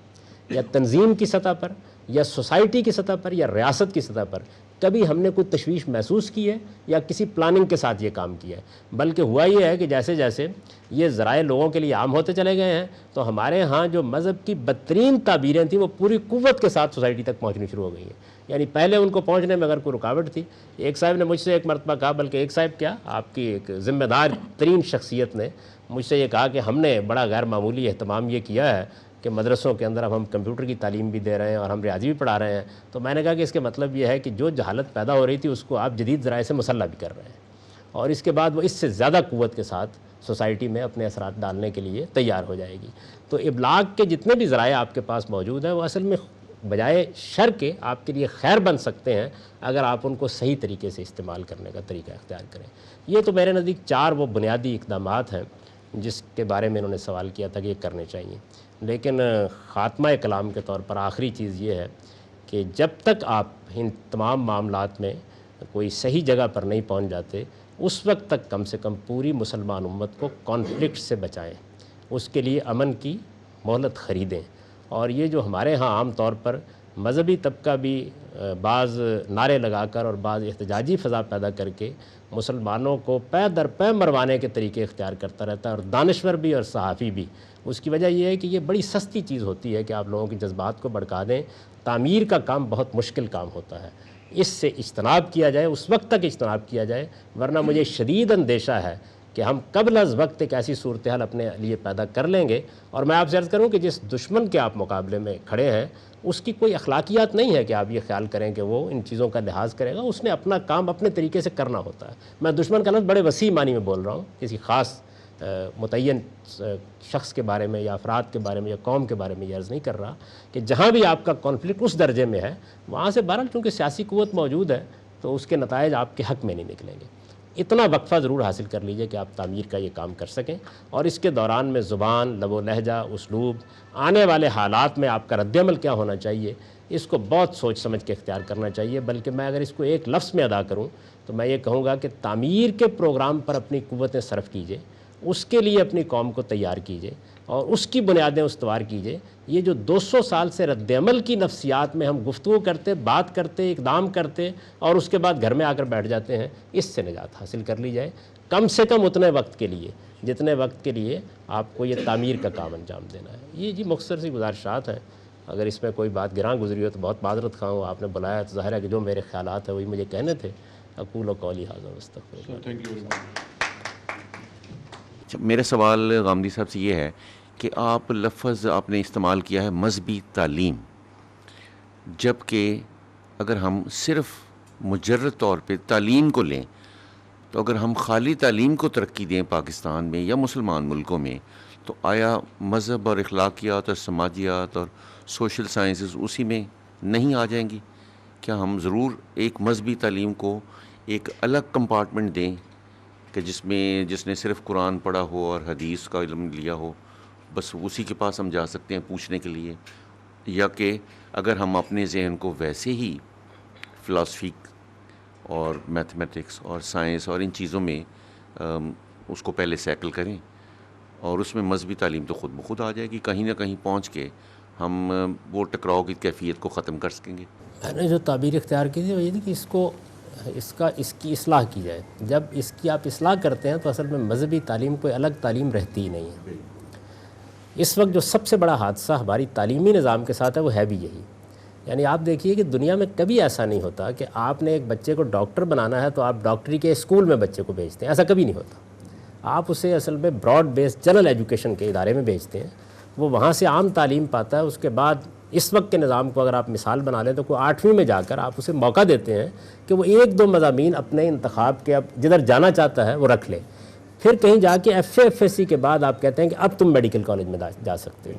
یا تنظیم کی سطح پر یا سوسائٹی کی سطح پر یا ریاست کی سطح پر کبھی ہم نے کوئی تشویش محسوس کی ہے یا کسی پلاننگ کے ساتھ یہ کام کیا ہے، بلکہ ہوا یہ ہے کہ جیسے جیسے یہ ذرائع لوگوں کے لیے عام ہوتے چلے گئے ہیں، تو ہمارے ہاں جو مذہب کی بدترین تعبیریں تھیں وہ پوری قوت کے ساتھ سوسائٹی تک پہنچنی شروع ہو گئی ہیں۔ یعنی پہلے ان کو پہنچنے میں اگر کوئی رکاوٹ تھی، ایک صاحب نے مجھ سے ایک مرتبہ کہا، بلکہ ایک صاحب کیا، آپ کی ایک ذمہ دار ترین شخصیت نے مجھ سے یہ کہا کہ ہم نے بڑا غیر معمولی اہتمام یہ کیا ہے کہ مدرسوں کے اندر اب ہم کمپیوٹر کی تعلیم بھی دے رہے ہیں اور ہم ریاضی بھی پڑھا رہے ہیں۔ تو میں نے کہا کہ اس کے مطلب یہ ہے کہ جو جہالت پیدا ہو رہی تھی اس کو آپ جدید ذرائع سے مسلح بھی کر رہے ہیں، اور اس کے بعد وہ اس سے زیادہ قوت کے ساتھ سوسائٹی میں اپنے اثرات ڈالنے کے لیے تیار ہو جائے گی۔ تو ابلاغ کے جتنے بھی ذرائع آپ کے پاس موجود ہیں وہ اصل میں بجائے شر کے آپ کے لیے خیر بن سکتے ہیں اگر آپ ان کو صحیح طریقے سے استعمال کرنے کا طریقہ اختیار کریں۔ یہ تو میرے نزدیک 4 وہ بنیادی اقدامات ہیں جس کے بارے میں انہوں نے سوال کیا تھا کہ یہ کرنے چاہیے۔ لیکن خاتمہ کلام کے طور پر آخری چیز یہ ہے کہ جب تک آپ ان تمام معاملات میں کوئی صحیح جگہ پر نہیں پہنچ جاتے، اس وقت تک کم سے کم پوری مسلمان امت کو کانفلکٹ سے بچائیں، اس کے لیے امن کی مہلت خریدیں۔ اور یہ جو ہمارے ہاں عام طور پر مذہبی طبقہ بھی بعض نعرے لگا کر اور بعض احتجاجی فضا پیدا کر کے مسلمانوں کو پے در پے مروانے کے طریقے اختیار کرتا رہتا ہے، اور دانشور بھی اور صحافی بھی، اس کی وجہ یہ ہے کہ یہ بڑی سستی چیز ہوتی ہے کہ آپ لوگوں کے جذبات کو بھڑکا دیں۔ تعمیر کا کام بہت مشکل کام ہوتا ہے، اس سے اجتناب کیا جائے، اس وقت تک اجتناب کیا جائے، ورنہ مجھے شدید اندیشہ ہے کہ ہم قبل از وقت ایک ایسی صورتحال اپنے لیے پیدا کر لیں گے۔ اور میں آپ سے عرض کروں کہ جس دشمن کے آپ مقابلے میں کھڑے ہیں اس کی کوئی اخلاقیات نہیں ہے کہ آپ یہ خیال کریں کہ وہ ان چیزوں کا لحاظ کرے گا، اس نے اپنا کام اپنے طریقے سے کرنا ہوتا ہے۔ میں دشمن کا لفظ بڑے وسیع معنی میں بول رہا ہوں، کسی خاص متعین شخص کے بارے میں یا افراد کے بارے میں یا قوم کے بارے میں یہ عرض نہیں کر رہا کہ جہاں بھی آپ کا کانفلکٹ اس درجے میں ہے وہاں سے بہرحال چونکہ سیاسی قوت موجود ہے تو اس کے نتائج آپ کے حق میں نہیں نکلیں گے۔ اتنا وقفہ ضرور حاصل کر لیجئے کہ آپ تعمیر کا یہ کام کر سکیں، اور اس کے دوران میں زبان، لب و لہجہ، اسلوب، آنے والے حالات میں آپ کا رد عمل کیا ہونا چاہیے، اس کو بہت سوچ سمجھ کے اختیار کرنا چاہیے۔ بلکہ میں اگر اس کو ایک لفظ میں ادا کروں تو میں یہ کہوں گا کہ تعمیر کے پروگرام پر اپنی قوتیں صرف کیجئے، اس کے لیے اپنی قوم کو تیار کیجئے اور اس کی بنیادیں استوار کیجئے۔ یہ جو 200 سال سے رد عمل کی نفسیات میں ہم گفتگو کرتے، بات کرتے، اقدام کرتے اور اس کے بعد گھر میں آ کر بیٹھ جاتے ہیں، اس سے نجات حاصل کر لی جائے، کم سے کم اتنے وقت کے لیے جتنے وقت کے لیے آپ کو یہ تعمیر کا کام انجام دینا ہے۔ یہ جی مختصر سی گزارشات ہیں، اگر اس میں کوئی بات گراں گزری ہو تو بہت معذرت خواہ ہوں، آپ نے بلایا تو ظاہر ہے کہ جو میرے خیالات ہیں وہی مجھے کہنے تھے۔ اقول و قولی ھذا واستغفر اللہ۔ میرا سوال غامدی صاحب سے یہ ہے کہ آپ لفظ آپ نے استعمال کیا ہے مذہبی تعلیم، جب کہ اگر ہم صرف مجرد طور پہ تعلیم کو لیں تو اگر ہم خالی تعلیم کو ترقی دیں پاکستان میں یا مسلمان ملکوں میں، تو آیا مذہب اور اخلاقیات اور سماجیات اور سوشل سائنسز اسی میں نہیں آ جائیں گی؟ کیا ہم ضرور ایک مذہبی تعلیم کو ایک الگ کمپارٹمنٹ دیں کہ جس نے صرف قرآن پڑھا ہو اور حدیث کا علم لیا ہو، بس اسی کے پاس ہم جا سکتے ہیں پوچھنے کے لیے؟ یا کہ اگر ہم اپنے ذہن کو ویسے ہی فلاسفی اور میتھمیٹکس اور سائنس اور ان چیزوں میں اس کو پہلے سیکل کریں اور اس میں مذہبی تعلیم تو خود بخود آ جائے گی، کہیں نہ کہیں پہنچ کے ہم وہ ٹکراؤ کی کیفیت کو ختم کر سکیں گے۔ میں نے جو تعبیر اختیار کی تھی وہ یہ تھی کہ اس کی اصلاح کی جائے۔ جب اس کی آپ اصلاح کرتے ہیں تو اصل میں مذہبی تعلیم کوئی الگ تعلیم رہتی ہی نہیں ہے۔ اس وقت جو سب سے بڑا حادثہ ہماری تعلیمی نظام کے ساتھ ہے وہ ہے بھی یہی۔ یعنی آپ دیکھیے کہ دنیا میں کبھی ایسا نہیں ہوتا کہ آپ نے ایک بچے کو ڈاکٹر بنانا ہے تو آپ ڈاکٹری کے اسکول میں بچے کو بھیجتے ہیں، ایسا کبھی نہیں ہوتا۔ آپ اسے اصل میں براڈ بیس جنرل ایجوکیشن کے ادارے میں بھیجتے ہیں، وہ وہاں سے عام تعلیم پاتا ہے۔ اس کے بعد اس وقت کے نظام کو اگر آپ مثال بنا لیں تو کوئی 8ویں میں جا کر آپ اسے موقع دیتے ہیں کہ وہ 1-2 مضامین اپنے انتخاب کے اب جدھر جانا چاہتا ہے وہ رکھ لے، پھر کہیں جا کے FA/FSC کے بعد آپ کہتے ہیں کہ اب تم میڈیکل کالج میں جا سکتے ہو۔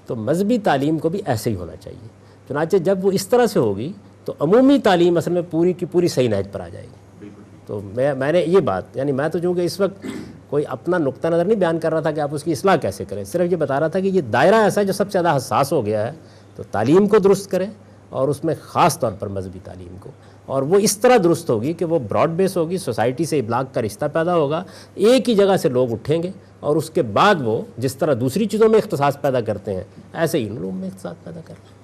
تو مذہبی تعلیم کو بھی ایسے ہی ہونا چاہیے۔ چنانچہ جب وہ اس طرح سے ہوگی تو عمومی تعلیم اصل میں پوری کی پوری صحیح نہج پر آ جائے گی۔ تو میں نے یہ بات، یعنی میں تو چونکہ اس وقت کوئی اپنا نقطہ نظر نہیں بیان کر رہا تھا کہ آپ اس کی اصلاح کیسے کریں، صرف یہ بتا رہا تھا کہ یہ دائرہ ایسا ہے جو سب سے زیادہ حساس ہو گیا ہے، تو تعلیم کو درست کریں اور اس میں خاص طور پر مذہبی تعلیم کو، اور وہ اس طرح درست ہوگی کہ وہ براڈ بیس ہوگی، سوسائٹی سے ابلاغ کا رشتہ پیدا ہوگا، ایک ہی جگہ سے لوگ اٹھیں گے اور اس کے بعد وہ جس طرح دوسری چیزوں میں اختصاص پیدا کرتے ہیں ایسے ہی علوم میں اختصاص پیدا کریں۔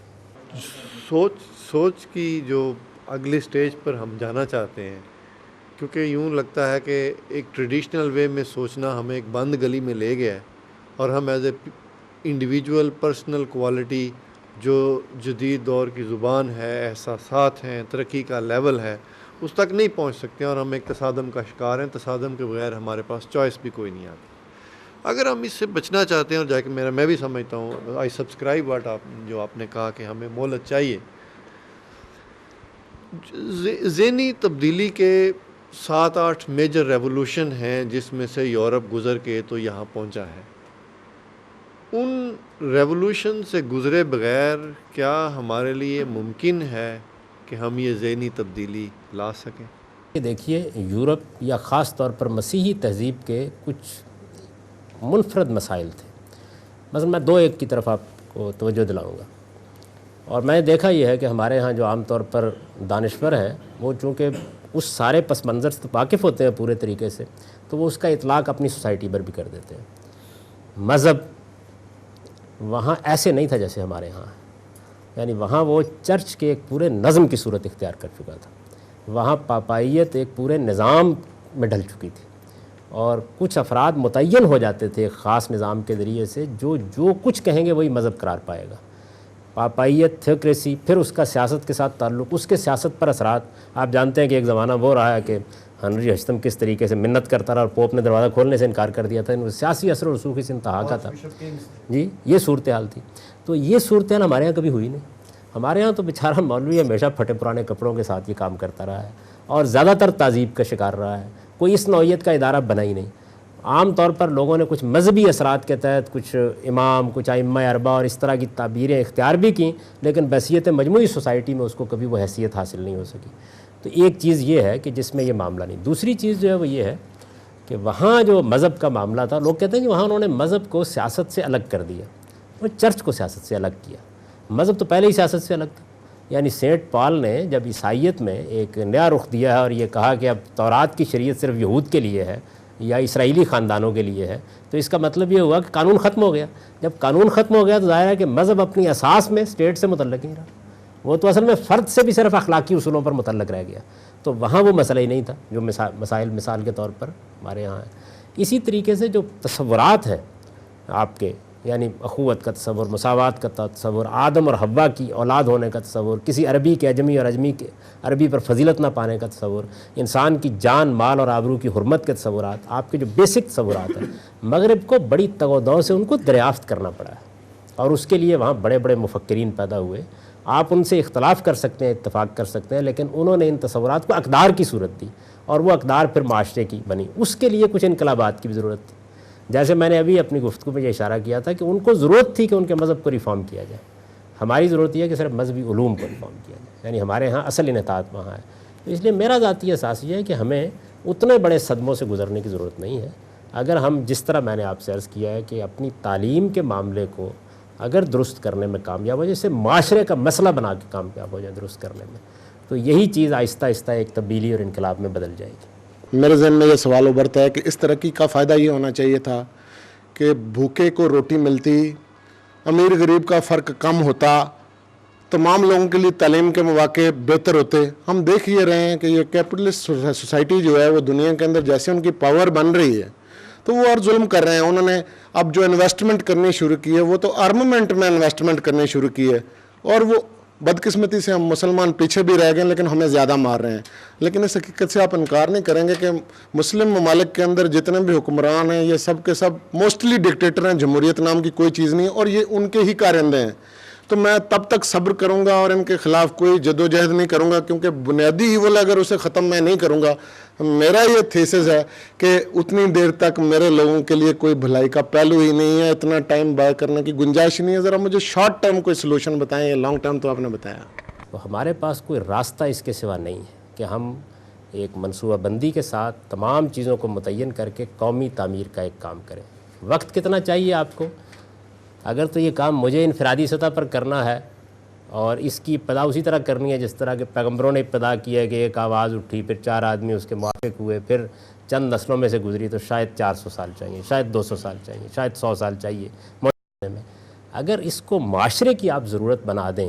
سوچ کی جو اگلی سٹیج پر ہم جانا چاہتے ہیں، کیونکہ یوں لگتا ہے کہ ایک ٹریڈیشنل وے میں سوچنا ہمیں ایک بند گلی میں لے گیا ہے، اور ہم as a individual personal quality جو جدید دور کی زبان ہے، احساسات ہیں، ترقی کا لیول ہے، اس تک نہیں پہنچ سکتے، اور ہم ایک تصادم کا شکار ہیں۔ تصادم کے بغیر ہمارے پاس چوائس بھی کوئی نہیں آتی۔ اگر ہم اس سے بچنا چاہتے ہیں، اور جا کے میں بھی سمجھتا ہوں، آئی سبسکرائب واٹ جو آپ نے کہا کہ ہمیں مہلت چاہیے۔ ذہنی تبدیلی کے 7-8 میجر ریولوشن ہیں جس میں سے یورپ گزر کے تو یہاں پہنچا ہے۔ ان ریولوشن سے گزرے بغیر کیا ہمارے لیے ممکن ہے کہ ہم یہ ذہنی تبدیلی لا سکیں؟ دیکھیے، یورپ یا خاص طور پر مسیحی تہذیب کے کچھ منفرد مسائل تھے۔ مثلا میں 2-1 کی طرف آپ کو توجہ دلاؤں گا، اور میں نے دیکھا یہ ہے کہ ہمارے ہاں جو عام طور پر دانشور ہیں وہ چونکہ اس سارے پس منظر سے واقف ہوتے ہیں پورے طریقے سے، تو وہ اس کا اطلاق اپنی سوسائٹی پر بھی کر دیتے ہیں۔ مذہب وہاں ایسے نہیں تھا جیسے ہمارے ہاں ہے، یعنی وہاں وہ چرچ کے ایک پورے نظم کی صورت اختیار کر چکا تھا۔ وہاں پاپائیت ایک پورے نظام میں ڈھل چکی تھی، اور کچھ افراد متعین ہو جاتے تھے ایک خاص نظام کے ذریعے سے، جو کچھ کہیں گے وہی مذہب قرار پائے گا۔ پاپائیت، تھیوکریسی، پھر اس کا سیاست کے ساتھ تعلق، اس کے سیاست پر اثرات۔ آپ جانتے ہیں کہ ایک زمانہ وہ رہا ہے کہ ہنری ہشتم کس طریقے سے منت کرتا رہا اور پوپ نے دروازہ کھولنے سے انکار کر دیا تھا، سیاسی اثر و رسوخ اس انتہا کا تھا۔ جی، یہ صورتحال تھی۔ تو یہ صورتحال ہمارے یہاں کبھی ہوئی نہیں۔ ہمارے ہاں تو بیچارہ مولوی ہمیشہ پھٹے پرانے کپڑوں کے ساتھ یہ کام کرتا رہا ہے، اور زیادہ تر تعذیب کا شکار رہا ہے۔ کوئی اس نوعیت کا ادارہ بنا ہی نہیں۔ عام طور پر لوگوں نے کچھ مذہبی اثرات کے تحت کچھ امام، کچھ ائمہ اربعہ اور اس طرح کی تعبیریں اختیار بھی کیں، لیکن بحیثیت مجموعی سوسائٹی میں اس کو کبھی وہ حیثیت حاصل نہیں ہو سکی۔ تو ایک چیز یہ ہے کہ جس میں یہ معاملہ نہیں۔ دوسری چیز جو ہے وہ یہ ہے کہ وہاں جو مذہب کا معاملہ تھا، لوگ کہتے ہیں کہ وہاں انہوں نے مذہب کو سیاست سے الگ کر دیا، وہ چرچ کو سیاست سے الگ کیا۔ مذہب تو پہلے ہی سیاست سے الگ تھا۔ یعنی سینٹ پال نے جب عیسائیت میں ایک نیا رخ دیا ہے اور یہ کہا کہ اب تورات کی شریعت صرف یہود کے لیے ہے یا اسرائیلی خاندانوں کے لیے ہے، تو اس کا مطلب یہ ہوا کہ قانون ختم ہو گیا۔ جب قانون ختم ہو گیا تو ظاہر ہے کہ مذہب اپنی اساس میں اسٹیٹ سے متعلق نہیں رہا، وہ تو اصل میں فرد سے بھی صرف اخلاقی اصولوں پر متعلق رہ گیا۔ تو وہاں وہ مسئلہ ہی نہیں تھا جو مسائل مثال کے طور پر ہمارے یہاں ہے۔ اسی طریقے سے جو تصورات ہیں آپ کے یعنی اخوت کا تصور، مساوات کا تصور، آدم اور حوا کی اولاد ہونے کا تصور، کسی عربی کے اجمی اور اجمی کے عربی پر فضیلت نہ پانے کا تصور، انسان کی جان، مال اور آبرو کی حرمت کے تصورات، آپ کے جو بیسک تصورات ہیں، مغرب کو بڑی تگ و دو سے ان کو دریافت کرنا پڑا ہے، اور اس کے لیے وہاں بڑے بڑے مفکرین پیدا ہوئے۔ آپ ان سے اختلاف کر سکتے ہیں، اتفاق کر سکتے ہیں، لیکن انہوں نے ان تصورات کو اقدار کی صورت دی، اور وہ اقدار پھر معاشرے کی بنی۔ اس کے لیے کچھ انقلابات کی بھی ضرورت تھی، جیسے میں نے ابھی اپنی گفتگو میں یہ اشارہ کیا تھا کہ ان کو ضرورت تھی کہ ان کے مذہب کو ریفارم کیا جائے۔ ہماری ضرورت یہ ہے کہ صرف مذہبی علوم کو ریفارم کیا جائے، یعنی ہمارے ہاں اصل انحطاط وہاں ہے۔ تو اس لیے میرا ذاتی احساس یہ ہے کہ ہمیں اتنے بڑے صدموں سے گزرنے کی ضرورت نہیں ہے۔ اگر ہم جس طرح میں نے آپ سے عرض کیا ہے کہ اپنی تعلیم کے معاملے کو اگر درست کرنے میں کامیاب ہو، جیسے معاشرے کا مسئلہ بنا کے کامیاب ہو جائے درست کرنے میں، تو یہی چیز آہستہ آہستہ ایک تبدیلی اور انقلاب میں بدل جائے گی۔ میرے ذہن میں یہ سوال ابھرتا ہے کہ اس ترقی کا فائدہ یہ ہونا چاہیے تھا کہ بھوکے کو روٹی ملتی، امیر غریب کا فرق کم ہوتا، تمام لوگوں کے لیے تعلیم کے مواقع بہتر ہوتے۔ ہم دیکھ یہ رہے ہیں کہ یہ کیپٹلسٹ سوسائٹی جو ہے وہ دنیا کے اندر جیسے ان کی پاور بن رہی ہے تو وہ اور ظلم کر رہے ہیں۔ انہوں نے اب جو انویسٹمنٹ کرنی شروع کی ہے وہ تو آرمامنٹ میں انویسٹمنٹ کرنی شروع کی ہے، اور وہ بدقسمتی سے ہم مسلمان پیچھے بھی رہ گئے لیکن ہمیں زیادہ مار رہے ہیں۔ لیکن اس حقیقت سے آپ انکار نہیں کریں گے کہ مسلم ممالک کے اندر جتنے بھی حکمران ہیں یہ سب کے سب موسٹلی ڈکٹیٹر ہیں، جمہوریت نام کی کوئی چیز نہیں، اور یہ ان کے ہی کارندے ہیں۔ تو میں تب تک صبر کروں گا اور ان کے خلاف کوئی جدوجہد نہیں کروں گا، کیونکہ بنیادی ایول اگر اسے ختم میں نہیں کروں گا، میرا یہ تھیسس ہے کہ اتنی دیر تک میرے لوگوں کے لیے کوئی بھلائی کا پہلو ہی نہیں ہے، اتنا ٹائم بائے کرنے کی گنجائش نہیں ہے۔ ذرا مجھے شارٹ ٹرم کوئی سلوشن بتائیں، یہ لانگ ٹرم تو آپ نے بتایا۔ تو ہمارے پاس کوئی راستہ اس کے سوا نہیں ہے کہ ہم ایک منصوبہ بندی کے ساتھ تمام چیزوں کو متعین کر کے قومی تعمیر کا ایک کام کریں۔ وقت کتنا چاہیے آپ کو؟ اگر تو یہ کام مجھے انفرادی سطح پر کرنا ہے اور اس کی ابتدا اسی طرح کرنی ہے جس طرح کہ پیغمبروں نے ابتدا کی ہے کہ ایک آواز اٹھی، پھر 4 آدمی اس کے موافق ہوئے، پھر چند نسلوں میں سے گزری، تو شاید 400 سال چاہیے، شاید 200 سال چاہیے، شاید 100 سال چاہیے میں۔ اگر اس کو معاشرے کی آپ ضرورت بنا دیں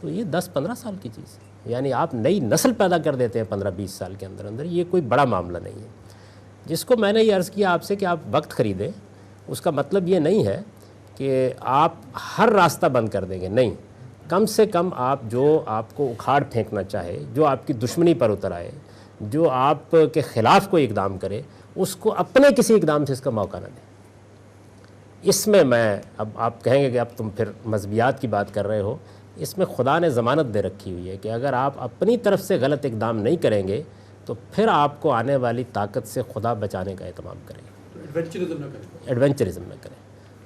تو یہ 10-15 سال کی چیز ہے، یعنی آپ نئی نسل پیدا کر دیتے ہیں 15-20 سال کے اندر اندر، یہ کوئی بڑا معاملہ نہیں ہے۔ جس کو میں نے یہ عرض کیا آپ سے کہ آپ وقت خریدیں، اس کا مطلب یہ نہیں ہے کہ آپ ہر راستہ بند کر دیں گے، نہیں، کم سے کم آپ جو آپ کو اکھاڑ پھینکنا چاہے، جو آپ کی دشمنی پر اتر آئے، جو آپ کے خلاف کوئی اقدام کرے، اس کو اپنے کسی اقدام سے اس کا موقع نہ دیں۔ اس میں اب آپ کہیں گے کہ اب تم پھر مذہبیات کی بات کر رہے ہو، اس میں خدا نے ضمانت دے رکھی ہوئی ہے کہ اگر آپ اپنی طرف سے غلط اقدام نہیں کریں گے تو پھر آپ کو آنے والی طاقت سے خدا بچانے کا اہتمام کرے گا۔ ایڈونچرزم نہ کریں۔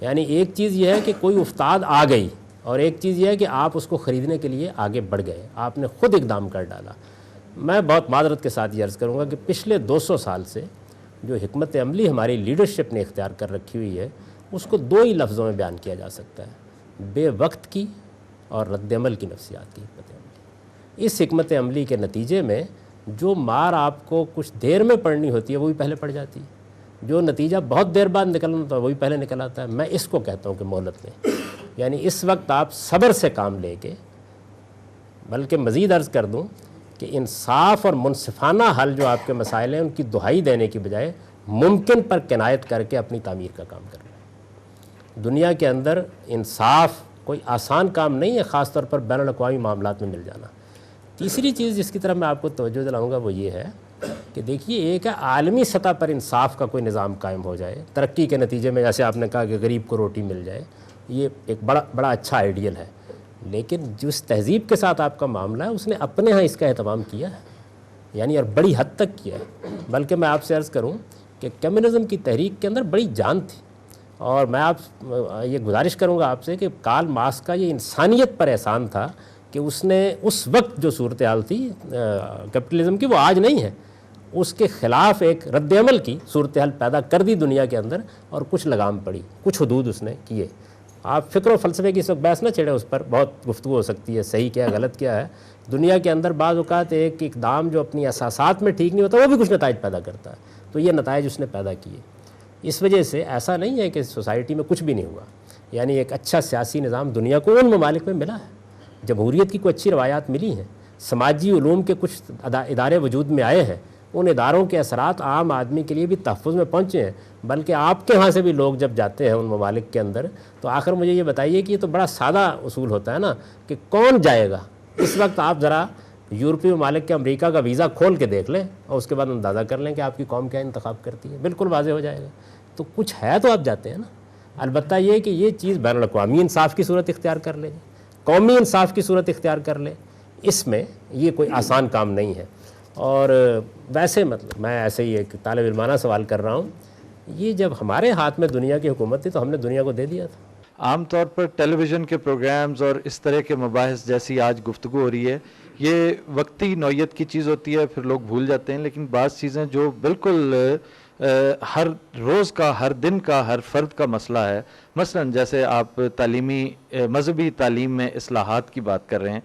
یعنی ایک چیز یہ ہے کہ کوئی افتاد آ گئی، اور ایک چیز یہ ہے کہ آپ اس کو خریدنے کے لیے آگے بڑھ گئے، آپ نے خود اقدام کر ڈالا۔ میں بہت معذرت کے ساتھ یہ عرض کروں گا کہ پچھلے 200 سال سے جو حکمت عملی ہماری لیڈرشپ نے اختیار کر رکھی ہوئی ہے، اس کو 2 ہی لفظوں میں بیان کیا جا سکتا ہے: بے وقت کی اور رد عمل کی نفسیات کی حکمت عملی۔ اس حکمت عملی کے نتیجے میں جو مار آپ کو کچھ دیر میں پڑنی ہوتی ہے وہی پہلے پڑ جاتی ہے، جو نتیجہ بہت دیر بعد نکلنا ہوتا ہے وہی پہلے نکل آتا ہے۔ میں اس کو کہتا ہوں کہ مہلت لیں، یعنی اس وقت آپ صبر سے کام لے کے، بلکہ مزید عرض کر دوں کہ انصاف اور منصفانہ حل جو آپ کے مسائل ہیں ان کی دہائی دینے کی بجائے ممکن پر کنایت کر کے اپنی تعمیر کا کام کرنا ہے۔ دنیا کے اندر انصاف کوئی آسان کام نہیں ہے، خاص طور پر بین الاقوامی معاملات میں مل جانا۔ تیسری چیز جس کی طرف میں آپ کو توجہ دلاؤں گا وہ یہ ہے کہ دیکھیے، ایک ہے عالمی سطح پر انصاف کا کوئی نظام قائم ہو جائے ترقی کے نتیجے میں، جیسے آپ نے کہا کہ غریب کو روٹی مل جائے، یہ ایک بڑا اچھا آئیڈیل ہے، لیکن جس تہذیب کے ساتھ آپ کا معاملہ ہے اس نے اپنے ہاں اس کا اہتمام کیا ہے، یعنی اور بڑی حد تک کیا ہے۔ بلکہ میں آپ سے عرض کروں کہ کمیونزم کی تحریک کے اندر بڑی جان تھی، اور میں یہ گزارش کروں گا آپ سے کہ کارل مارکس کا یہ انسانیت پر احسان تھا کہ اس نے اس وقت جو صورتحال تھی کیپٹلزم کی، وہ آج نہیں ہے، اس کے خلاف ایک رد عمل کی صورتحال پیدا کر دی دنیا کے اندر، اور کچھ لگام پڑی، کچھ حدود اس نے کیے۔ آپ فکر و فلسفے کی اس وقت بحث نہ چھیڑیں، اس پر بہت گفتگو ہو سکتی ہے، صحیح کیا ہے غلط کیا ہے۔ دنیا کے اندر بعض اوقات ایک اقدام جو اپنی اساسات میں ٹھیک نہیں ہوتا وہ بھی کچھ نتائج پیدا کرتا ہے، تو یہ نتائج اس نے پیدا کیے۔ اس وجہ سے ایسا نہیں ہے کہ سوسائٹی میں کچھ بھی نہیں ہوا، یعنی ایک اچھا سیاسی نظام دنیا کو ان ممالک میں ملا ہے، جمہوریت کی کوئی اچھی روایات ملی ہیں، سماجی علوم کے کچھ ادارے وجود میں آئے ہیں، ان اداروں کے اثرات عام آدمی کے لیے بھی تحفظ میں پہنچے ہیں، بلکہ آپ کے ہاں سے بھی لوگ جب جاتے ہیں ان ممالک کے اندر، تو آخر مجھے یہ بتائیے کہ یہ تو بڑا سادہ اصول ہوتا ہے نا کہ کون جائے گا۔ اس وقت آپ ذرا یورپی ممالک کے امریکہ کا ویزا کھول کے دیکھ لیں اور اس کے بعد اندازہ کر لیں کہ آپ کی قوم کیا انتخاب کرتی ہے، بالکل واضح ہو جائے گا۔ تو کچھ ہے تو آپ جاتے ہیں نا، البتہ یہ کہ یہ چیز بین الاقوامی انصاف کی صورت اختیار کر لے، قومی انصاف کی صورت اختیار کر لے، اس میں یہ کوئی آسان کام نہیں ہے۔ اور ویسے مطلب میں ایسے ہی ایک طالب علمانہ سوال کر رہا ہوں، یہ جب ہمارے ہاتھ میں دنیا کی حکومت تھی تو ہم نے دنیا کو دے دیا تھا۔ عام طور پر ٹیلی ویژن کے پروگرامز اور اس طرح کے مباحث جیسی آج گفتگو ہو رہی ہے، یہ وقتی نوعیت کی چیز ہوتی ہے، پھر لوگ بھول جاتے ہیں، لیکن بعض چیزیں جو بالکل ہر روز کا، ہر دن کا، ہر فرد کا مسئلہ ہے، مثلا جیسے آپ تعلیمی مذہبی تعلیم میں اصلاحات کی بات کر رہے ہیں،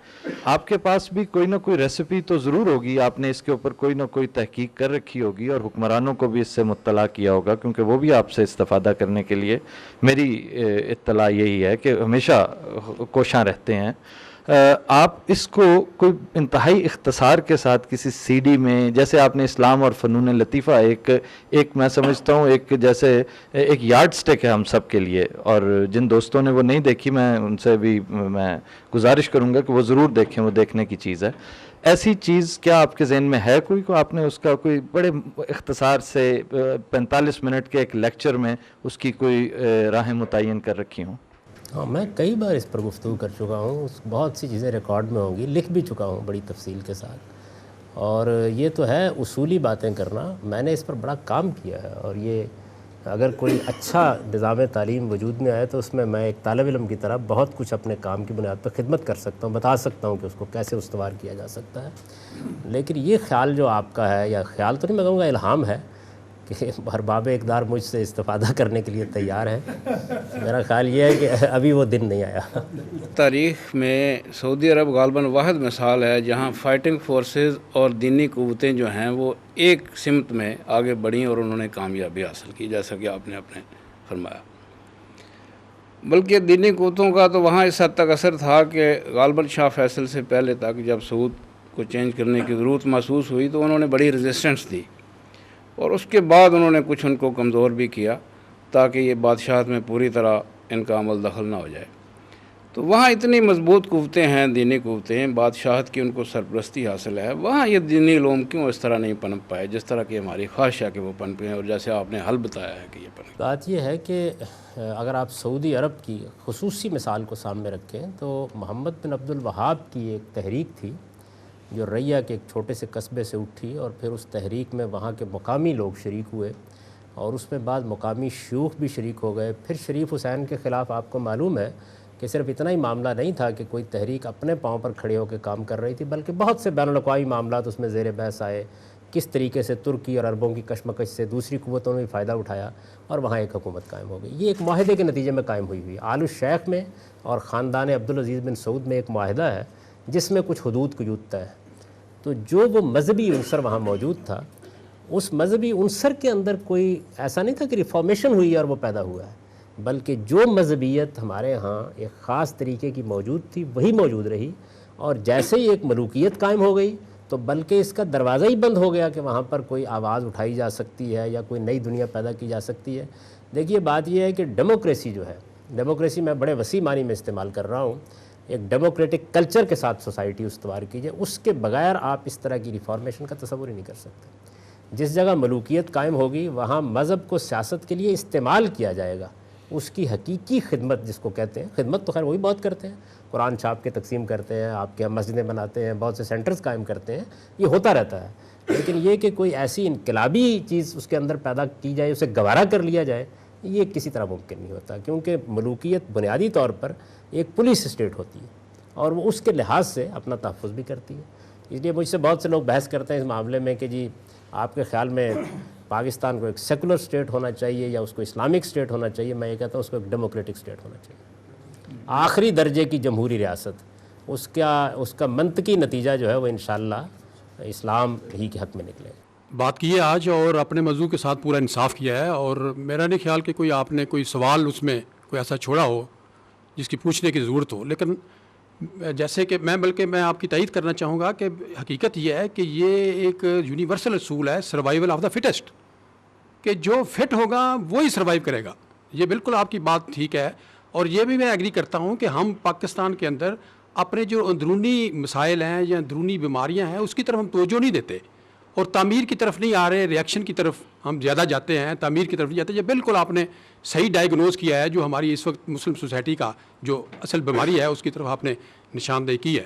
آپ کے پاس بھی کوئی نہ کوئی ریسیپی تو ضرور ہوگی، آپ نے اس کے اوپر کوئی نہ کوئی تحقیق کر رکھی ہوگی اور حکمرانوں کو بھی اس سے مطلع کیا ہوگا، کیونکہ وہ بھی آپ سے استفادہ کرنے کے لیے، میری اطلاع یہی ہے کہ ہمیشہ کوشاں رہتے ہیں۔ آپ اس کو کوئی انتہائی اختصار کے ساتھ کسی سی ڈی میں، جیسے آپ نے اسلام اور فنون لطیفہ ایک میں سمجھتا ہوں ایک جیسے ایک یارڈ سٹک ہے ہم سب کے لیے، اور جن دوستوں نے وہ نہیں دیکھی میں ان سے بھی میں گزارش کروں گا کہ وہ ضرور دیکھیں، وہ دیکھنے کی چیز ہے۔ ایسی چیز کیا آپ کے ذہن میں ہے کوئی کو آپ نے اس کا کوئی بڑے اختصار سے 45 منٹ کے ایک لیکچر میں اس کی کوئی راہیں متعین کر رکھی ہوں؟ ہاں، میں کئی بار اس پر گفتگو کر چکا ہوں، بہت سی چیزیں ریکارڈ میں ہوں گی، لکھ بھی چکا ہوں بڑی تفصیل کے ساتھ، اور یہ تو ہے اصولی باتیں کرنا، میں نے اس پر بڑا کام کیا ہے، اور یہ اگر کوئی اچھا نظام تعلیم وجود میں آئے تو اس میں ایک طالب علم کی طرح بہت کچھ اپنے کام کی بنیاد پر خدمت کر سکتا ہوں، بتا سکتا ہوں کہ اس کو کیسے استوار کیا جا سکتا ہے۔ لیکن یہ خیال جو آپ کا ہے، یا خیال تو نہیں میں کہوں گا، الہام ہے کہ ارباب اقدار مجھ سے استفادہ کرنے کے لیے تیار ہے، میرا خیال یہ ہے کہ ابھی وہ دن نہیں آیا۔ تاریخ میں سعودی عرب غالباً واحد مثال ہے جہاں فائٹنگ فورسز اور دینی قوتیں جو ہیں وہ ایک سمت میں آگے بڑھیں اور انہوں نے کامیابی حاصل کی، جیسا کہ آپ نے فرمایا۔ بلکہ دینی قوتوں کا تو وہاں اس حد تک اثر تھا کہ غالباً شاہ فیصل سے پہلے تک جب سعود کو چینج کرنے کی ضرورت محسوس ہوئی تو انہوں نے بڑی ریزسٹنس دی، اور اس کے بعد انہوں نے کچھ ان کو کمزور بھی کیا تاکہ یہ بادشاہت میں پوری طرح ان کا عمل دخل نہ ہو جائے۔ تو وہاں اتنی مضبوط قوتیں ہیں، دینی قوتیں، بادشاہت کی ان کو سرپرستی حاصل ہے، وہاں یہ دینی علوم کیوں اس طرح نہیں پنپ پائے جس طرح کی ہماری خواہش ہے کہ وہ پنپیں، اور جیسے آپ نے حل بتایا ہے کہ یہ پنپیں۔ بات یہ ہے کہ اگر آپ سعودی عرب کی خصوصی مثال کو سامنے رکھیں تو محمد بن عبد الوہاب کی ایک تحریک تھی جو ریہ کے ایک چھوٹے سے قصبے سے اٹھی، اور پھر اس تحریک میں وہاں کے مقامی لوگ شریک ہوئے، اور اس میں بعد مقامی شیوخ بھی شریک ہو گئے۔ پھر شریف حسین کے خلاف آپ کو معلوم ہے کہ صرف اتنا ہی معاملہ نہیں تھا کہ کوئی تحریک اپنے پاؤں پر کھڑے ہو کے کام کر رہی تھی، بلکہ بہت سے بین الاقوامی معاملات اس میں زیر بحث آئے، کس طریقے سے ترکی اور عربوں کی کشمکش سے دوسری قوتوں نے بھی فائدہ اٹھایا اور وہاں ایک حکومت قائم ہو گئی۔ یہ ایک معاہدے کے نتیجے میں قائم ہوئی آل الشیخ میں اور خاندان عبدالعزیز بن سعود میں ایک معاہدہ ہے جس میں کچھ حدود قیود طے ہے۔ تو جو وہ مذہبی عنصر وہاں موجود تھا، اس مذہبی عنصر کے اندر کوئی ایسا نہیں تھا کہ ریفارمیشن ہوئی اور وہ پیدا ہوا ہے، بلکہ جو مذہبیت ہمارے ہاں ایک خاص طریقے کی موجود تھی وہی موجود رہی، اور جیسے ہی ایک ملوکیت قائم ہو گئی تو بلکہ اس کا دروازہ ہی بند ہو گیا کہ وہاں پر کوئی آواز اٹھائی جا سکتی ہے یا کوئی نئی دنیا پیدا کی جا سکتی ہے۔ دیکھیے بات یہ ہے کہ ڈیموکریسی جو ہے، ڈیموکریسی میں بڑے وسیع معنی میں استعمال کر رہا ہوں، ایک ڈیموکریٹک کلچر کے ساتھ سوسائٹی استوار کیجیے، اس کے بغیر آپ اس طرح کی ریفارمیشن کا تصور ہی نہیں کر سکتے۔ جس جگہ ملوکیت قائم ہوگی وہاں مذہب کو سیاست کے لیے استعمال کیا جائے گا، اس کی حقیقی خدمت جس کو کہتے ہیں، خدمت تو خیر وہی بہت کرتے ہیں، قرآن چھاپ کے تقسیم کرتے ہیں، آپ کے یہاں مسجدیں بناتے ہیں، بہت سے سینٹرز قائم کرتے ہیں، یہ ہوتا رہتا ہے، لیکن یہ کہ کوئی ایسی انقلابی چیز اس کے اندر پیدا کی جائے، اسے گوارا کر لیا جائے، یہ کسی طرح ممکن نہیں ہوتا، کیونکہ ملوکیت بنیادی طور پر ایک پولیس اسٹیٹ ہوتی ہے اور وہ اس کے لحاظ سے اپنا تحفظ بھی کرتی ہے۔ اس لیے مجھ سے بہت سے لوگ بحث کرتے ہیں اس معاملے میں کہ جی آپ کے خیال میں پاکستان کو ایک سیکولر سٹیٹ ہونا چاہیے یا اس کو اسلامک سٹیٹ ہونا چاہیے، میں یہ کہتا ہوں اس کو ایک ڈیموکریٹک سٹیٹ ہونا چاہیے، آخری درجے کی جمہوری ریاست، اس کا منطقی نتیجہ جو ہے وہ انشاءاللہ اسلام ہی کے حق میں نکلے۔ بات کی ہے آج اور اپنے موضوع کے ساتھ پورا انصاف کیا ہے، اور میرا نہیں خیال کہ کوئی آپ نے کوئی سوال اس میں کوئی ایسا چھوڑا ہو جس کی پوچھنے کی ضرورت ہو، لیکن جیسے کہ میں آپ کی تائید کرنا چاہوں گا کہ حقیقت یہ ہے کہ یہ ایک یونیورسل اصول ہے سروائیول آف دا فٹسٹ، کہ جو فٹ ہوگا وہی سروائیو کرے گا. یہ بالکل آپ کی بات ٹھیک ہے، اور یہ بھی میں ایگری کرتا ہوں کہ ہم پاکستان کے اندر اپنے جو اندرونی مسائل ہیں یا اندرونی بیماریاں ہیں اس کی طرف ہم توجہ نہیں دیتے، اور تعمیر کی طرف نہیں آ رہے، ریئیکشن کی طرف ہم زیادہ جاتے ہیں، تعمیر کی طرف نہیں جاتے. یہ بالکل آپ نے صحیح ڈائیگنوز کیا ہے، جو ہماری اس وقت مسلم سوسائٹی کا جو اصل بیماری ہے اس کی طرف آپ نے نشاندہی کی ہے.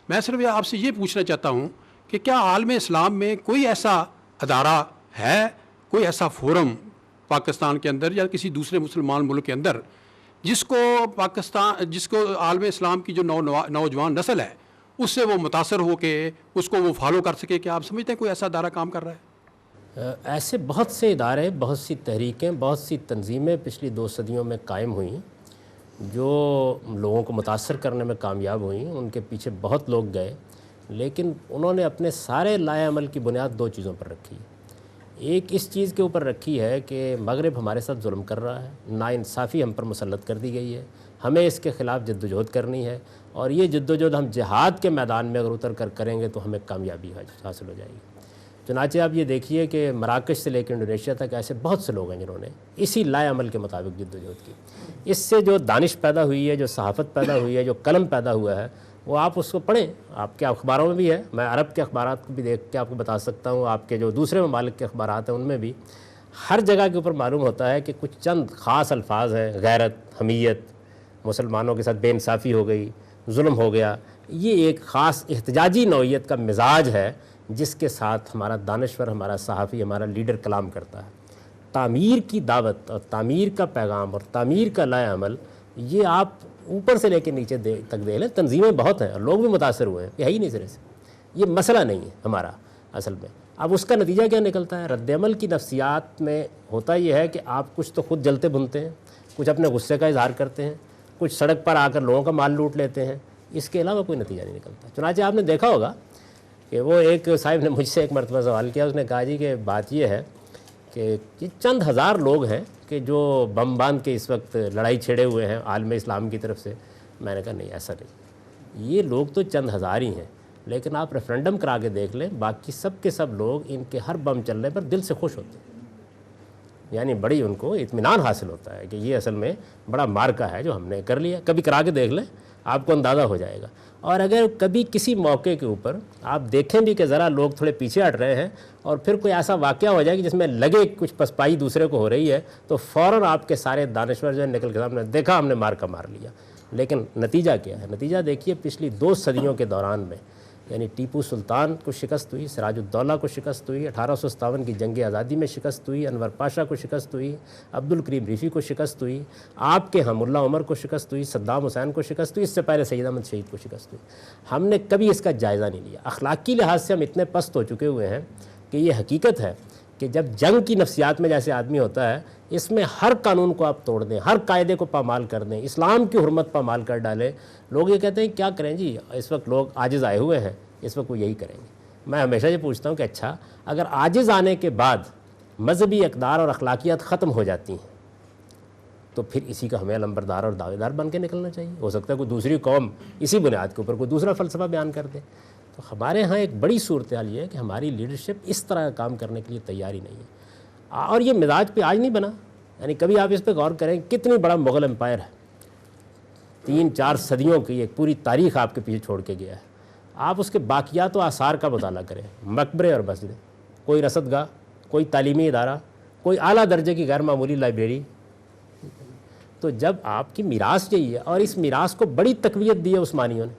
میں صرف آپ سے یہ پوچھنا چاہتا ہوں کہ کیا عالم اسلام میں کوئی ایسا ادارہ ہے، کوئی ایسا فورم پاکستان کے اندر یا کسی دوسرے مسلمان ملک کے اندر جس کو عالم اسلام کی جو نوجوان نسل ہے اس سے وہ متاثر ہو کے اس کو وہ فالو کر سکے؟ کہ آپ سمجھتے ہیں کوئی ایسا ادارہ کام کر رہا ہے؟ ایسے بہت سے ادارے، بہت سی تحریکیں، بہت سی تنظیمیں پچھلی 2 صدیوں میں قائم ہوئیں جو لوگوں کو متاثر کرنے میں کامیاب ہوئیں. ان کے پیچھے بہت لوگ گئے، لیکن انہوں نے اپنے سارے لائے عمل کی بنیاد 2 چیزوں پر رکھی. ایک اس چیز کے اوپر رکھی ہے کہ مغرب ہمارے ساتھ ظلم کر رہا ہے، ناانصافی ہم پر مسلط کر دی گئی ہے، ہمیں اس کے خلاف جدوجہد کرنی ہے، اور یہ جدوجہد ہم جہاد کے میدان میں اگر اتر کر کریں گے تو ہمیں کامیابی حاصل ہو جائے گی. چنانچہ آپ یہ دیکھیے کہ مراکش سے لے کے انڈونیشیا تک ایسے بہت سے لوگ ہیں جنہوں نے اسی لائے عمل کے مطابق جدوجہد کی. اس سے جو دانش پیدا ہوئی ہے، جو صحافت پیدا ہوئی ہے، جو قلم پیدا ہوا ہے، وہ آپ اس کو پڑھیں. آپ کے اخباروں میں بھی ہے، میں عرب کے اخبارات کو بھی دیکھ کے آپ کو بتا سکتا ہوں، آپ کے جو دوسرے ممالک کے اخبارات ہیں ان میں بھی ہر جگہ کے اوپر معلوم ہوتا ہے کہ کچھ چند خاص الفاظ ہیں: غیرت، حمیت، مسلمانوں کے ساتھ بے انصافی ہو گئی، ظلم ہو گیا. یہ ایک خاص احتجاجی نوعیت کا مزاج ہے جس کے ساتھ ہمارا دانشور، ہمارا صحافی، ہمارا لیڈر کلام کرتا ہے. تعمیر کی دعوت اور تعمیر کا پیغام اور تعمیر کا لائے عمل، یہ آپ اوپر سے لے کے نیچے تک دے لیں. تنظیمیں بہت ہیں اور لوگ بھی متاثر ہوئے ہیں، یہ ہے ہی نہیں سرے سے. یہ مسئلہ نہیں ہے ہمارا اصل میں. اب اس کا نتیجہ کیا نکلتا ہے؟ رد عمل کی نفسیات میں ہوتا یہ ہے کہ آپ کچھ تو خود جلتے بھنتے ہیں، کچھ اپنے غصے کا اظہار کرتے ہیں، کچھ سڑک پر آ کر لوگوں کا مال لوٹ لیتے ہیں. اس کے علاوہ کوئی نتیجہ نہیں نکلتا. چنانچہ آپ نے دیکھا ہوگا کہ وہ ایک صاحب نے مجھ سے ایک مرتبہ سوال کیا. اس نے کہا جی کہ بات یہ ہے کہ یہ چند ہزار لوگ ہیں کہ جو بم باندھ کے اس وقت لڑائی چھیڑے ہوئے ہیں عالم اسلام کی طرف سے. میں نے کہا نہیں، ایسا نہیں. یہ لوگ تو چند ہزار ہی ہیں، لیکن آپ ریفرینڈم کرا کے دیکھ لیں، باقی سب کے سب لوگ ان کے ہر بم چلنے پر دل سے خوش ہوتے ہیں. یعنی بڑی ان کو اطمینان حاصل ہوتا ہے کہ یہ اصل میں بڑا مارکا ہے جو ہم نے کر لیا. کبھی کرا کے دیکھ لیں، آپ کو اندازہ ہو جائے گا. اور اگر کبھی کسی موقع کے اوپر آپ دیکھیں بھی کہ ذرا لوگ تھوڑے پیچھے ہٹ رہے ہیں اور پھر کوئی ایسا واقعہ ہو جائے کہ جس میں لگے کچھ پسپائی دوسرے کو ہو رہی ہے، تو فوراً آپ کے سارے دانشور جو نکل کے سامنے دیکھا ہم نے مارکا مار لیا. لیکن نتیجہ کیا ہے؟ نتیجہ دیکھیے، پچھلی 2 صدیوں کے دوران میں یعنی ٹیپو سلطان کو شکست ہوئی، سراج الدولہ کو شکست ہوئی، 1857 کی جنگ آزادی میں شکست ہوئی، انور پاشا کو شکست ہوئی، عبد الکریم ریفی کو شکست ہوئی، آپ کے ہم ملا عمر کو شکست ہوئی، صدام حسین کو شکست ہوئی، اس سے پہلے سید احمد شہید کو شکست ہوئی. ہم نے کبھی اس کا جائزہ نہیں لیا. اخلاقی لحاظ سے ہم اتنے پست ہو چکے ہوئے ہیں کہ یہ حقیقت ہے کہ جب جنگ کی نفسیات میں جیسے آدمی ہوتا ہے، اس میں ہر قانون کو آپ توڑ دیں، ہر قاعدے کو پامال کر دیں، اسلام کی حرمت پامال کر ڈالیں. لوگ یہ کہتے ہیں کیا کریں جی، اس وقت لوگ عاجز آئے ہوئے ہیں، اس وقت وہ یہی کریں گے. میں ہمیشہ یہ پوچھتا ہوں کہ اچھا اگر عاجز آنے کے بعد مذہبی اقدار اور اخلاقیات ختم ہو جاتی ہیں تو پھر اسی کا ہمیں علمبردار اور دعوے دار بن کے نکلنا چاہیے. ہو سکتا ہے کوئی دوسری قوم اسی بنیاد کے اوپر کوئی دوسرا فلسفہ بیان کر دے. تو ہمارے ہاں ایک بڑی صورتحال یہ ہے کہ ہماری لیڈرشپ اس طرح کا کام کرنے کے لیے تیاری نہیں ہے. اور یہ مزاج پہ آج نہیں بنا. یعنی کبھی آپ اس پہ غور کریں کتنی بڑا مغل امپائر ہے، 3-4 صدیوں کی ایک پوری تاریخ آپ کے پیچھے چھوڑ کے گیا ہے. آپ اس کے باقیات و آثار کا مطالعہ کریں، مقبرے اور مسجدیں، کوئی رصد گاہ، کوئی تعلیمی ادارہ، کوئی اعلیٰ درجے کی غیر معمولی لائبریری. تو جب آپ کی میراث یہی ہے، اور اس میراث کو بڑی تقویت دی ہے عثمانیوں نے،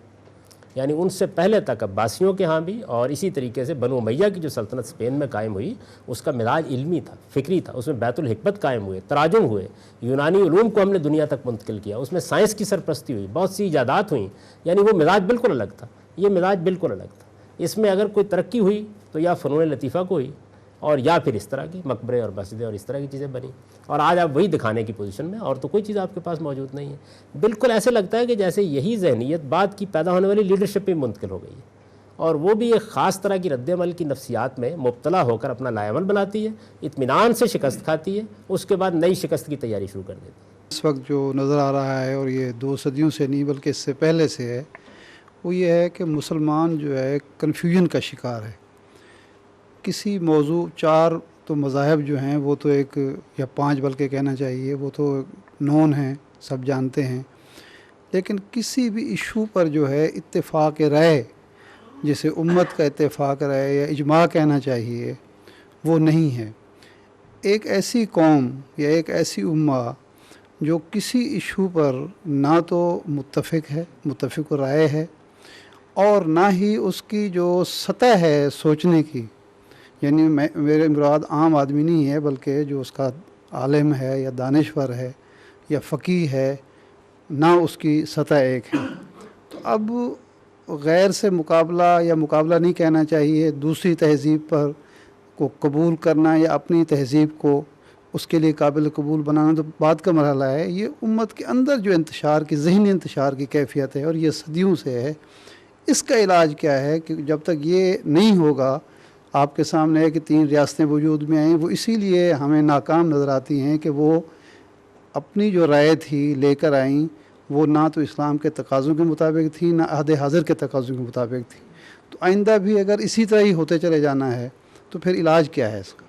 یعنی ان سے پہلے تک عباسیوں کے ہاں بھی، اور اسی طریقے سے بنو امیہ کی جو سلطنت اسپین میں قائم ہوئی اس کا مزاج علمی تھا، فکری تھا. اس میں بیت الحکمت قائم ہوئے، تراجم ہوئے، یونانی علوم کو ہم نے دنیا تک منتقل کیا، اس میں سائنس کی سرپرستی ہوئی، بہت سی ایجادات ہوئیں. یعنی وہ مزاج بالکل الگ تھا، یہ مزاج بالکل الگ تھا. اس میں اگر کوئی ترقی ہوئی تو یا فنون لطیفہ کو ہوئی، اور یا پھر اس طرح کی مقبرے اور مسجدیں اور اس طرح کی چیزیں بنی. اور آج آپ وہی دکھانے کی پوزیشن میں، اور تو کوئی چیز آپ کے پاس موجود نہیں ہے. بالکل ایسے لگتا ہے کہ جیسے یہی ذہنیت بعد کی پیدا ہونے والی لیڈرشپ میں منتقل ہو گئی ہے، اور وہ بھی ایک خاص طرح کی رد عمل کی نفسیات میں مبتلا ہو کر اپنا لائے عمل بناتی ہے، اطمینان سے شکست کھاتی ہے، اس کے بعد نئی شکست کی تیاری شروع کر دیتی ہے. اس وقت جو نظر آ رہا ہے، اور یہ 2 صدیوں سے نہیں بلکہ اس سے پہلے سے ہے، وہ یہ ہے کہ مسلمان جو ہے کنفیوژن کا شکار ہے. کسی موضوع 4 تو مذاہب جو ہیں وہ تو ایک یا 5 بلکہ کہنا چاہیے وہ تو نون ہیں، سب جانتے ہیں، لیکن کسی بھی ایشو پر جو ہے اتفاق رائے، جیسے امت کا اتفاق رائے یا اجماع کہنا چاہیے، وہ نہیں ہے. ایک ایسی قوم یا ایک ایسی امہ جو کسی ایشو پر نہ تو متفق رائے ہے، اور نہ ہی اس کی جو سطح ہے سوچنے کی، یعنی میرے مراد عام آدمی نہیں ہے بلکہ جو اس کا عالم ہے یا دانشور ہے یا فقیہ ہے، نہ اس کی سطح ایک ہے. تو اب غیر سے مقابلہ یا مقابلہ نہیں کہنا چاہیے، دوسری تہذیب پر کو قبول کرنا یا اپنی تہذیب کو اس کے لیے قابل قبول بنانا تو بعد کا مرحلہ ہے. یہ امت کے اندر جو انتشار کی، ذہنی انتشار کی کیفیت ہے اور یہ صدیوں سے ہے. اس کا علاج کیا ہے کہ جب تک یہ نہیں ہوگا، آپ کے سامنے ہے کہ 3 ریاستیں وجود میں آئیں، وہ اسی لیے ہمیں ناکام نظر آتی ہیں کہ وہ اپنی جو رائے تھی لے کر آئیں، وہ نہ تو اسلام کے تقاضوں کے مطابق تھی، نہ عہد حاضر کے تقاضوں کے مطابق تھی. تو آئندہ بھی اگر اسی طرح ہی ہوتے چلے جانا ہے تو پھر علاج کیا ہے اس کا؟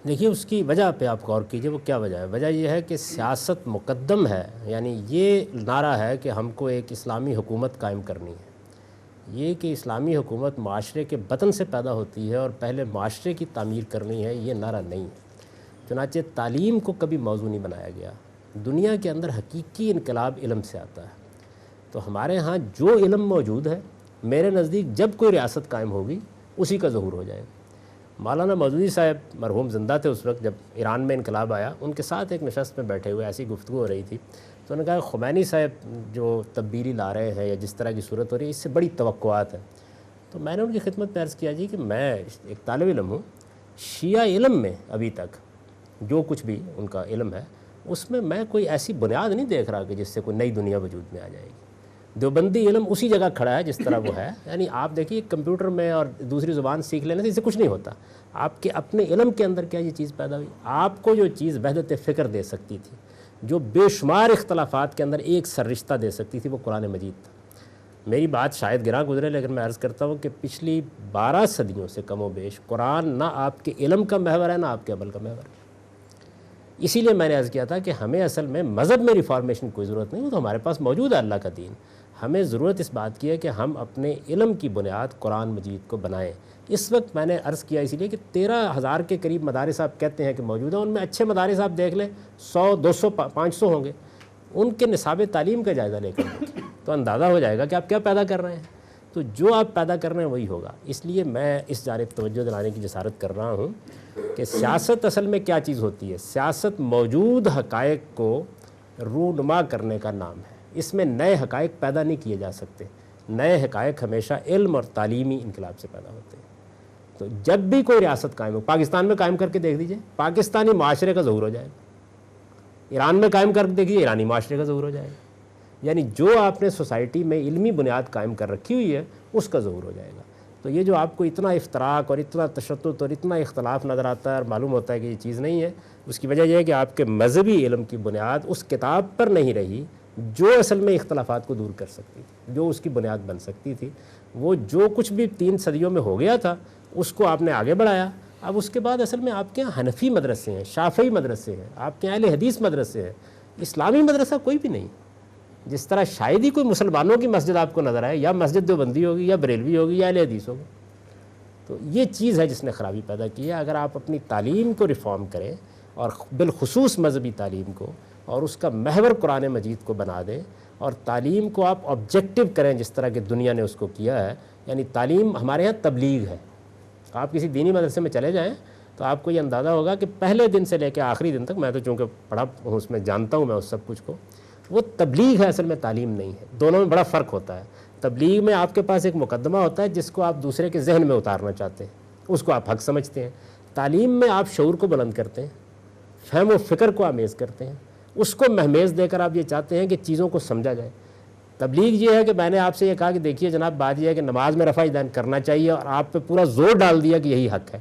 دیکھیے اس کی وجہ پہ آپ غور کیجئے، وہ کیا وجہ ہے؟ وجہ یہ ہے کہ سیاست مقدم ہے. یعنی یہ نعرہ ہے کہ ہم کو ایک اسلامی حکومت قائم کرنی ہے. یہ کہ اسلامی حکومت معاشرے کے بطن سے پیدا ہوتی ہے اور پہلے معاشرے کی تعمیر کرنی ہے، یہ نعرہ نہیں ہے. چنانچہ تعلیم کو کبھی موضوع نہیں بنایا گیا. دنیا کے اندر حقیقی انقلاب علم سے آتا ہے. تو ہمارے ہاں جو علم موجود ہے، میرے نزدیک جب کوئی ریاست قائم ہوگی اسی کا ظہور ہو جائے گا. مولانا مودودی صاحب مرحوم زندہ تھے اس وقت جب ایران میں انقلاب آیا. ان کے ساتھ ایک نشست میں بیٹھے ہوئے ایسی گفتگو ہو رہی تھی، تو انہوں نے کہا خمینی صاحب جو تبدیلی لا رہے ہیں یا جس طرح کی صورت ہو رہی ہے، اس سے بڑی توقعات ہیں. تو میں نے ان کی خدمت میں عرض کیا جی کہ میں ایک طالب علم ہوں، شیعہ علم میں ابھی تک جو کچھ بھی ان کا علم ہے اس میں کوئی ایسی بنیاد نہیں دیکھ رہا کہ جس سے کوئی نئی دنیا وجود میں آ جائے گی. دیوبندی علم اسی جگہ کھڑا ہے جس طرح وہ ہے. یعنی آپ دیکھیے کمپیوٹر میں اور دوسری زبان سیکھ لینے سے اسے کچھ نہیں ہوتا. آپ کے اپنے علم کے اندر کیا یہ چیز پیدا ہوئی؟ آپ کو جو چیز وحدت فکر دے سکتی تھی، جو بے شمار اختلافات کے اندر ایک سررشتہ دے سکتی تھی، وہ قرآن مجید تھا. میری بات شاید گراں گزرے لیکن میں عرض کرتا ہوں کہ پچھلی 12 صدیوں سے کم و بیش قرآن نہ آپ کے علم کا محور ہے نہ آپ کے عمل کا محور ہے. اسی لیے میں نے عرض کیا تھا کہ ہمیں اصل میں مذہب میں ریفارمیشن کوئی ضرورت نہیں، وہ تو ہمارے پاس موجود ہے اللہ کا دین. ہمیں ضرورت اس بات کی ہے کہ ہم اپنے علم کی بنیاد قرآن مجید کو بنائیں. اس وقت میں نے عرض کیا اسی لیے کہ 13,000 کے قریب مدارس آپ کہتے ہیں کہ موجود ہیں. ان میں اچھے مدارس آپ دیکھ لیں 100 200 500 ہوں گے. ان کے نصاب تعلیم کا جائزہ لے کر دیکھیں تو اندازہ ہو جائے گا کہ آپ کیا پیدا کر رہے ہیں. تو جو آپ پیدا کر رہے ہیں وہی ہوگا. اس لیے میں اس جانب توجہ دلانے کی جسارت کر رہا ہوں کہ سیاست اصل میں کیا چیز ہوتی ہے. سیاست موجود حقائق کو رونما کرنے کا نام ہے. اس میں نئے حقائق پیدا نہیں کیے جا سکتے. نئے حقائق ہمیشہ علم اور تعلیمی انقلاب سے پیدا ہوتے ہیں. تو جب بھی کوئی ریاست قائم ہو، پاکستان میں قائم کر کے دیکھ دیجئے، پاکستانی معاشرے کا ظہور ہو جائے گا. ایران میں قائم کر کے دیکھیے، ایرانی معاشرے کا ظہور ہو جائے گا. یعنی جو آپ نے سوسائٹی میں علمی بنیاد قائم کر رکھی ہوئی ہے اس کا ظہور ہو جائے گا. تو یہ جو آپ کو اتنا افتراق اور اتنا تشدد اور اتنا اختلاف نظر آتا ہے اور معلوم ہوتا ہے کہ یہ چیز نہیں ہے، اس کی وجہ یہ ہے کہ آپ کے مذہبی علم کی بنیاد اس کتاب پر نہیں رہی جو اصل میں اختلافات کو دور کر سکتی تھی، جو اس کی بنیاد بن سکتی تھی. وہ جو کچھ بھی 3 صدیوں میں ہو گیا تھا اس کو آپ نے آگے بڑھایا. اب اس کے بعد اصل میں آپ کے یہاں حنفی مدرسے ہیں، شافعی مدرسے ہیں، آپ کے یہاں اہل حدیث مدرسے ہیں. اسلامی مدرسہ کوئی بھی نہیں. جس طرح شاید ہی کوئی مسلمانوں کی مسجد آپ کو نظر آئے، یا مسجد دیوبندی ہوگی یا بریلوی ہوگی یا اہل حدیث ہوگی. تو یہ چیز ہے جس نے خرابی پیدا کی ہے. اگر آپ اپنی تعلیم کو ریفارم کریں اور بالخصوص مذہبی تعلیم کو، اور اس کا محور قرآن مجید کو بنا دیں، اور تعلیم کو آپ آبجیکٹو کریں جس طرح کہ دنیا نے اس کو کیا ہے. یعنی تعلیم ہمارے ہاں تبلیغ ہے. آپ کسی دینی مدرسے میں چلے جائیں تو آپ کو یہ اندازہ ہوگا کہ پہلے دن سے لے کے آخری دن تک، میں تو چونکہ پڑھا ہوں اس میں جانتا ہوں میں اس سب کچھ کو، وہ تبلیغ ہے، اصل میں تعلیم نہیں ہے. دونوں میں بڑا فرق ہوتا ہے. تبلیغ میں آپ کے پاس ایک مقدمہ ہوتا ہے جس کو آپ دوسرے کے ذہن میں اتارنا چاہتے ہیں، اس کو آپ حق سمجھتے ہیں. تعلیم میں آپ شعور کو بلند کرتے ہیں، فہم و فکر کو آمیز کرتے ہیں، اس کو مہمیز دے کر آپ یہ چاہتے ہیں کہ چیزوں کو سمجھا جائے. تبلیغ یہ ہے کہ میں نے آپ سے یہ کہا کہ دیکھیے جناب بات یہ ہے کہ نماز میں رفع یدین کرنا چاہیے، اور آپ پہ پورا زور ڈال دیا کہ یہی حق ہے.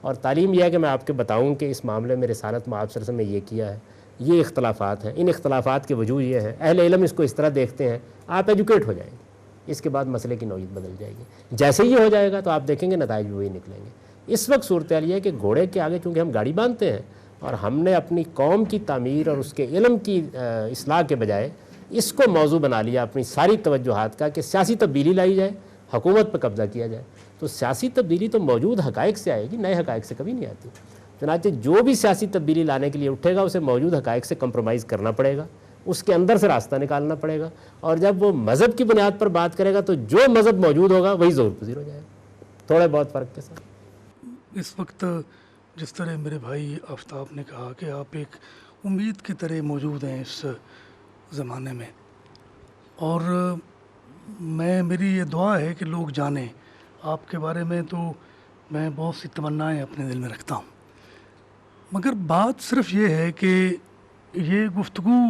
اور تعلیم یہ ہے کہ میں آپ کے بتاؤں کہ اس معاملے میں رسالت میں آپ صلی اللہ علیہ وسلم نے یہ کیا ہے، یہ اختلافات ہیں، ان اختلافات کے وجوہ یہ ہیں، اہل علم اس کو اس طرح دیکھتے ہیں، آپ ایجوکیٹ ہو جائیں گے. اس کے بعد مسئلے کی نوعیت بدل جائے گی. جیسے یہ ہو جائے گا تو آپ دیکھیں گے نتائج بھی وہی نکلیں گے. اس وقت صورتحال یہ ہے کہ گھوڑے کے آگے چونکہ ہم گاڑی باندھتے ہیں اور ہم نے اپنی قوم کی تعمیر اور اس کے علم کی اصلاح کے بجائے اس کو موضوع بنا لیا اپنی ساری توجہات کا کہ سیاسی تبدیلی لائی جائے, حکومت پہ قبضہ کیا جائے. تو سیاسی تبدیلی تو موجود حقائق سے آئے گی, نئے حقائق سے کبھی نہیں آتی. چنانچہ جو بھی سیاسی تبدیلی لانے کے لیے اٹھے گا اسے موجود حقائق سے کمپرومائز کرنا پڑے گا, اس کے اندر سے راستہ نکالنا پڑے گا, اور جب وہ مذہب کی بنیاد پر بات کرے گا تو جو مذہب موجود ہوگا وہی ظہور پذیر ہو جائے گا, تھوڑے بہت فرق کے ساتھ. اس وقت جس طرح میرے بھائی آفتاب نے کہا کہ آپ ایک امید کی طرح موجود ہیں اس زمانے میں, اور میری یہ دعا ہے کہ لوگ جانیں آپ کے بارے میں. تو میں بہت سی تمنائیں اپنے دل میں رکھتا ہوں, مگر بات صرف یہ ہے کہ یہ گفتگو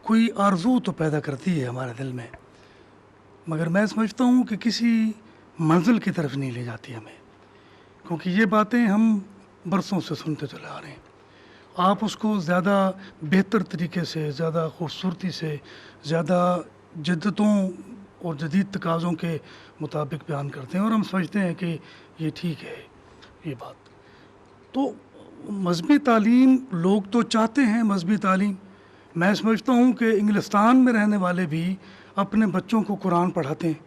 کوئی آرزو تو پیدا کرتی ہے ہمارے دل میں, مگر میں سمجھتا ہوں کہ کسی منزل کی طرف نہیں لے جاتی ہمیں, کیونکہ یہ باتیں ہم برسوں سے سنتے چلے آ رہے ہیں. آپ اس کو زیادہ بہتر طریقے سے, زیادہ خوبصورتی سے, زیادہ جدتوں اور جدید تقاضوں کے مطابق بیان کرتے ہیں, اور ہم سمجھتے ہیں کہ یہ ٹھیک ہے یہ بات. تو مذہبی تعلیم لوگ تو چاہتے ہیں, مذہبی تعلیم. میں سمجھتا ہوں کہ انگلستان میں رہنے والے بھی اپنے بچوں کو قرآن پڑھاتے ہیں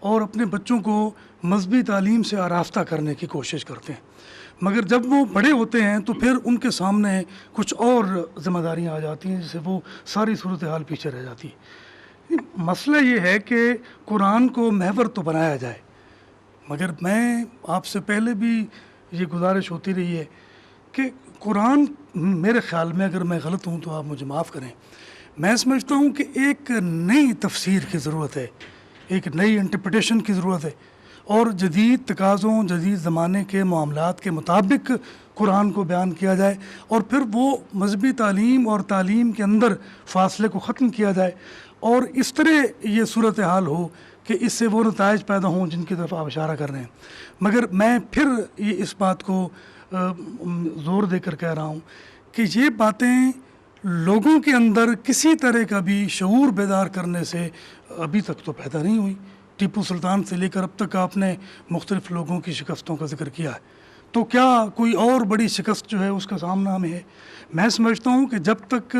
اور اپنے بچوں کو مذہبی تعلیم سے آراستہ کرنے کی کوشش کرتے ہیں, مگر جب وہ بڑے ہوتے ہیں تو پھر ان کے سامنے کچھ اور ذمہ داریاں آ جاتی ہیں جس سے وہ ساری صورتحال پیچھے رہ جاتی ہے. مسئلہ یہ ہے کہ قرآن کو محور تو بنایا جائے, مگر میں آپ سے پہلے بھی یہ گزارش ہوتی رہی ہے کہ قرآن, میرے خیال میں اگر میں غلط ہوں تو آپ مجھے معاف کریں, میں سمجھتا ہوں کہ ایک نئی تفسیر کی ضرورت ہے, ایک نئی انٹرپریٹیشن کی ضرورت ہے, اور جدید تقاضوں, جدید زمانے کے معاملات کے مطابق قرآن کو بیان کیا جائے, اور پھر وہ مذہبی تعلیم اور تعلیم کے اندر فاصلے کو ختم کیا جائے, اور اس طرح یہ صورتحال ہو کہ اس سے وہ نتائج پیدا ہوں جن کی طرف آپ اشارہ کر رہے ہیں. مگر میں پھر یہ اس بات کو زور دے کر کہہ رہا ہوں کہ یہ باتیں لوگوں کے اندر کسی طرح کا بھی شعور بیدار کرنے سے ابھی تک تو پیدا نہیں ہوئی. ٹیپو سلطان سے لے کر اب تک آپ نے مختلف لوگوں کی شکستوں کا ذکر کیا ہے, تو کیا کوئی اور بڑی شکست جو ہے اس کا سامنا ہمیں ہے؟ میں سمجھتا ہوں کہ جب تک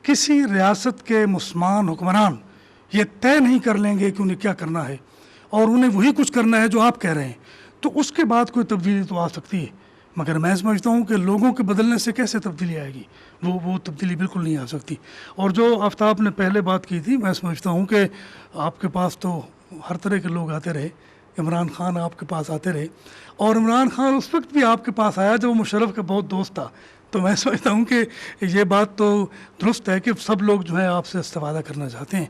کسی ریاست کے مسلمان حکمران یہ طے نہیں کر لیں گے کہ انہیں کیا کرنا ہے, اور انہیں وہی کچھ کرنا ہے جو آپ کہہ رہے ہیں, تو اس کے بعد کوئی تبدیلی تو آ سکتی ہے. مگر میں سمجھتا ہوں کہ لوگوں کے بدلنے سے کیسے تبدیلی آئے گی, وہ تبدیلی بالکل نہیں آ سکتی. اور جو آفتاب نے پہلے بات کی تھی, میں سمجھتا ہوں کہ آپ کے پاس تو ہر طرح کے لوگ آتے رہے. عمران خان آپ کے پاس آتے رہے, اور عمران خان اس وقت بھی آپ کے پاس آیا جب وہ مشرف کا بہت دوست تھا. تو میں سمجھتا ہوں کہ یہ بات تو درست ہے کہ سب لوگ جو ہیں آپ سے استفادہ کرنا چاہتے ہیں.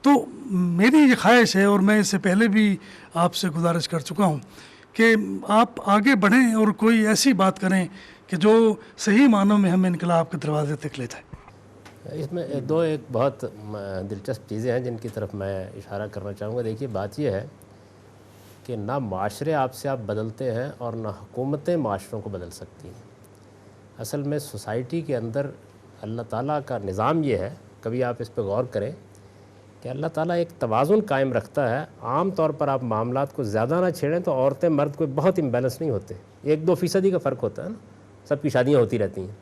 تو میری یہ خواہش ہے, اور میں اس سے پہلے بھی آپ سے گزارش کر چکا ہوں, کہ آپ آگے بڑھیں اور کوئی ایسی بات کریں کہ جو صحیح معنوں میں ہمیں انقلاب کے دروازے تک لے جائے. اس میں ایک بہت دلچسپ چیزیں ہیں جن کی طرف میں اشارہ کرنا چاہوں گا. دیکھیے بات یہ ہے کہ نہ معاشرے آپ سے آپ بدلتے ہیں اور نہ حکومتیں معاشروں کو بدل سکتی ہیں. اصل میں سوسائٹی کے اندر اللہ تعالیٰ کا نظام یہ ہے, کبھی آپ اس پہ غور کریں کہ اللہ تعالیٰ ایک توازن قائم رکھتا ہے. عام طور پر آپ معاملات کو زیادہ نہ چھیڑیں تو عورتیں مرد کوئی بہت امبیلنس نہیں ہوتے, 1-2% کا فرق ہوتا ہے نا, سب کی شادیاں ہوتی رہتی ہیں.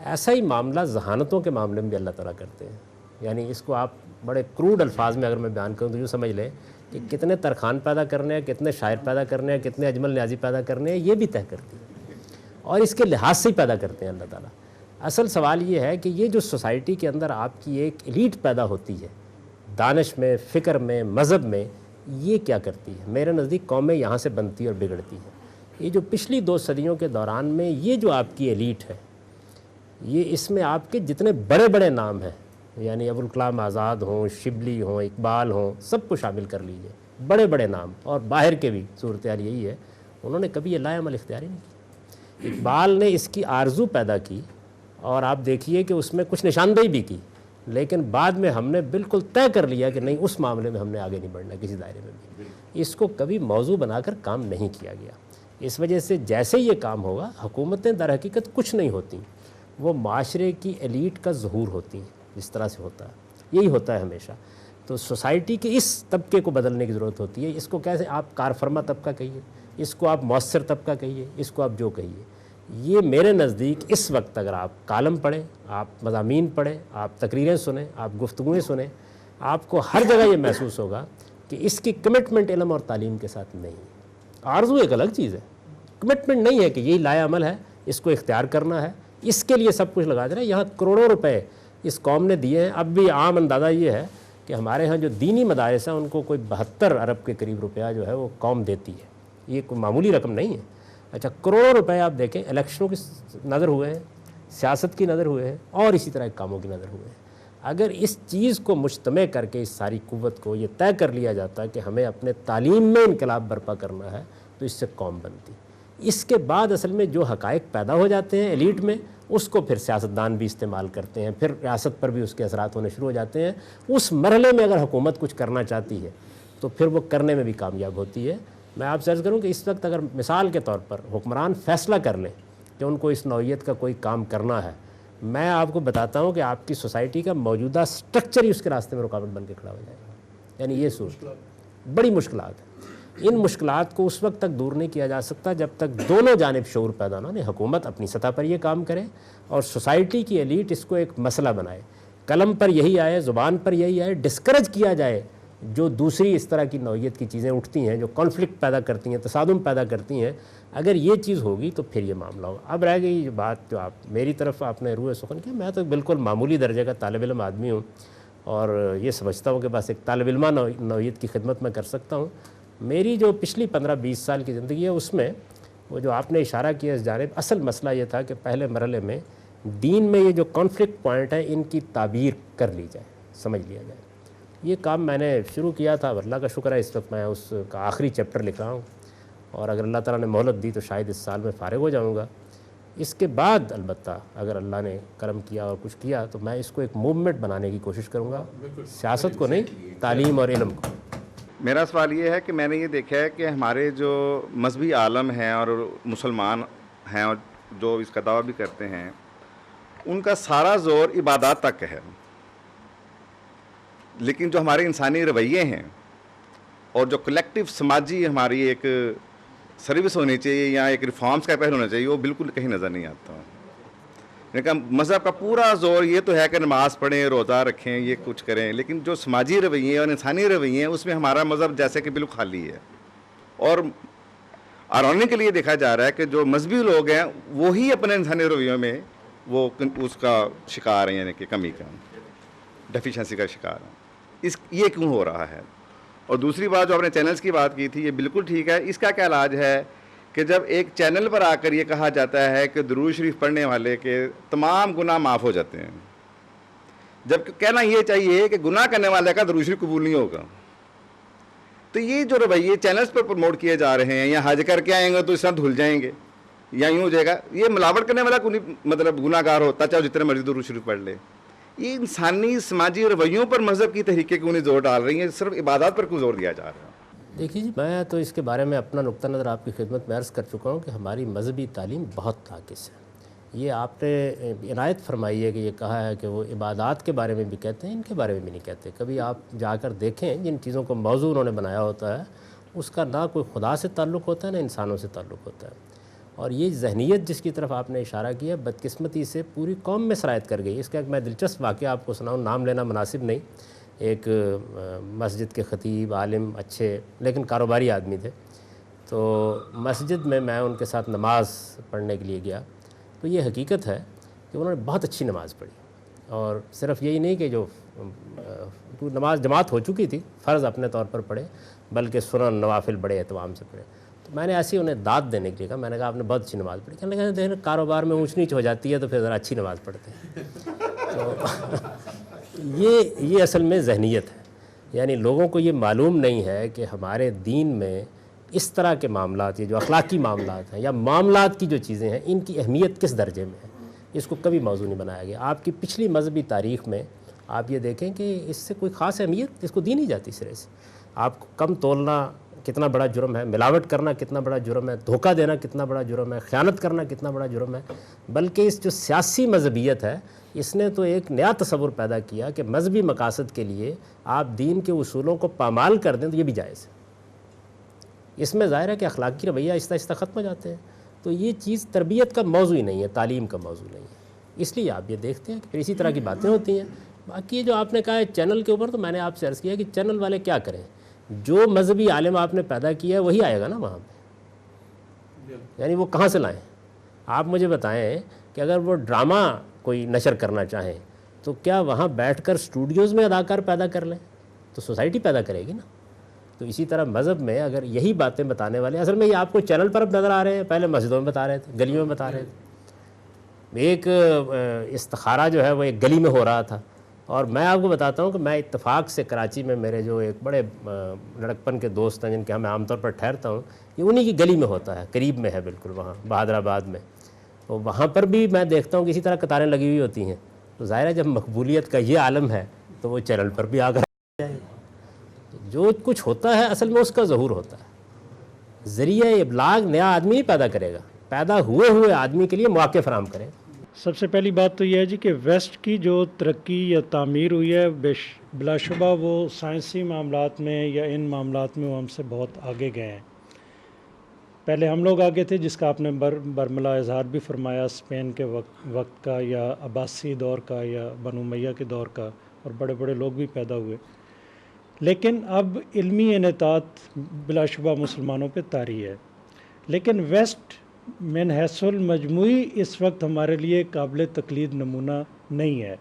ایسا ہی معاملہ ذہانتوں کے معاملے میں بھی اللہ تعالیٰ کرتے ہیں. یعنی اس کو آپ بڑے کروڈ الفاظ میں اگر میں بیان کروں تو یوں سمجھ لیں کہ کتنے ترخان پیدا کرنے ہیں, کتنے شاعر پیدا کرنے ہیں, کتنے اجمل نیازی پیدا کرنے ہیں, یہ بھی طے کرتی ہے, اور اس کے لحاظ سے ہی پیدا کرتے ہیں اللہ تعالیٰ. اصل سوال یہ ہے کہ یہ جو سوسائٹی کے اندر آپ کی ایک ایلیٹ پیدا ہوتی ہے دانش میں, فکر میں, مذہب میں, یہ کیا کرتی ہے؟ میرے نزدیک قومیں یہاں سے بنتی اور بگڑتی ہیں. یہ جو پچھلی 2 صدیوں کے دوران میں یہ جو آپ کی ایلیٹ ہے, یہ اس میں آپ کے جتنے بڑے بڑے نام ہیں, یعنی ابوالکلام آزاد ہوں, شبلی ہوں, اقبال ہوں, سب کو شامل کر لیجئے, بڑے بڑے نام, اور باہر کے بھی صورتحال یہی ہے, انہوں نے کبھی یہ لا عمل اختیار ہی نہیں کیا. اقبال نے اس کی آرزو پیدا کی, اور آپ دیکھیے کہ اس میں کچھ نشاندہی بھی کی, لیکن بعد میں ہم نے بالکل طے کر لیا کہ نہیں, اس معاملے میں ہم نے آگے نہیں بڑھنا کسی دائرے میں بھی. اس کو کبھی موضوع بنا کر کام نہیں کیا گیا. اس وجہ سے جیسے یہ کام ہوگا, حکومتیں در حقیقت کچھ نہیں ہوتی, وہ معاشرے کی ایلیٹ کا ظہور ہوتی ہیں, جس طرح سے ہوتا ہے, یہی ہوتا ہے ہمیشہ. تو سوسائٹی کے اس طبقے کو بدلنے کی ضرورت ہوتی ہے. اس کو کیسے آپ کار فرما طبقہ کہیے, اس کو آپ مؤثر طبقہ کہیے, اس کو آپ جو کہیے, یہ میرے نزدیک اس وقت اگر آپ کالم پڑھیں, آپ مضامین پڑھیں, آپ تقریریں سنیں, آپ گفتگویں سنیں, آپ کو ہر جگہ یہ محسوس ہوگا کہ اس کی کمٹمنٹ علم اور تعلیم کے ساتھ نہیں ہے. آرزو ایک الگ چیز ہے, کمٹمنٹ نہیں ہے کہ یہی لائے عمل ہے, اس کو اختیار کرنا ہے, اس کے لیے سب کچھ لگا دینا. یہاں کروڑوں روپے اس قوم نے دیے ہیں. اب بھی عام اندازہ یہ ہے کہ ہمارے ہاں جو دینی مدارس ہیں ان کو کوئی 72 ارب کے قریب روپیہ جو ہے وہ قوم دیتی ہے. یہ کوئی معمولی رقم نہیں ہے. اچھا, کروڑوں روپے آپ دیکھیں الیکشنوں کی نظر ہوئے ہیں, سیاست کی نظر ہوئے ہیں, اور اسی طرح کاموں کی نظر ہوئے ہیں. اگر اس چیز کو مجتمع کر کے اس ساری قوت کو یہ طے کر لیا جاتا کہ ہمیں اپنے تعلیم میں انقلاب برپا کرنا ہے تو اس سے قوم بنتی. اس کے بعد اصل میں جو حقائق پیدا ہو جاتے ہیں ایلیٹ میں, اس کو پھر سیاستدان بھی استعمال کرتے ہیں, پھر ریاست پر بھی اس کے اثرات ہونے شروع ہو جاتے ہیں. اس مرحلے میں اگر حکومت کچھ کرنا چاہتی ہے تو پھر وہ کرنے میں بھی کامیاب ہوتی ہے. میں آپ سے عرض کروں کہ اس وقت اگر مثال کے طور پر حکمران فیصلہ کر لیں کہ ان کو اس نوعیت کا کوئی کام کرنا ہے, میں آپ کو بتاتا ہوں کہ آپ کی سوسائٹی کا موجودہ سٹرکچر ہی اس کے راستے میں رکاوٹ بن کے کھڑا ہو جائے گا. یعنی یہ سوچ بڑی مشکلات ہیں. ان مشکلات کو اس وقت تک دور نہیں کیا جا سکتا جب تک دونوں جانب شعور پیدا نہ ہو. حکومت اپنی سطح پر یہ کام کرے اور سوسائٹی کی ایلیٹ اس کو ایک مسئلہ بنائے, قلم پر یہی آئے, زبان پر یہی آئے, ڈسکریج کیا جائے جو دوسری اس طرح کی نوعیت کی چیزیں اٹھتی ہیں جو کانفلکٹ پیدا کرتی ہیں, تصادم پیدا کرتی ہیں. اگر یہ چیز ہوگی تو پھر یہ معاملہ ہوگا. اب رہ گئی بات جو آپ میری طرف آپ نے روح سخن کیا, میں تو بالکل معمولی درجے کا طالب علم آدمی ہوں اور یہ سمجھتا ہوں کہ بس ایک طالب علمہ نوعیت کی خدمت میں کر سکتا ہوں. میری جو پچھلی 15-20 سال کی زندگی ہے اس میں وہ جو آپ نے اشارہ کیا اس جانب, اصل مسئلہ یہ تھا کہ پہلے مرحلے میں دین میں یہ جو کانفلکٹ پوائنٹ ہے ان کی تعبیر کر لی جائے, سمجھ لیا جائے. یہ کام میں نے شروع کیا تھا, اللہ کا شکر ہے اس وقت میں اس کا آخری چیپٹر لکھ رہا ہوں, اور اگر اللہ تعالیٰ نے مہلت دی تو شاید اس سال میں فارغ ہو جاؤں گا. اس کے بعد البتہ اگر اللہ نے کرم کیا اور کچھ کیا تو میں اس کو ایک موومنٹ بنانے کی کوشش کروں گا, سیاست کو نہیں, تعلیم اور علم کو. میرا سوال یہ ہے کہ میں نے یہ دیکھا ہے کہ ہمارے جو مذہبی عالم ہیں اور مسلمان ہیں اور جو اس کا دعویٰ بھی کرتے ہیں, ان کا سارا زور عبادات تک ہے, لیکن جو ہمارے انسانی رویے ہیں اور جو کلیکٹیو سماجی ہماری ایک سروس ہونی چاہیے یا ایک ریفارمز کا پہلو ہونا چاہیے, وہ بالکل کہیں نظر نہیں آتا. لیکن مذہب کا پورا زور یہ تو ہے کہ نماز پڑھیں, روزہ رکھیں, یہ کچھ کریں, لیکن جو سماجی رویے اور انسانی رویے ہیں اس میں ہمارا مذہب جیسے کہ بالکل خالی ہے. اور آئرونی کے لیے دیکھا جا رہا ہے کہ جو مذہبی لوگ ہیں وہی اپنے انسانی رویوں میں وہ اس کا شکار ہیں, یعنی کہ کمی کا, ڈیفیشنسی کا شکار ہیں. یہ کیوں ہو رہا ہے؟ اور دوسری بات جو آپ نے چینلز کی بات کی تھی, یہ بالکل ٹھیک ہے. اس کا کیا علاج ہے کہ جب ایک چینل پر آ کر یہ کہا جاتا ہے کہ درود شریف پڑھنے والے کے تمام گناہ معاف ہو جاتے ہیں, جب کہنا یہ چاہیے کہ گناہ کرنے والے کا درود شریف قبول نہیں ہوگا. تو یہ جو رویے چینلز پر پروموٹ کیے جا رہے ہیں, یا حج کر کے آئیں گے تو اس طرح دھل جائیں گے یا یوں ہو جائے گا, یہ ملاوٹ کرنے والا کوئی مطلب گناہ گار ہوتا چاہے جتنے مرضی درود شریف پڑھ لے. یہ انسانی سماجی رویوں پر مذہب کی تحریکیں کیوں نہیں زور ڈال رہی ہیں, صرف عبادات پر کیوں زور دیا جا رہا ہے؟ دیکھیے جی, میں تو اس کے بارے میں اپنا نقطہ نظر آپ کی خدمت میں عرض کر چکا ہوں کہ ہماری مذہبی تعلیم بہت ناقص ہے. یہ آپ نے عنایت فرمائی ہے کہ یہ کہا ہے کہ وہ عبادات کے بارے میں بھی کہتے ہیں, ان کے بارے میں بھی نہیں کہتے. کبھی آپ جا کر دیکھیں جن چیزوں کو موضوع انہوں نے بنایا ہوتا ہے اس کا نہ کوئی خدا سے تعلق ہوتا ہے نہ انسانوں سے تعلق ہوتا ہے. اور یہ ذہنیت جس کی طرف آپ نے اشارہ کیا, بدقسمتی سے پوری قوم میں سرایت کر گئی. اس کا ایک میں دلچسپ واقعہ آپ کو سناؤں, نام لینا مناسب نہیں. ایک مسجد کے خطیب, عالم, اچھے لیکن کاروباری آدمی تھے. تو مسجد میں ان کے ساتھ نماز پڑھنے کے لیے گیا. تو یہ حقیقت ہے کہ انہوں نے بہت اچھی نماز پڑھی, اور صرف یہی نہیں کہ جو نماز جماعت ہو چکی تھی, فرض اپنے طور پر پڑھے, بلکہ سنن نوافل بڑے اہتمام سے پڑھے. تو میں نے ایسی انہیں داد دینے کے لیے کہا, میں نے کہا آپ نے بہت اچھی نماز پڑھی. کہنے لگا دیکھیں کاروبار میں اونچ نیچ ہو جاتی ہے تو پھر ذرا اچھی نماز پڑھتے ہیں. تو یہ اصل میں ذہنیت ہے. یعنی لوگوں کو یہ معلوم نہیں ہے کہ ہمارے دین میں اس طرح کے معاملات, یہ جو اخلاقی معاملات ہیں یا معاملات کی جو چیزیں ہیں, ان کی اہمیت کس درجے میں ہے. اس کو کبھی موضوع نہیں بنایا گیا. آپ کی پچھلی مذہبی تاریخ میں آپ یہ دیکھیں کہ اس سے کوئی خاص اہمیت اس کو دی نہیں جاتی سرے سے. آپ کو کم تولنا کتنا بڑا جرم ہے, ملاوٹ کرنا کتنا بڑا جرم ہے, دھوکہ دینا کتنا بڑا جرم ہے, خیانت کرنا کتنا بڑا جرم ہے. بلکہ اس جو سیاسی مذہبیت ہے اس نے تو ایک نیا تصور پیدا کیا کہ مذہبی مقاصد کے لیے آپ دین کے اصولوں کو پامال کر دیں تو یہ بھی جائز ہے۔ اس میں ظاہر ہے کہ اخلاقی رویہ آہستہ آہستہ ختم ہو جاتے ہیں۔ تو یہ چیز تربیت کا موضوع ہی نہیں ہے، تعلیم کا موضوع نہیں ہے، اس لیے آپ یہ دیکھتے ہیں کہ پھر اسی طرح کی باتیں ہوتی ہیں۔ باقی جو آپ نے کہا ہے چینل کے اوپر، تو میں نے آپ سے عرض کیا کہ چینل والے کیا کریں، جو مذہبی عالم آپ نے پیدا کیا ہے وہی آئے گا نا وہاں پہ، یعنی وہ کہاں سے لائیں؟ آپ مجھے بتائیں کہ اگر وہ ڈرامہ کوئی نشر کرنا چاہیں تو کیا وہاں بیٹھ کر اسٹوڈیوز میں اداکار پیدا کر لیں؟ تو سوسائٹی پیدا کرے گی نا۔ تو اسی طرح مذہب میں اگر یہی باتیں بتانے والے، اصل میں یہ آپ کو چینل پر اب نظر آ رہے ہیں، پہلے مسجدوں میں بتا رہے تھے، گلیوں میں بتا رہے تھے۔ ایک استخارہ جو ہے وہ ایک گلی میں ہو رہا تھا، اور میں آپ کو بتاتا ہوں کہ میں اتفاق سے کراچی میں میرے جو ایک بڑے لڑکپن کے دوست ہیں جن کے یہاں میں عام طور پر ٹھہرتا ہوں، یہ انہی کی گلی میں ہوتا ہے، قریب میں ہے بالکل، وہاں بہادر آباد میں۔ تو وہاں پر بھی میں دیکھتا ہوں کہ اسی طرح قطاریں لگی ہوئی ہوتی ہیں۔ تو ظاہر ہے جب مقبولیت کا یہ عالم ہے تو وہ چینل پر بھی آ کر جائے گا۔ جو کچھ ہوتا ہے اصل میں اس کا ظہور ہوتا ہے، ذریعہ ابلاغ نیا آدمی نہیں پیدا کرے گا، پیدا ہوئے آدمی کے لیے مواقع فراہم کرے گا۔ سب سے پہلی بات تو یہ ہے جی کہ ویسٹ کی جو ترقی یا تعمیر ہوئی ہے بلا شبہ وہ سائنسی معاملات میں یا ان معاملات میں وہ ہم سے بہت آگے گئے ہیں۔ پہلے ہم لوگ آگے تھے، جس کا آپ نے برملا اظہار بھی فرمایا، اسپین کے وقت کا یا عباسی دور کا یا بنو امیہ کے دور کا، اور بڑے بڑے لوگ بھی پیدا ہوئے۔ لیکن اب علمی انحطاط بلا شبہ مسلمانوں پہ طاری ہے، لیکن ویسٹ من حیث المجموعی اس وقت ہمارے لیے قابل تقلید نمونہ نہیں ہے۔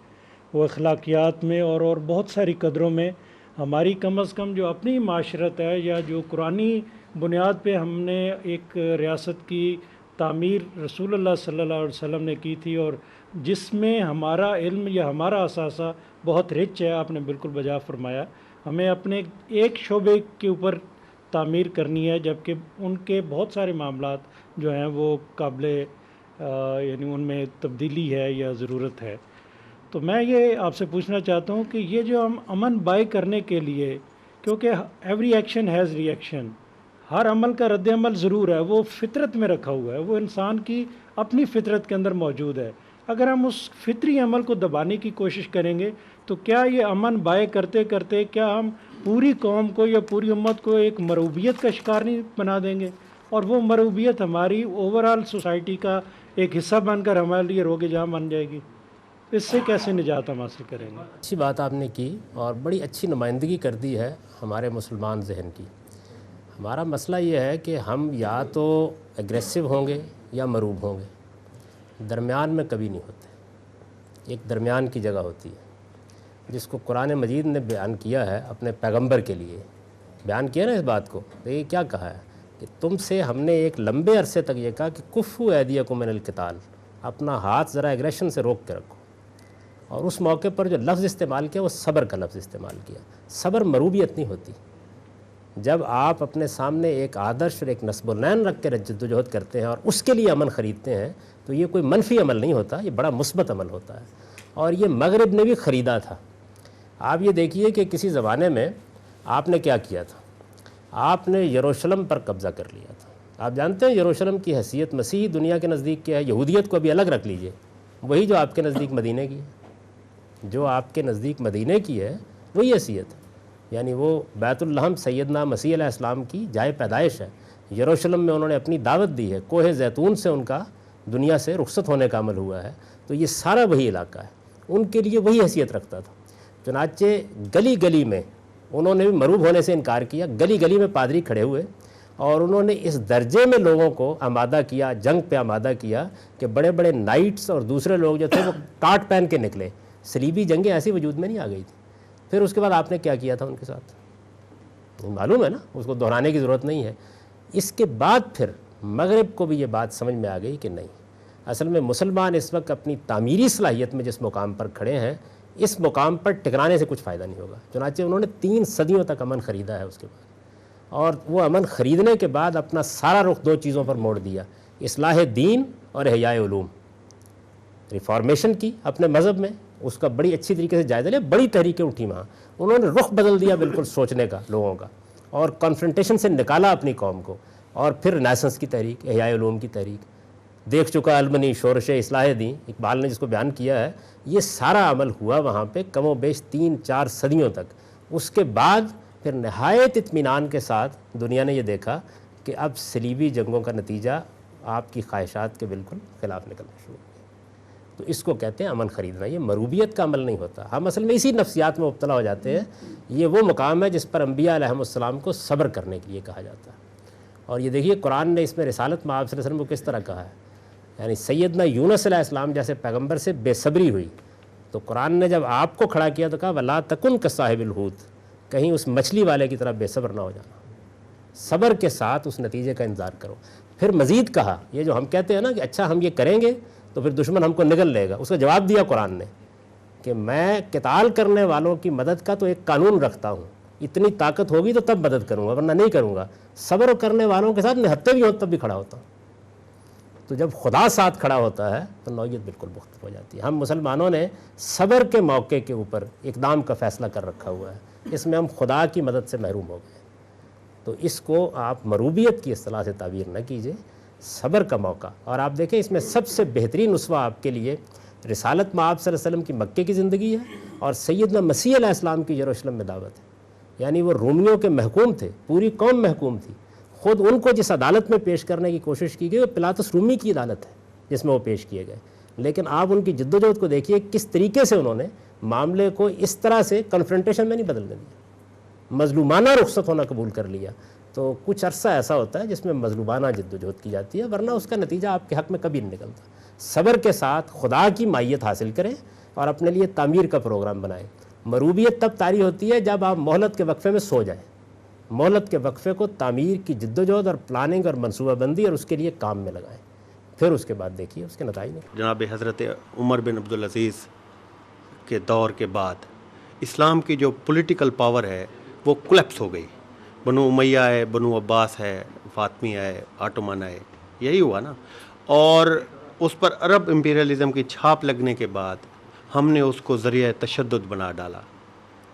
وہ اخلاقیات میں اور بہت ساری قدروں میں ہماری کم از کم جو اپنی معاشرت ہے، یا جو قرآنی بنیاد پہ ہم نے ایک ریاست کی تعمیر رسول اللہ صلی اللہ علیہ وسلم نے کی تھی، اور جس میں ہمارا علم یا ہمارا اثاثہ بہت رچ ہے، آپ نے بالکل بجا فرمایا۔ ہمیں اپنے ایک شعبے کے اوپر تعمیر کرنی ہے، جبکہ ان کے بہت سارے معاملات جو ہیں وہ قابل یعنی ان میں تبدیلی ہے یا ضرورت ہے۔ تو میں یہ آپ سے پوچھنا چاہتا ہوں کہ یہ جو ہم امن بائی کرنے کے لیے، کیونکہ every action has reaction, ہر عمل کا رد عمل ضرور ہے، وہ فطرت میں رکھا ہوا ہے، وہ انسان کی اپنی فطرت کے اندر موجود ہے۔ اگر ہم اس فطری عمل کو دبانے کی کوشش کریں گے تو کیا یہ امن بائی کرتے کرتے کیا ہم پوری قوم کو یا پوری امت کو ایک مرعوبیت کا شکار نہیں بنا دیں گے؟ اور وہ مرعوبیت ہماری اوورآل سوسائٹی کا ایک حصہ بن کر ہمارے لیے روگ جام بن جائے گی۔ اس سے کیسے نجات ہم حاصل کریں گے؟ اچھی بات آپ نے کی اور بڑی اچھی نمائندگی کر دی ہے ہمارے مسلمان ذہن کی۔ ہمارا مسئلہ یہ ہے کہ ہم یا تو ایگریسو ہوں گے یا مروب ہوں گے، درمیان میں کبھی نہیں ہوتے۔ ایک درمیان کی جگہ ہوتی ہے جس کو قرآن مجید نے بیان کیا ہے اپنے پیغمبر کے لیے، بیان کیا نا اس بات کو۔ تو یہ کیا کہا ہے کہ تم سے ہم نے ایک لمبے عرصے تک یہ کہا کہ کفو ایدیکم من القتال، اپنا ہاتھ ذرا ایگریشن سے روک کے رکھو، اور اس موقع پر جو لفظ استعمال کیا وہ صبر کا لفظ استعمال کیا۔ صبر مروبیت نہیں ہوتی۔ جب آپ اپنے سامنے ایک آدرش اور ایک نصب العین رکھ کے جد و جہد کرتے ہیں اور اس کے لیے امن خریدتے ہیں تو یہ کوئی منفی عمل نہیں ہوتا، یہ بڑا مثبت عمل ہوتا ہے، اور یہ مغرب نے بھی خریدا تھا۔ آپ یہ دیکھیے کہ کسی زمانے میں آپ نے کیا کیا تھا، آپ نے یروشلم پر قبضہ کر لیا تھا۔ آپ جانتے ہیں یروشلم کی حیثیت مسیحی دنیا کے نزدیک کیا ہے؟ یہودیت کو ابھی الگ رکھ لیجئے، وہی جو آپ کے نزدیک مدینے کی ہے، جو آپ کے نزدیک مدینے کی ہے وہی حیثیت ہے، یعنی وہ بیت الحم سیدنا مسیح علیہ السلام کی جائے پیدائش ہے۔ یروشلم میں انہوں نے اپنی دعوت دی ہے، کوہ زیتون سے ان کا دنیا سے رخصت ہونے کا عمل ہوا ہے، تو یہ سارا وہی علاقہ ہے، ان کے لیے وہی حیثیت رکھتا تھا۔ چنانچہ گلی گلی میں انہوں نے بھی مروب ہونے سے انکار کیا، گلی گلی میں پادری کھڑے ہوئے اور انہوں نے اس درجے میں لوگوں کو آمادہ کیا، جنگ پہ آمادہ کیا کہ بڑے بڑے نائٹس اور دوسرے لوگ جو تھے وہ ٹاٹ پہن کے نکلے۔ صلیبی جنگیں ایسی وجود میں نہیں آ گئی تھی۔ پھر اس کے بعد آپ نے کیا کیا تھا ان کے ساتھ، معلوم ہے نا، اس کو دہرانے کی ضرورت نہیں ہے۔ اس کے بعد پھر مغرب کو بھی یہ بات سمجھ میں آ گئی کہ نہیں، اصل میں مسلمان اس وقت اپنی تعمیری صلاحیت میں جس مقام پر کھڑے ہیں، اس مقام پر ٹکرانے سے کچھ فائدہ نہیں ہوگا۔ چنانچہ انہوں نے 3 صدیوں تک امن خریدا ہے اس کے بعد، اور وہ امن خریدنے کے بعد اپنا سارا رخ 2 چیزوں پر موڑ دیا، اصلاح دین اور احیاء علوم۔ ریفارمیشن کی اپنے مذہب میں، اس کا بڑی اچھی طریقے سے جائزہ لیا، بڑی تحریکیں اٹھی وہاں، انہوں نے رخ بدل دیا بالکل سوچنے کا لوگوں کا، اور کانفرنٹیشن سے نکالا اپنی قوم کو، اور پھر رینیسنس کی تحریک، احیاء علوم کی تحریک۔ دیکھ چکا المنی شورش اصلاح دیں، اقبال نے جس کو بیان کیا ہے، یہ سارا عمل ہوا وہاں پہ کم و بیش 3-4 صدیوں تک۔ اس کے بعد پھر نہایت اطمینان کے ساتھ دنیا نے یہ دیکھا کہ اب صلیبی جنگوں کا نتیجہ آپ کی خواہشات کے بالکل خلاف نکلنا شروع ہو گیا۔ تو اس کو کہتے ہیں امن خریدنا، یہ مروبیت کا عمل نہیں ہوتا۔ ہم اصل میں اسی نفسیات میں مبتلا ہو جاتے ہیں۔ یہ وہ مقام ہے جس پر انبیاء علیہم السلام کو صبر کرنے کے لیے کہا جاتا ہے۔ اور یہ دیکھیے قرآن نے اس میں رسالت میں آپ صلی اللہ علیہ وسلم کو کس طرح کہا ہے، یعنی سیدنا یونس علیہ السلام جیسے پیغمبر سے بے صبری ہوئی تو قرآن نے جب آپ کو کھڑا کیا تو کہا وَلَا تَكُنْ كَصَاحِبِ الْحُوتِ، کہیں اس مچھلی والے کی طرح بے صبر نہ ہو جانا، صبر کے ساتھ اس نتیجے کا انتظار کرو۔ پھر مزید کہا، یہ جو ہم کہتے ہیں نا کہ اچھا ہم یہ کریں گے تو پھر دشمن ہم کو نگل لے گا، اس کا جواب دیا قرآن نے کہ میں قتال کرنے والوں کی مدد کا تو ایک قانون رکھتا ہوں، اتنی طاقت ہوگی تو تب مدد کروں گا ورنہ نہیں کروں گا، صبر کرنے والوں کے ساتھ نہتے بھی ہوں تب بھی کھڑا ہوتا ہوں۔ تو جب خدا ساتھ کھڑا ہوتا ہے تو نوعیت بالکل مختلف ہو جاتی ہے۔ ہم مسلمانوں نے صبر کے موقع کے اوپر اقدام کا فیصلہ کر رکھا ہوا ہے، اس میں ہم خدا کی مدد سے محروم ہو گئے۔ تو اس کو آپ مروبیت کی اصطلاح سے تعبیر نہ کیجئے، صبر کا موقع۔ اور آپ دیکھیں اس میں سب سے بہترین اسوہ آپ کے لیے رسالت میں آپ صلی اللہ علیہ وسلم کی مکے کی زندگی ہے اور سیدنا مسیح علیہ السلام کی یروشلم میں دعوت ہے۔ یعنی وہ رومیوں کے محکوم تھے، پوری قوم محکوم تھی، خود ان کو جس عدالت میں پیش کرنے کی کوشش کی گئی وہ پلاطس رومی کی عدالت ہے جس میں وہ پیش کیے گئے، لیکن آپ ان کی جد و جہد کو دیکھیے کس طریقے سے انہوں نے معاملے کو اس طرح سے کنفرنٹیشن میں نہیں بدلنے دیا، مظلومانہ رخصت ہونا قبول کر لیا۔ تو کچھ عرصہ ایسا ہوتا ہے جس میں مظلومانہ جد و جہد کی جاتی ہے، ورنہ اس کا نتیجہ آپ کے حق میں کبھی نہیں نکلتا۔ صبر کے ساتھ خدا کی مائیت حاصل کریں اور اپنے لیے تعمیر کا پروگرام بنائیں۔ مروبیت تب طاری ہوتی ہے جب آپ مہلت کے وقفے میں سو جائیں، مہلت کے وقفے کو تعمیر کی جد و جہد اور پلاننگ اور منصوبہ بندی اور اس کے لیے کام میں لگائیں، پھر اس کے بعد دیکھیے اس کے نتائج میں۔ جناب حضرت عمر بن عبدالعزیز کے دور کے بعد اسلام کی جو پولیٹیکل پاور ہے وہ کولیپس ہو گئی، بنو امیہ ہے، بنو عباس ہے، فاطمی ہے، آٹومن ہے، یہی ہوا نا۔ اور اس پر عرب امپیریلزم کی چھاپ لگنے کے بعد ہم نے اس کو ذریعہ تشدد بنا ڈالا،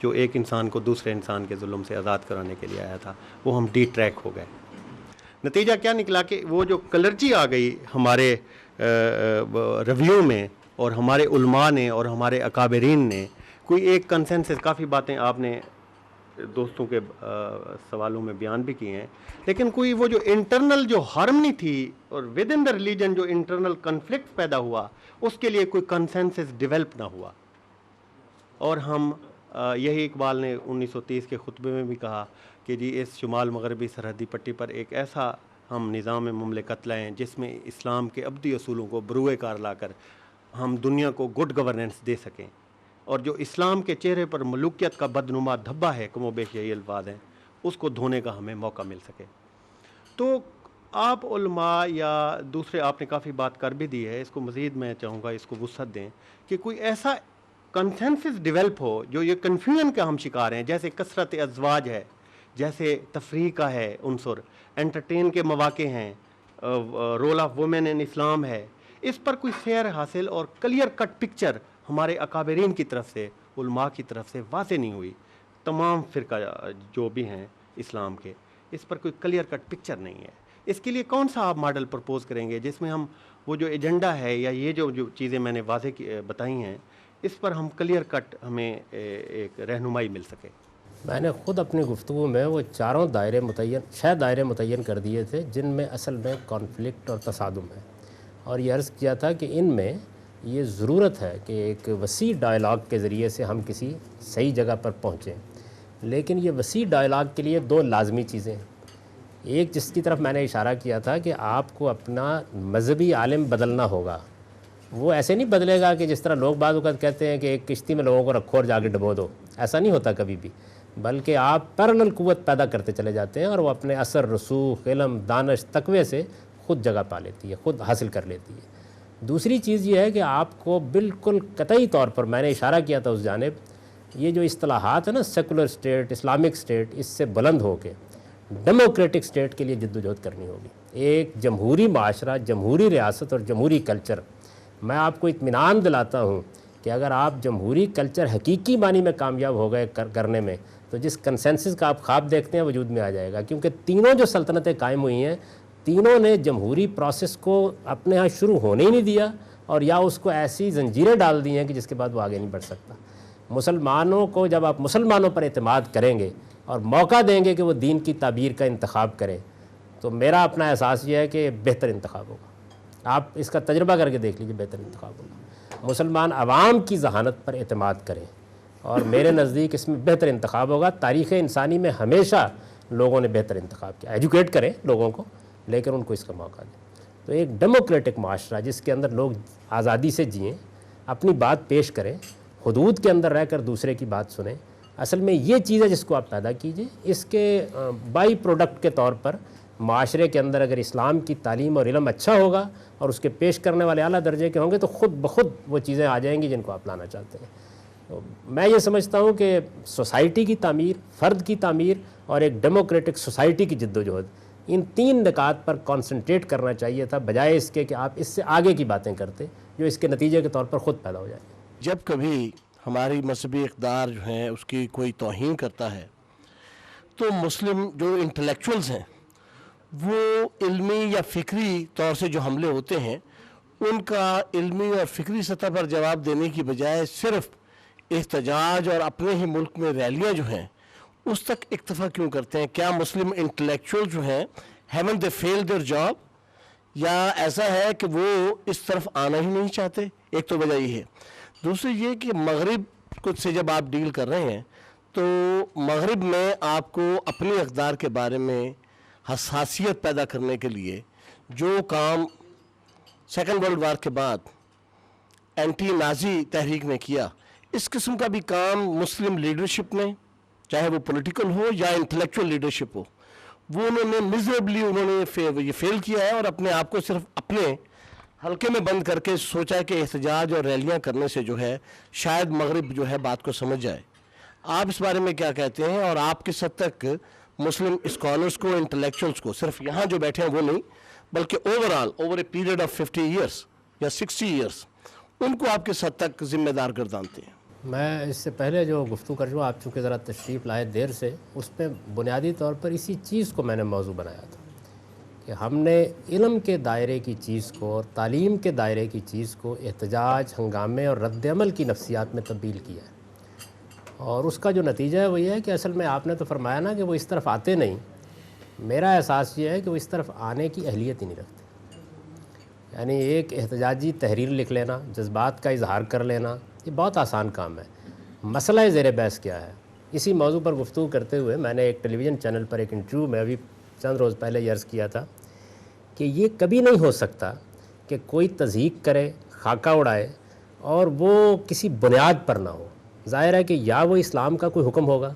جو ایک انسان کو دوسرے انسان کے ظلم سے آزاد کرانے کے لیے آیا تھا، وہ ہم ڈی ٹریک ہو گئے۔ نتیجہ کیا نکلا کہ وہ جو کلرجی آ گئی ہمارے رویوں میں اور ہمارے علماء نے اور ہمارے اکابرین نے کوئی ایک کنسنسس، کافی باتیں آپ نے دوستوں کے سوالوں میں بیان بھی کیے ہیں، لیکن کوئی وہ جو انٹرنل جو ہارمنی تھی اور ود ان دا ریلیجن جو انٹرنل کنفلکٹ پیدا ہوا، اس کے لیے کوئی کنسنسس ڈیولپ نہ ہوا۔ اور ہم یہی اقبال نے 1930 کے خطبے میں بھی کہا کہ جی اس شمال مغربی سرحدی پٹی پر ایک ایسا ہم نظام مملکت لائیں جس میں اسلام کے ابدی اصولوں کو بروئے کار لا کر ہم دنیا کو گڈ گورننس دے سکیں، اور جو اسلام کے چہرے پر ملوکیت کا بدنما دھبا ہے، کم و بیش یہی الفاظ ہیں، اس کو دھونے کا ہمیں موقع مل سکے۔ تو آپ علماء یا دوسرے آپ نے کافی بات کر بھی دی ہے، اس کو مزید میں چاہوں گا اس کو وسعت دیں کہ کوئی ایسا کنسنسس ڈیولپ ہو جو یہ کنفیوژن کا ہم شکار ہیں، جیسے کثرت ازواج ہے، جیسے تفریح کا ہے عنصر، انٹرٹین کے مواقع ہیں، رول آف وومن ان اسلام ہے، اس پر کوئی فیئر حاصل اور کلیئر کٹ پکچر ہمارے اکابرین کی طرف سے، علماء کی طرف سے واضح نہیں ہوئی۔ تمام فرقہ جو بھی ہیں اسلام کے، اس پر کوئی کلیئر کٹ پکچر نہیں ہے۔ اس کے لیے کون سا آپ ماڈل پرپوز کریں گے جس میں ہم وہ جو ایجنڈا ہے یا یہ جو چیزیں میں نے واضح بتائی ہیں، اس پر ہم کلیئر کٹ ہمیں ایک رہنمائی مل سکے؟ میں نے خود اپنی گفتگو میں وہ 4 دائرے متعین، 6 دائرے متعین کر دیے تھے جن میں اصل میں کانفلکٹ اور تصادم ہے، اور یہ عرض کیا تھا کہ ان میں یہ ضرورت ہے کہ ایک وسیع ڈائلاگ کے ذریعے سے ہم کسی صحیح جگہ پر پہنچیں، لیکن یہ وسیع ڈائلاگ کے لیے 2 لازمی چیزیں ہیں۔ ایک جس کی طرف میں نے اشارہ کیا تھا کہ آپ کو اپنا مذہبی عالم بدلنا ہوگا، وہ ایسے نہیں بدلے گا کہ جس طرح لوگ بعض اوقات کہتے ہیں کہ ایک کشتی میں لوگوں کو رکھو اور جا کے ڈبو دو، ایسا نہیں ہوتا کبھی بھی، بلکہ آپ پیرلل قوت پیدا کرتے چلے جاتے ہیں اور وہ اپنے اثر، رسوخ، علم، دانش، تقوی سے خود جگہ پا لیتی ہے، خود حاصل کر لیتی ہے۔ دوسری چیز یہ ہے کہ آپ کو بالکل قطعی طور پر، میں نے اشارہ کیا تھا اس جانب، یہ جو اصطلاحات ہیں نا سیکولر اسٹیٹ، اسلامک اسٹیٹ، اس سے بلند ہو کے ڈیموکریٹک اسٹیٹ کے لیے جد و جہد کرنی ہوگی۔ ایک جمہوری معاشرہ، جمہوری ریاست اور جمہوری کلچر، میں آپ کو اطمینان دلاتا ہوں کہ اگر آپ جمہوری کلچر حقیقی معنی میں کامیاب ہو گئے کرنے میں، تو جس کنسنسس کا آپ خواب دیکھتے ہیں وجود میں آ جائے گا، کیونکہ تینوں جو سلطنتیں قائم ہوئی ہیں، تینوں نے جمہوری پروسیس کو اپنے ہاں شروع ہونے ہی نہیں دیا، اور یا اس کو ایسی زنجیریں ڈال دی ہیں کہ جس کے بعد وہ آگے نہیں بڑھ سکتا۔ مسلمانوں کو جب آپ مسلمانوں پر اعتماد کریں گے اور موقع دیں گے کہ وہ دین کی تعبیر کا انتخاب کریں، تو میرا اپنا احساس یہ ہے کہ بہتر انتخاب ہوگا۔ آپ اس کا تجربہ کر کے دیکھ لیجیے، بہتر انتخاب ہوگا۔ مسلمان عوام کی ذہانت پر اعتماد کریں، اور میرے نزدیک اس میں بہتر انتخاب ہوگا۔ تاریخ انسانی میں ہمیشہ لوگوں نے بہتر انتخاب کیا۔ ایجوکیٹ کریں لوگوں کو، لیکن ان کو اس کا موقع دیں۔ تو ایک ڈیموکریٹک معاشرہ جس کے اندر لوگ آزادی سے جئیں، اپنی بات پیش کریں، حدود کے اندر رہ کر دوسرے کی بات سنیں، اصل میں یہ چیز ہے جس کو آپ پیدا کیجئے۔ اس کے بائی پروڈکٹ کے طور پر معاشرے کے اندر اگر اسلام کی تعلیم اور علم اچھا ہوگا اور اس کے پیش کرنے والے اعلیٰ درجے کے ہوں گے، تو خود بخود وہ چیزیں آ جائیں گی جن کو آپ لانا چاہتے ہیں۔ تو میں یہ سمجھتا ہوں کہ سوسائٹی کی تعمیر، فرد کی تعمیر اور ایک ڈیموکریٹک سوسائٹی کی جدوجہد، ان تین نکات پر کانسنٹریٹ کرنا چاہیے تھا، بجائے اس کے کہ آپ اس سے آگے کی باتیں کرتے جو اس کے نتیجے کے طور پر خود پیدا ہو جائیں۔ جب کبھی ہماری مذہبی اقدار جو ہیں اس کی کوئی توہین کرتا ہے، تو مسلم جو انٹلیکچوئلز ہیں وہ علمی یا فکری طور سے جو حملے ہوتے ہیں، ان کا علمی اور فکری سطح پر جواب دینے کی بجائے صرف احتجاج اور اپنے ہی ملک میں ریلیاں جو ہیں اس تک اکتفا کیوں کرتے ہیں؟ کیا مسلم انٹلیکچوئل جو ہیں haven't they failed their job، یا ایسا ہے کہ وہ اس طرف آنا ہی نہیں چاہتے؟ ایک تو وجہ یہ ہے۔ دوسری یہ کہ مغرب سے جب آپ ڈیل کر رہے ہیں تو مغرب میں آپ کو اپنی اقدار کے بارے میں حساسیت پیدا کرنے کے لیے جو کام سیکنڈ ورلڈ وار کے بعد اینٹی نازی تحریک نے کیا، اس قسم کا بھی کام مسلم لیڈرشپ نے، چاہے وہ پولیٹیکل ہو یا انٹلیکچوئل لیڈرشپ ہو، وہ انہوں نے میزریبلی یہ فیل کیا ہے، اور اپنے آپ کو صرف اپنے حلقے میں بند کر کے سوچا ہے کہ احتجاج اور ریلیاں کرنے سے جو ہے شاید مغرب جو ہے بات کو سمجھ جائے۔ آپ اس بارے میں کیا کہتے ہیں، اور آپ کس حد تک مسلم اسکالرس کو، انٹلیکچوئلس کو، صرف یہاں جو بیٹھے ہیں وہ نہیں بلکہ over a period of 50 years یا 60 ایئرس، ان کو آپ کس حد تک ذمہ دار گردانتے ہیں؟ میں اس سے پہلے جو گفتگو کر چکا، آپ چونکہ ذرا تشریف لائے دیر سے، اس پہ بنیادی طور پر اسی چیز کو میں نے موضوع بنایا تھا کہ ہم نے علم کے دائرے کی چیز کو اور تعلیم کے دائرے کی چیز کو احتجاج، ہنگامے اور رد عمل کی نفسیات میں تبدیل کیا ہے، اور اس کا جو نتیجہ ہے وہ یہ ہے کہ اصل میں آپ نے تو فرمایا نا کہ وہ اس طرف آتے نہیں، میرا احساس یہ ہے کہ وہ اس طرف آنے کی اہلیت ہی نہیں رکھتے۔ یعنی ایک احتجاجی تحریر لکھ لینا، جذبات کا اظہار کر لینا، یہ بہت آسان کام ہے۔ مسئلہ زیر بحث کیا ہے؟ اسی موضوع پر گفتگو کرتے ہوئے میں نے ایک ٹیلی ویژن چینل پر ایک انٹرویو میں ابھی چند روز پہلے یہ عرض کیا تھا کہ یہ کبھی نہیں ہو سکتا کہ کوئی تضحیک کرے، خاکہ اڑائے اور وہ کسی بنیاد پر نہ ہو۔ ظاہر ہے کہ یا وہ اسلام کا کوئی حکم ہوگا،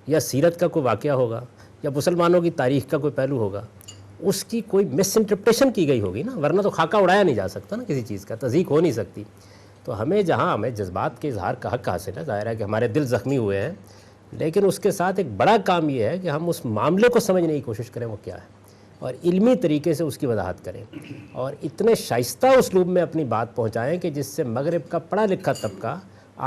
یا سیرت کا کوئی واقعہ ہوگا، یا مسلمانوں کی تاریخ کا کوئی پہلو ہوگا، اس کی کوئی مس انٹرپریشن کی گئی ہوگی نا، ورنہ تو خاکہ اڑایا نہیں جا سکتا نا کسی چیز کا، تضحیک ہو نہیں سکتی۔ تو ہمیں جذبات کے اظہار کا حق حاصل ہے، ظاہر ہے کہ ہمارے دل زخمی ہوئے ہیں، لیکن اس کے ساتھ ایک بڑا کام یہ ہے کہ ہم اس معاملے کو سمجھنے کی کوشش کریں وہ کیا ہے، اور علمی طریقے سے اس کی وضاحت کریں، اور اتنے شائستہ اسلوب میں اپنی بات پہنچائیں کہ جس سے مغرب کا پڑھا لکھا طبقہ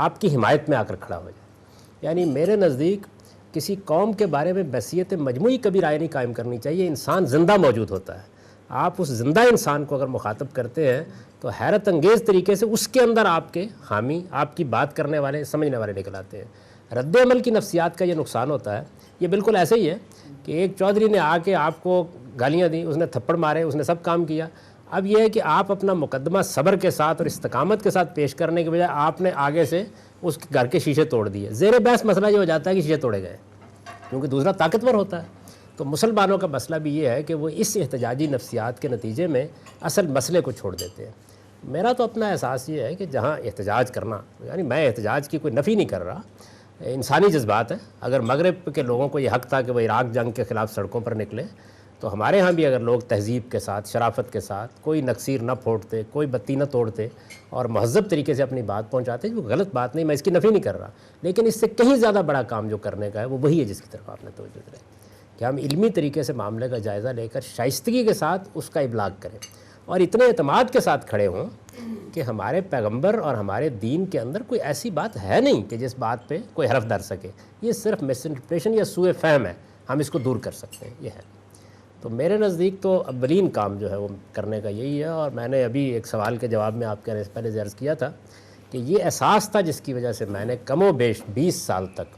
آپ کی حمایت میں آ کر کھڑا ہو جائے۔ یعنی میرے نزدیک کسی قوم کے بارے میں بحثیت مجموعی کبھی رائے نہیں قائم کرنی چاہیے، انسان زندہ موجود ہوتا ہے، آپ اس زندہ انسان کو اگر مخاطب کرتے ہیں تو حیرت انگیز طریقے سے اس کے اندر آپ کے حامی، آپ کی بات کرنے والے، سمجھنے والے نکل آتے ہیں۔ رد عمل کی نفسیات کا یہ نقصان ہوتا ہے، یہ بالکل ایسے ہی ہے کہ ایک چودھری نے آ کے آپ کو گالیاں دیں، اس نے تھپڑ مارے، اس نے سب کام کیا، اب یہ ہے کہ آپ اپنا مقدمہ صبر کے ساتھ اور استقامت کے ساتھ پیش کرنے کے بجائے آپ نے آگے سے اس کے گھر کے شیشے توڑ دیے، زیر بحث مسئلہ یہ ہو جاتا ہے کہ شیشے توڑے گئے کیونکہ دوسرا طاقتور ہوتا ہے۔ تو مسلمانوں کا مسئلہ بھی یہ ہے کہ وہ اس احتجاجی نفسیات کے نتیجے میں اصل مسئلے کو چھوڑ دیتے ہیں۔ میرا تو اپنا احساس یہ ہے کہ جہاں احتجاج کرنا، یعنی میں احتجاج کی کوئی نفی نہیں کر رہا، انسانی جذبات ہے، اگر مغرب کے لوگوں کو یہ حق تھا کہ وہ عراق جنگ کے خلاف سڑکوں پر نکلے، تو ہمارے ہاں بھی اگر لوگ تہذیب کے ساتھ، شرافت کے ساتھ، کوئی نکسیر نہ پھوڑتے، کوئی بتی نہ توڑتے اور مہذب طریقے سے اپنی بات پہنچاتے، وہ غلط بات نہیں، میں اس کی نفی نہیں کر رہا، لیکن اس سے کہیں زیادہ بڑا کام جو کرنے کا ہے وہ وہی ہے جس کی طرف آپ نے توجہ دلائی کہ ہم علمی طریقے سے معاملے کا جائزہ لے کر شائستگی کے ساتھ اس کا ابلاغ کریں اور اتنے اعتماد کے ساتھ کھڑے ہوں کہ ہمارے پیغمبر اور ہمارے دین کے اندر کوئی ایسی بات ہے نہیں کہ جس بات پہ کوئی حرف ڈر سکے، یہ صرف مس انٹرپریشن یا سوء فہم ہے، ہم اس کو دور کر سکتے ہیں، یہ ہے۔ تو میرے نزدیک تو اولین کام جو ہے وہ کرنے کا یہی ہے، اور میں نے ابھی ایک سوال کے جواب میں آپ کے پہلے عرض کیا تھا کہ یہ احساس تھا جس کی وجہ سے میں نے کم و بیش 20 سال تک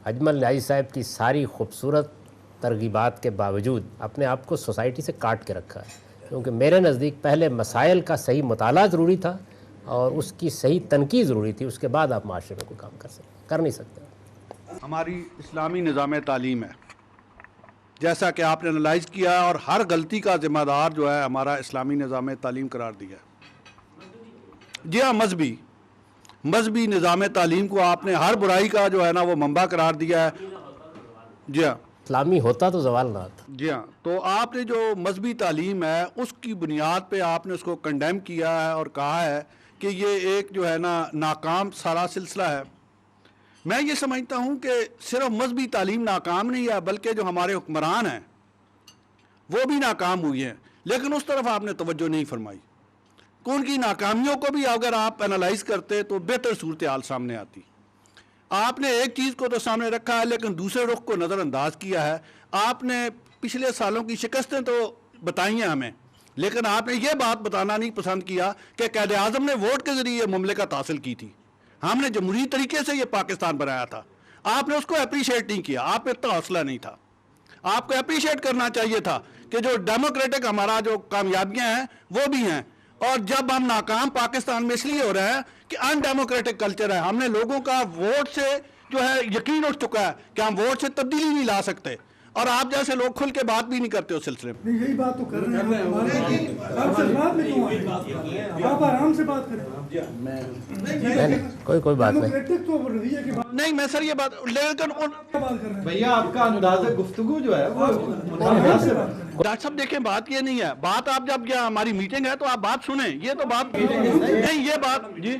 اجمل نیازی صاحب کی ساری خوبصورت ترغیبات کے باوجود اپنے آپ کو سوسائٹی سے کاٹ کے رکھا ہے، کیونکہ میرے نزدیک پہلے مسائل کا صحیح مطالعہ ضروری تھا اور اس کی صحیح تنقید ضروری تھی، اس کے بعد آپ معاشرے میں کوئی کام کر نہیں سکتے۔ ہماری اسلامی نظام تعلیم ہے، جیسا کہ آپ نے انالائز کیا، اور ہر غلطی کا ذمہ دار جو ہے ہمارا اسلامی نظام تعلیم قرار دیا ہے۔ جی ہاں، مذہبی نظام تعلیم کو آپ نے ہر برائی کا جو ہے نا وہ منبع قرار دیا ہے۔ جی ہاں، اسلامی ہوتا تو زوال نہ آتا۔ جی ہاں، تو آپ نے جو مذہبی تعلیم ہے اس کی بنیاد پہ آپ نے اس کو کنڈیم کیا ہے اور کہا ہے کہ یہ ایک جو ہے نا ناکام سارا سلسلہ ہے۔ میں یہ سمجھتا ہوں کہ صرف مذہبی تعلیم ناکام نہیں ہے، بلکہ جو ہمارے حکمران ہیں وہ بھی ناکام ہوئی ہیں، لیکن اس طرف آپ نے توجہ نہیں فرمائی۔ ان کی ناکامیوں کو بھی اگر آپ انالائز کرتے تو بہتر صورتحال سامنے آتی۔ آپ نے ایک چیز کو تو سامنے رکھا ہے لیکن دوسرے رخ کو نظر انداز کیا ہے۔ آپ نے پچھلے سالوں کی شکستیں تو بتائی ہیں ہمیں، لیکن آپ نے یہ بات بتانا نہیں پسند کیا کہ قائد اعظم نے ووٹ کے ذریعے یہ مملکت حاصل کی تھی، ہم نے جمہوری طریقے سے یہ پاکستان بنایا تھا۔ آپ نے اس کو اپریشیٹ نہیں کیا، آپ میں اتنا حوصلہ نہیں تھا۔ آپ کو اپریشیٹ کرنا چاہیے تھا کہ جو ڈیموکریٹک ہمارا جو کامیابیاں ہیں وہ بھی ہیں، اور جب ہم ناکام پاکستان میں اس لیے ہو رہے ہیں کہ ان ڈیموکریٹک کلچر ہے، ہم نے لوگوں کا ووٹ سے جو ہے یقین اٹھ چکا ہے کہ ہم ووٹ سے تبدیلی نہیں لا سکتے، اور آپ جیسے لوگ کھل کے بات بھی نہیں کرتے اس سلسلے میں۔ یہی بات تو کر رہے ہیں، آپ سے بات میں کیوں آئے؟ آپ آرام سے بات کریں۔ کوئی بات نہیں، نہیں میں سر یہ بات، لیکن بھیا آپ کا انداز گفتگو جو ہے وہ ڈاکٹر صاحب دیکھیں بات یہ نہیں ہے، بات آپ جب یہ ہماری میٹنگ ہے تو آپ بات سنیں، یہ تو بات نہیں، یہ بات جی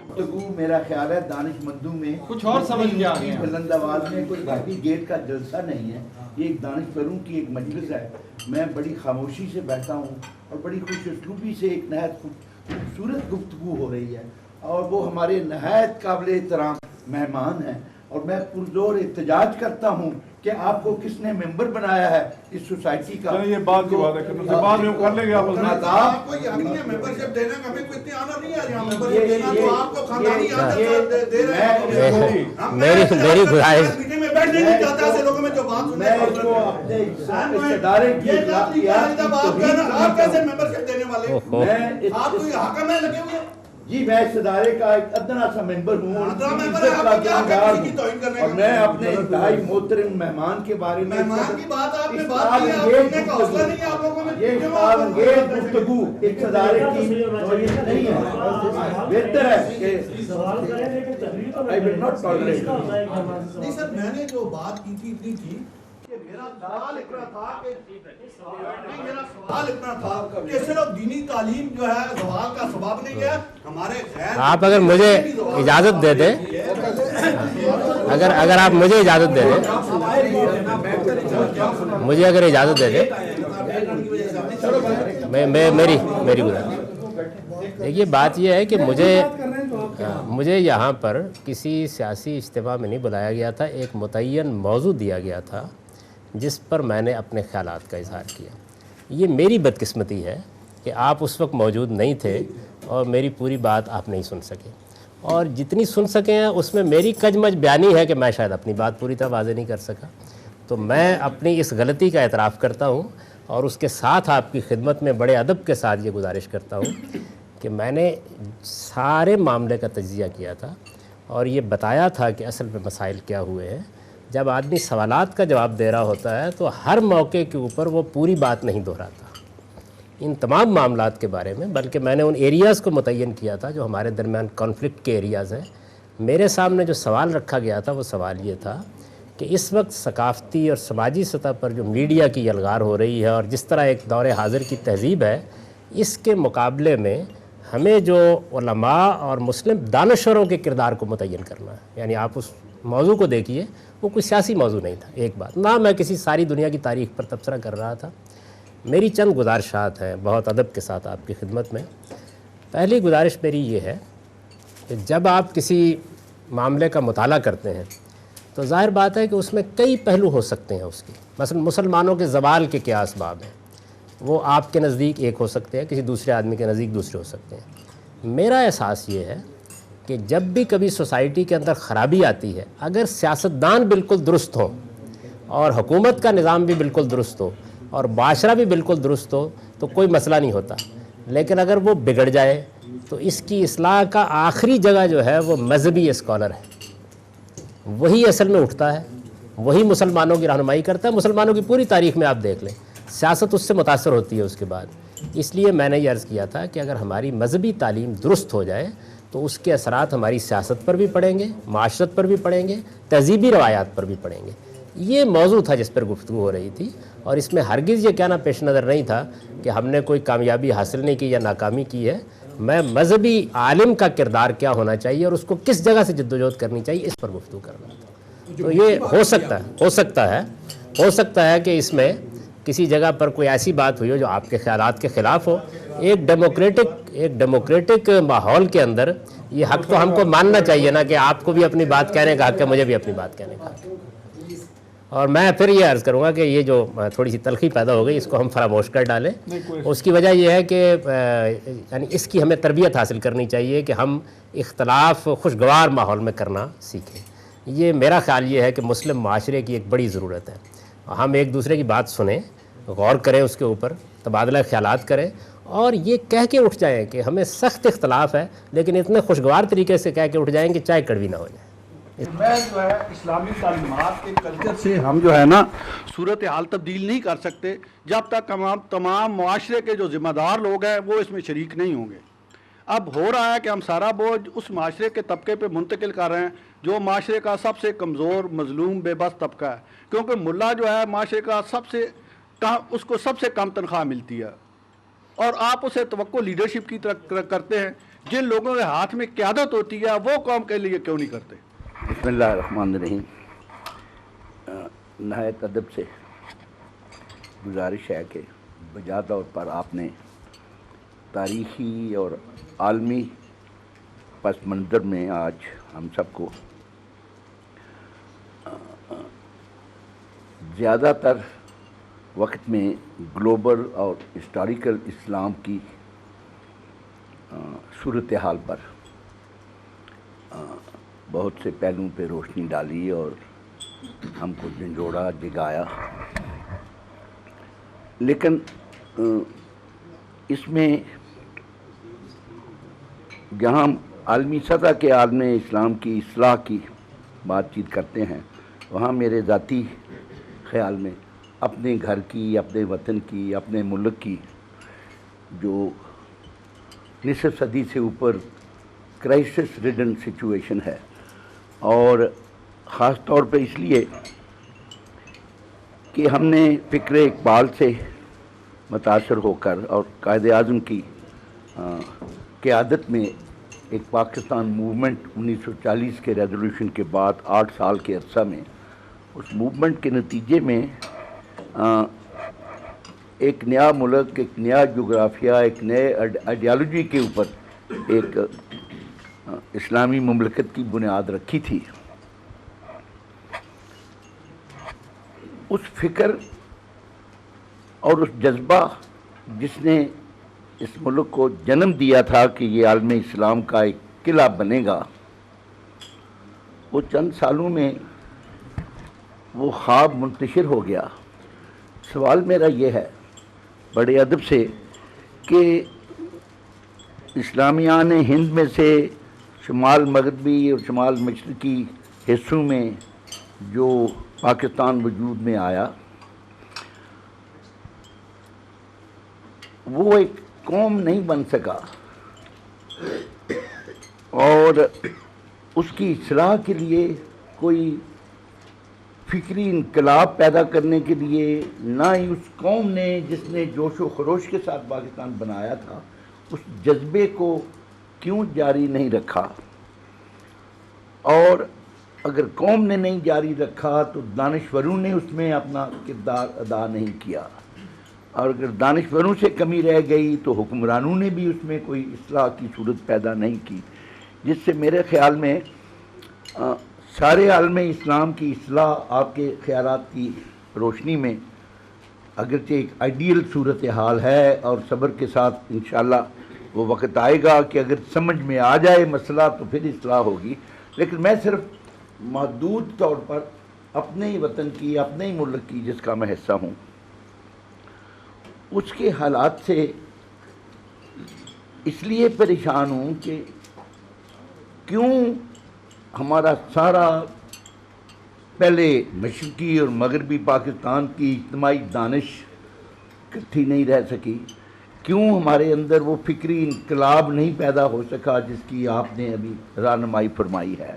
گفتگو میرا خیال ہے دانش مندوں میں کچھ اور سمجھ میں آ گیا۔ بلند آباد میں کوئی باقی گیٹ کا جلسہ نہیں ہے، یہ ایک دانش وروں کی ایک مجلس ہے۔ میں بڑی خاموشی سے بیٹھا ہوں اور بڑی خوش اسلوبی سے ایک نہایت خوبصورت گفتگو ہو رہی ہے، اور وہ ہمارے نہایت قابل احترام مہمان ہیں، اور میں پرزور احتجاج کرتا ہوں کہ آپ کو کس نے ممبر بنایا ہے اس سوسائٹی کا۔ یہ بات کی بات ہے، بعد میں کر لیں گے آپ آپ کو یقین ہے ممبرشپ دینے کا، ہمیں کوئی اتنی آنر نہیں ہے یہاں ممبرشپ دینا، تو آپ کو خاندانی عادت دے رہے ہیں۔ میری گزارش میٹنگ میں بیٹھنے نہیں چاہتا ایسے لوگوں میں جو بات سنے، میں اس کو اپنے ادارے کی آپ کیسے ممبرشپ دینے والے، آپ کو یہ حق میں لگے ہوئے؟ جی میں اس ادارے کا ایک ادنا سا ممبر ہوں، اور میں اپنے انتہائی محترم مہمان کے بارے میں یہ انگیز گفتگو اس ادارے کی نہیں ہے۔ بہتر ہے کہ I will not tolerate۔ نہیں سر، میں نے جو بات کی تھی اتنی تھی کہ میرا سوال اتنا تھا کہ صرف دینی تعلیم جو ہے زوال کا سبب نہیں ہے، ہمارے غیر آپ اگر مجھے اجازت دے دیں، اگر آپ مجھے اجازت دے دیں، مجھے اگر اجازت دے دیں، میری گزارش دیکھیے، بات یہ ہے کہ مجھے یہاں پر کسی سیاسی اجتماع میں نہیں بلایا گیا تھا، ایک متعین موضوع دیا گیا تھا جس پر میں نے اپنے خیالات کا اظہار کیا۔ یہ میری بدقسمتی ہے کہ آپ اس وقت موجود نہیں تھے اور میری پوری بات آپ نہیں سن سکے، اور جتنی سن سکے ہیں اس میں میری کجمج بیانی ہے کہ میں شاید اپنی بات پوری طرح واضح نہیں کر سکا۔ تو میں اپنی اس غلطی کا اعتراف کرتا ہوں، اور اس کے ساتھ آپ کی خدمت میں بڑے ادب کے ساتھ یہ گزارش کرتا ہوں کہ میں نے سارے معاملے کا تجزیہ کیا تھا اور یہ بتایا تھا کہ اصل میں مسائل کیا ہوئے ہیں۔ جب آدمی سوالات کا جواب دے رہا ہوتا ہے تو ہر موقع کے اوپر وہ پوری بات نہیں دہراتا ان تمام معاملات کے بارے میں، بلکہ میں نے ان ایریاز کو متعین کیا تھا جو ہمارے درمیان کانفلکٹ کے ایریاز ہیں۔ میرے سامنے جو سوال رکھا گیا تھا وہ سوال یہ تھا کہ اس وقت ثقافتی اور سماجی سطح پر جو میڈیا کی یلغار ہو رہی ہے اور جس طرح ایک دور حاضر کی تہذیب ہے، اس کے مقابلے میں ہمیں جو علماء اور مسلم دانشوروں کے کردار کو متعین کرنا ہے۔ یعنی آپ اس موضوع کو دیکھیے، وہ کوئی سیاسی موضوع نہیں تھا، ایک بات نہ میں کسی ساری دنیا کی تاریخ پر تبصرہ کر رہا تھا۔ میری چند گزارشات ہیں بہت ادب کے ساتھ آپ کی خدمت میں۔ پہلی گزارش میری یہ ہے کہ جب آپ کسی معاملے کا مطالعہ کرتے ہیں تو ظاہر بات ہے کہ اس میں کئی پہلو ہو سکتے ہیں اس کی. مثلا مسلمانوں کے زوال کے کیا اسباب ہیں، وہ آپ کے نزدیک ایک ہو سکتے ہیں، کسی دوسرے آدمی کے نزدیک دوسرے ہو سکتے ہیں. میرا احساس یہ ہے کہ جب بھی کبھی سوسائٹی کے اندر خرابی آتی ہے، اگر سیاستدان بالکل درست ہوں اور حکومت کا نظام بھی بالکل درست ہو اور معاشرہ بھی بالکل درست ہو تو کوئی مسئلہ نہیں ہوتا. لیکن اگر وہ بگڑ جائے تو اس کی اصلاح کا آخری جگہ جو ہے وہ مذہبی اسکالر ہے. وہی اصل میں اٹھتا ہے، وہی مسلمانوں کی رہنمائی کرتا ہے. مسلمانوں کی پوری تاریخ میں آپ دیکھ لیں، سیاست اس سے متاثر ہوتی ہے اس کے بعد. اس لیے میں نے یہ عرض کیا تھا کہ اگر ہماری مذہبی تعلیم درست ہو جائے تو اس کے اثرات ہماری سیاست پر بھی پڑیں گے، معاشرت پر بھی پڑیں گے، تہذیبی روایات پر بھی پڑیں گے. یہ موضوع تھا جس پر گفتگو ہو رہی تھی، اور اس میں ہرگز یہ کہنا پیش نظر نہیں تھا کہ ہم نے کوئی کامیابی حاصل نہیں کی یا ناکامی کی ہے. میں مذہبی عالم کا کردار کیا ہونا چاہیے اور اس کو کس جگہ سے جدوجہد کرنی چاہیے اس پر گفتگو کرنا تھا. تو یہ ہو سکتا ہے کہ اس میں کسی جگہ پر کوئی ایسی بات ہوئی ہو جو آپ کے خیالات کے خلاف ہو. ایک ڈیموکریٹک ماحول کے اندر یہ حق تو ہم کو ماننا چاہیے نا کہ آپ کو بھی اپنی بات کہنے کا حق ہے، مجھے بھی اپنی بات کہنے کا حق ہے. اور میں پھر یہ عرض کروں گا کہ یہ جو تھوڑی سی تلخی پیدا ہو گئی اس کو ہم فراموش کر ڈالیں. اس کی وجہ یہ ہے کہ یعنی اس کی ہمیں تربیت حاصل کرنی چاہیے کہ ہم اختلاف خوشگوار ماحول میں کرنا سیکھیں. یہ میرا خیال یہ ہے کہ مسلم معاشرے کی ایک بڑی ضرورت ہے. ہم ایک دوسرے کی بات سنیں، غور کریں، اس کے اوپر تبادلہ خیالات کریں اور یہ کہہ کے اٹھ جائیں کہ ہمیں سخت اختلاف ہے، لیکن اتنے خوشگوار طریقے سے کہہ کے اٹھ جائیں کہ چائے کڑوی نہ ہو جائے. میں جو ہے اسلامی تعلیمات کے کلچر سے ہم جو ہے نا صورتحال تبدیل نہیں کر سکتے جب تک تمام معاشرے کے جو ذمہ دار لوگ ہیں وہ اس میں شریک نہیں ہوں گے. اب ہو رہا ہے کہ ہم سارا بوجھ اس معاشرے کے طبقے پہ منتقل کر رہے ہیں جو معاشرے کا سب سے کمزور، مظلوم، بے بس طبقہ ہے. کیونکہ ملا جو ہے معاشرے کا اس کو سب سے کم تنخواہ ملتی ہے اور آپ اسے توقع لیڈرشپ کی طرح کرتے ہیں. جن لوگوں کے ہاتھ میں قیادت ہوتی ہے وہ قوم کے لیے کیوں نہیں کرتے؟ بسم اللہ الرحمن الرحیم. نہایت ادب سے گزارش ہے کہ بجا طور پر آپ نے تاریخی اور عالمی پس منظر میں آج ہم سب کو زیادہ تر وقت میں گلوبل اور ہسٹوریکل اسلام کی صورتحال پر بہت سے پہلوؤں پہ روشنی ڈالی اور ہم کو جھنجھوڑا، جگایا. لیکن اس میں جہاں عالمی سطح کے عالم اسلام کی اصلاح کی بات چیت کرتے ہیں وہاں میرے ذاتی خیال میں اپنے گھر کی، اپنے وطن کی، اپنے ملک کی جو نصف صدی سے اوپر کرائسس ریڈن سچویشن ہے، اور خاص طور پہ اس لیے کہ ہم نے فکر اقبال سے متاثر ہو کر اور قائد اعظم کی قیادت میں ایک پاکستان موومنٹ 1940 کے ریزولوشن کے بعد 8 سال کے عرصہ میں اس موومنٹ کے نتیجے میں ایک نیا ملک، ایک نیا جغرافیہ، ایک نئے آئیڈیالوجی کے اوپر ایک اسلامی مملکت کی بنیاد رکھی تھی. اس فکر اور اس جذبہ جس نے اس ملک کو جنم دیا تھا کہ یہ عالم اسلام کا ایک قلعہ بنے گا، وہ چند سالوں میں وہ خواب منتشر ہو گیا. سوال میرا یہ ہے بڑے ادب سے کہ اسلامیان ہند میں سے شمال مغربی اور شمال مشرقی حصوں میں جو پاکستان وجود میں آیا وہ ایک قوم نہیں بن سکا، اور اس کی اصلاح کے لیے کوئی فکری انقلاب پیدا کرنے کے لیے نہ ہی اس قوم نے جس نے جوش و خروش کے ساتھ پاکستان بنایا تھا اس جذبے کو کیوں جاری نہیں رکھا. اور اگر قوم نے نہیں جاری رکھا تو دانشوروں نے اس میں اپنا کردار ادا نہیں کیا، اور اگر دانشوروں سے کمی رہ گئی تو حکمرانوں نے بھی اس میں کوئی اصلاح کی صورت پیدا نہیں کی، جس سے میرے خیال میں سارے عالم اسلام کی اصلاح آپ کے خیالات کی روشنی میں اگرچہ ایک آئیڈیل صورتحال ہے، اور صبر کے ساتھ انشاءاللہ وہ وقت آئے گا کہ اگر سمجھ میں آ جائے مسئلہ تو پھر اصلاح ہوگی، لیکن میں صرف محدود طور پر اپنے ہی وطن کی، اپنے ہی ملک کی جس کا میں حصہ ہوں، اس کے حالات سے اس لیے پریشان ہوں کہ کیوں ہمارا سارا پہلے مشرقی اور مغربی پاکستان کی اجتماعی دانش اکٹھی نہیں رہ سکی، کیوں ہمارے اندر وہ فکری انقلاب نہیں پیدا ہو سکا جس کی آپ نے ابھی رہنمائی فرمائی ہے،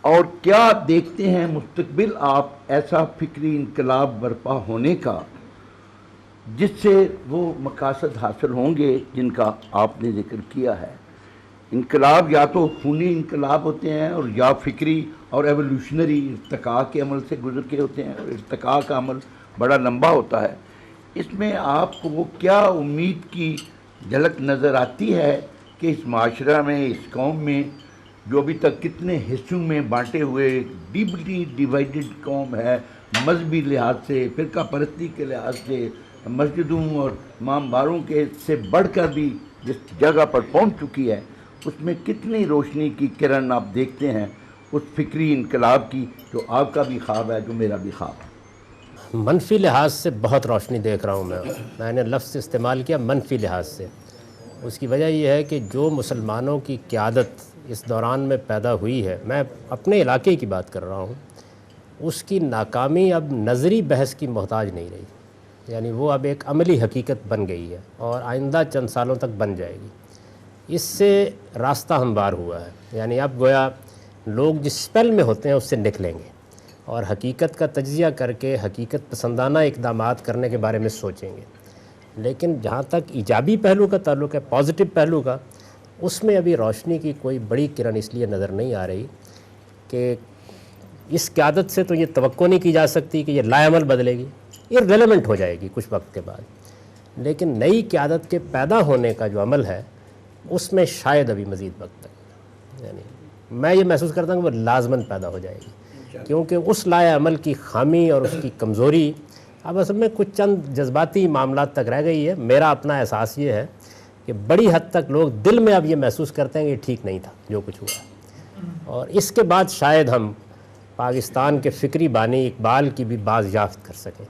اور کیا دیکھتے ہیں مستقبل آپ ایسا فکری انقلاب برپا ہونے کا جس سے وہ مقاصد حاصل ہوں گے جن کا آپ نے ذکر کیا ہے۔ انقلاب یا تو خونی انقلاب ہوتے ہیں اور یا فکری اور ایولیوشنری ارتقاء کے عمل سے گزر کے ہوتے ہیں، اور ارتقاء کا عمل بڑا لمبا ہوتا ہے۔ اس میں آپ کو وہ کیا امید کی جھلک نظر آتی ہے کہ اس معاشرہ میں، اس قوم میں جو ابھی تک کتنے حصوں میں بانٹے ہوئے ڈیپلی ڈیوائیڈڈ قوم ہے، مذہبی لحاظ سے، فرقہ پرستی کے لحاظ سے، مسجدوں اور امام باروں کے سے بڑھ کر بھی جس جگہ پر پہنچ چکی ہے، اس میں کتنی روشنی کی کرن آپ دیکھتے ہیں اس فکری انقلاب کی جو آپ کا بھی خواب ہے، جو میرا بھی خواب ہے؟ منفی لحاظ سے بہت روشنی دیکھ رہا ہوں میں نے لفظ استعمال کیا منفی لحاظ سے۔ اس کی وجہ یہ ہے کہ جو مسلمانوں کی قیادت اس دوران میں پیدا ہوئی ہے، میں اپنے علاقے کی بات کر رہا ہوں، اس کی ناکامی اب نظری بحث کی محتاج نہیں رہی، یعنی وہ اب ایک عملی حقیقت بن گئی ہے اور آئندہ چند سالوں تک بن جائے گی۔ اس سے راستہ ہموار ہوا ہے، یعنی اب گویا لوگ جس اسپیل میں ہوتے ہیں اس سے نکلیں گے اور حقیقت کا تجزیہ کر کے حقیقت پسندانہ اقدامات کرنے کے بارے میں سوچیں گے۔ لیکن جہاں تک ایجابی پہلو کا تعلق ہے، پازیٹو پہلو کا، اس میں ابھی روشنی کی کوئی بڑی کرن اس لیے نظر نہیں آ رہی کہ اس قیادت سے تو یہ توقع نہیں کی جا سکتی کہ یہ لا عمل بدلے گی، ارریلیونٹ ہو جائے گی کچھ وقت کے بعد، لیکن نئی قیادت کے پیدا ہونے کا جو عمل ہے اس میں شاید ابھی مزید وقت لگے، یعنی میں یہ محسوس کرتا ہوں کہ وہ لازماً پیدا ہو جائے گی، کیونکہ اس لائے عمل کی خامی اور اس کی کمزوری اب اصل میں کچھ چند جذباتی معاملات تک رہ گئی ہے۔ میرا اپنا احساس یہ ہے کہ بڑی حد تک لوگ دل میں اب یہ محسوس کرتے ہیں کہ یہ ٹھیک نہیں تھا جو کچھ ہوا ہے، اور اس کے بعد شاید ہم پاکستان کے فکری بانی اقبال کی بھی باز یافت کر سکیں،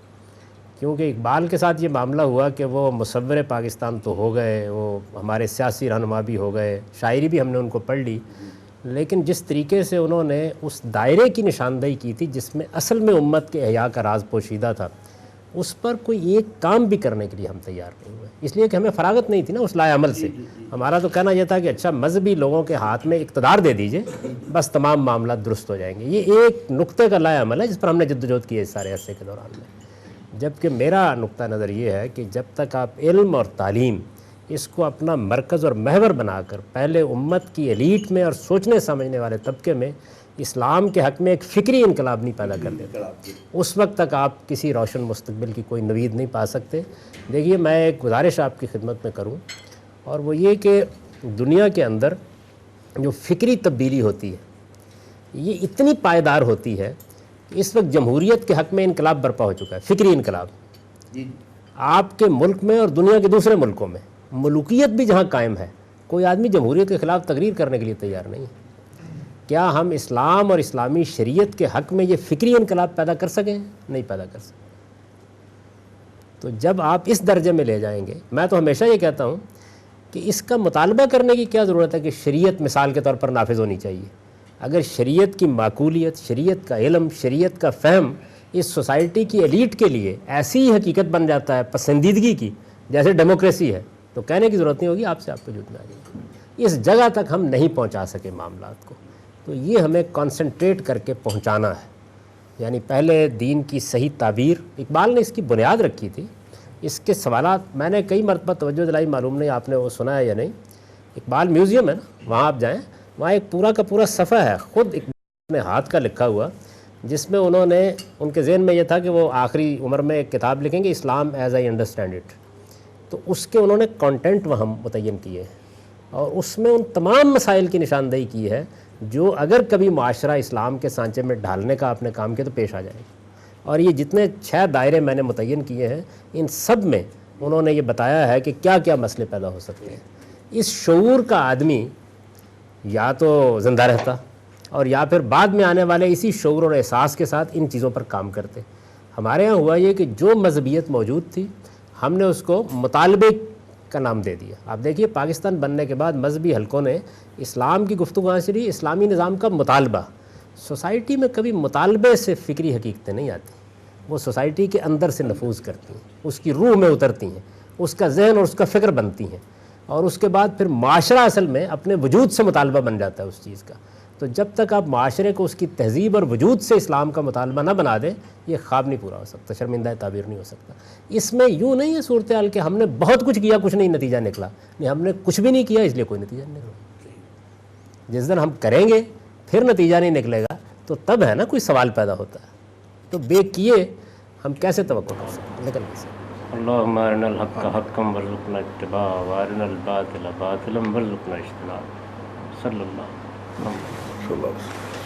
کیونکہ اقبال کے ساتھ یہ معاملہ ہوا کہ وہ مصور پاکستان تو ہو گئے، وہ ہمارے سیاسی رہنما بھی ہو گئے، شاعری بھی ہم نے ان کو پڑھ لی، لیکن جس طریقے سے انہوں نے اس دائرے کی نشاندہی کی تھی جس میں اصل میں امت کے احیاء کا راز پوشیدہ تھا، اس پر کوئی ایک کام بھی کرنے کے لیے ہم تیار نہیں ہوئے، اس لیے کہ ہمیں فراغت نہیں تھی نا اس لائے عمل سے۔ ہمارا تو کہنا یہ تھا کہ اچھا مذہبی لوگوں کے ہاتھ میں اقتدار دے دیجئے، بس تمام معاملات درست ہو جائیں گے۔ یہ ایک نقطے کا لائے عمل ہے جس پر ہم نے جدوجہد کی ہے اس سارے عرصے کے دوران میں، جبکہ میرا نقطہ نظر یہ ہے کہ جب تک آپ علم اور تعلیم اس کو اپنا مرکز اور محور بنا کر پہلے امت کی ایلیٹ میں اور سوچنے سمجھنے والے طبقے میں اسلام کے حق میں ایک فکری انقلاب نہیں پیدا کر دیتے، اس وقت تک آپ کسی روشن مستقبل کی کوئی نوید نہیں پا سکتے۔ دیکھیے میں ایک گزارش آپ کی خدمت میں کروں، اور وہ یہ کہ دنیا کے اندر جو فکری تبدیلی ہوتی ہے یہ اتنی پائیدار ہوتی ہے کہ اس وقت جمہوریت کے حق میں انقلاب برپا ہو چکا ہے، فکری انقلاب آپ کے ملک میں اور دنیا کے دوسرے ملکوں میں۔ ملوکیت بھی جہاں قائم ہے، کوئی آدمی جمہوریت کے خلاف تقریر کرنے کے لیے تیار نہیں ہے۔ کیا ہم اسلام اور اسلامی شریعت کے حق میں یہ فکری انقلاب پیدا کر سکیں؟ نہیں پیدا کر سکیں۔ تو جب آپ اس درجے میں لے جائیں گے، میں تو ہمیشہ یہ کہتا ہوں کہ اس کا مطالبہ کرنے کی کیا ضرورت ہے کہ شریعت مثال کے طور پر نافذ ہونی چاہیے۔ اگر شریعت کی معقولیت، شریعت کا علم، شریعت کا فہم اس سوسائٹی کی ایلیٹ کے لیے ایسی ہی حقیقت بن جاتا ہے پسندیدگی کی جیسے ڈیموکریسی ہے، تو کہنے کی ضرورت نہیں ہوگی آپ سے آپ کو وجود میں آ جائے گی۔ اس جگہ تک ہم نہیں پہنچا سکے معاملات کو، تو یہ ہمیں کنسنٹریٹ کر کے پہنچانا ہے۔ یعنی پہلے دین کی صحیح تعبیر، اقبال نے اس کی بنیاد رکھی تھی، اس کے سوالات میں نے کئی مرتبہ توجہ دلائی، معلوم نہیں آپ نے وہ سنا ہے یا نہیں۔ اقبال میوزیم ہے نا، وہاں آپ جائیں، وہاں ایک پورا کا پورا صفحہ ہے خود اقبال نے ہاتھ کا لکھا ہوا، جس میں انہوں نے، ان کے ذہن میں یہ تھا کہ وہ آخری عمر میں ایک کتاب لکھیں گے، اسلام ایز آئی انڈرسٹینڈ اٹ، تو اس کے انہوں نے کانٹینٹ وہاں متعین کیے ہیں۔ اور اس میں ان تمام مسائل کی نشاندہی کی ہے جو اگر کبھی معاشرہ اسلام کے سانچے میں ڈھالنے کا آپ نے کام کیا تو پیش آ جائے گا. اور یہ جتنے 6 دائرے میں نے متعین کیے ہیں ان سب میں انہوں نے یہ بتایا ہے کہ کیا کیا مسئلے پیدا ہو سکتے ہیں. اس شعور کا آدمی یا تو زندہ رہتا اور یا پھر بعد میں آنے والے اسی شعور اور احساس کے ساتھ ان چیزوں پر کام کرتے. ہمارے ہاں ہوا یہ کہ جو مذہبیت موجود تھی ہم نے اس کو مطالبے کا نام دے دیا. آپ دیکھیے پاکستان بننے کے بعد مذہبی حلقوں نے اسلام کی گفتگو حاصل، اسلامی نظام کا مطالبہ. سوسائٹی میں کبھی مطالبے سے فکری حقیقتیں نہیں آتی، وہ سوسائٹی کے اندر سے نفوذ کرتی ہیں، اس کی روح میں اترتی ہیں، اس کا ذہن اور اس کا فکر بنتی ہیں، اور اس کے بعد پھر معاشرہ اصل میں اپنے وجود سے مطالبہ بن جاتا ہے اس چیز کا. تو جب تک آپ معاشرے کو اس کی تہذیب اور وجود سے اسلام کا مطالبہ نہ بنا دیں یہ خواب نہیں پورا ہو سکتا، شرمندہ تعبیر نہیں ہو سکتا. اس میں یوں نہیں ہے صورتحال کہ ہم نے بہت کچھ کیا کچھ نہیں نتیجہ نکلا، نہیں ہم نے کچھ بھی نہیں کیا اس لیے کوئی نتیجہ نہیں نکلا. جس دن ہم کریں گے پھر نتیجہ نہیں نکلے گا تو تب ہے نا کوئی سوال پیدا ہوتا ہے. تو بے کیے ہم کیسے توقع کر سکتے ہیں؟ نکل نہیں سکتے. اللہم ارنا الحق حقا وارزقنا اتباعہ وارنا الباطل باطلا وارزقنا اجتنابہ. صلی اللہ علیہ وسلم.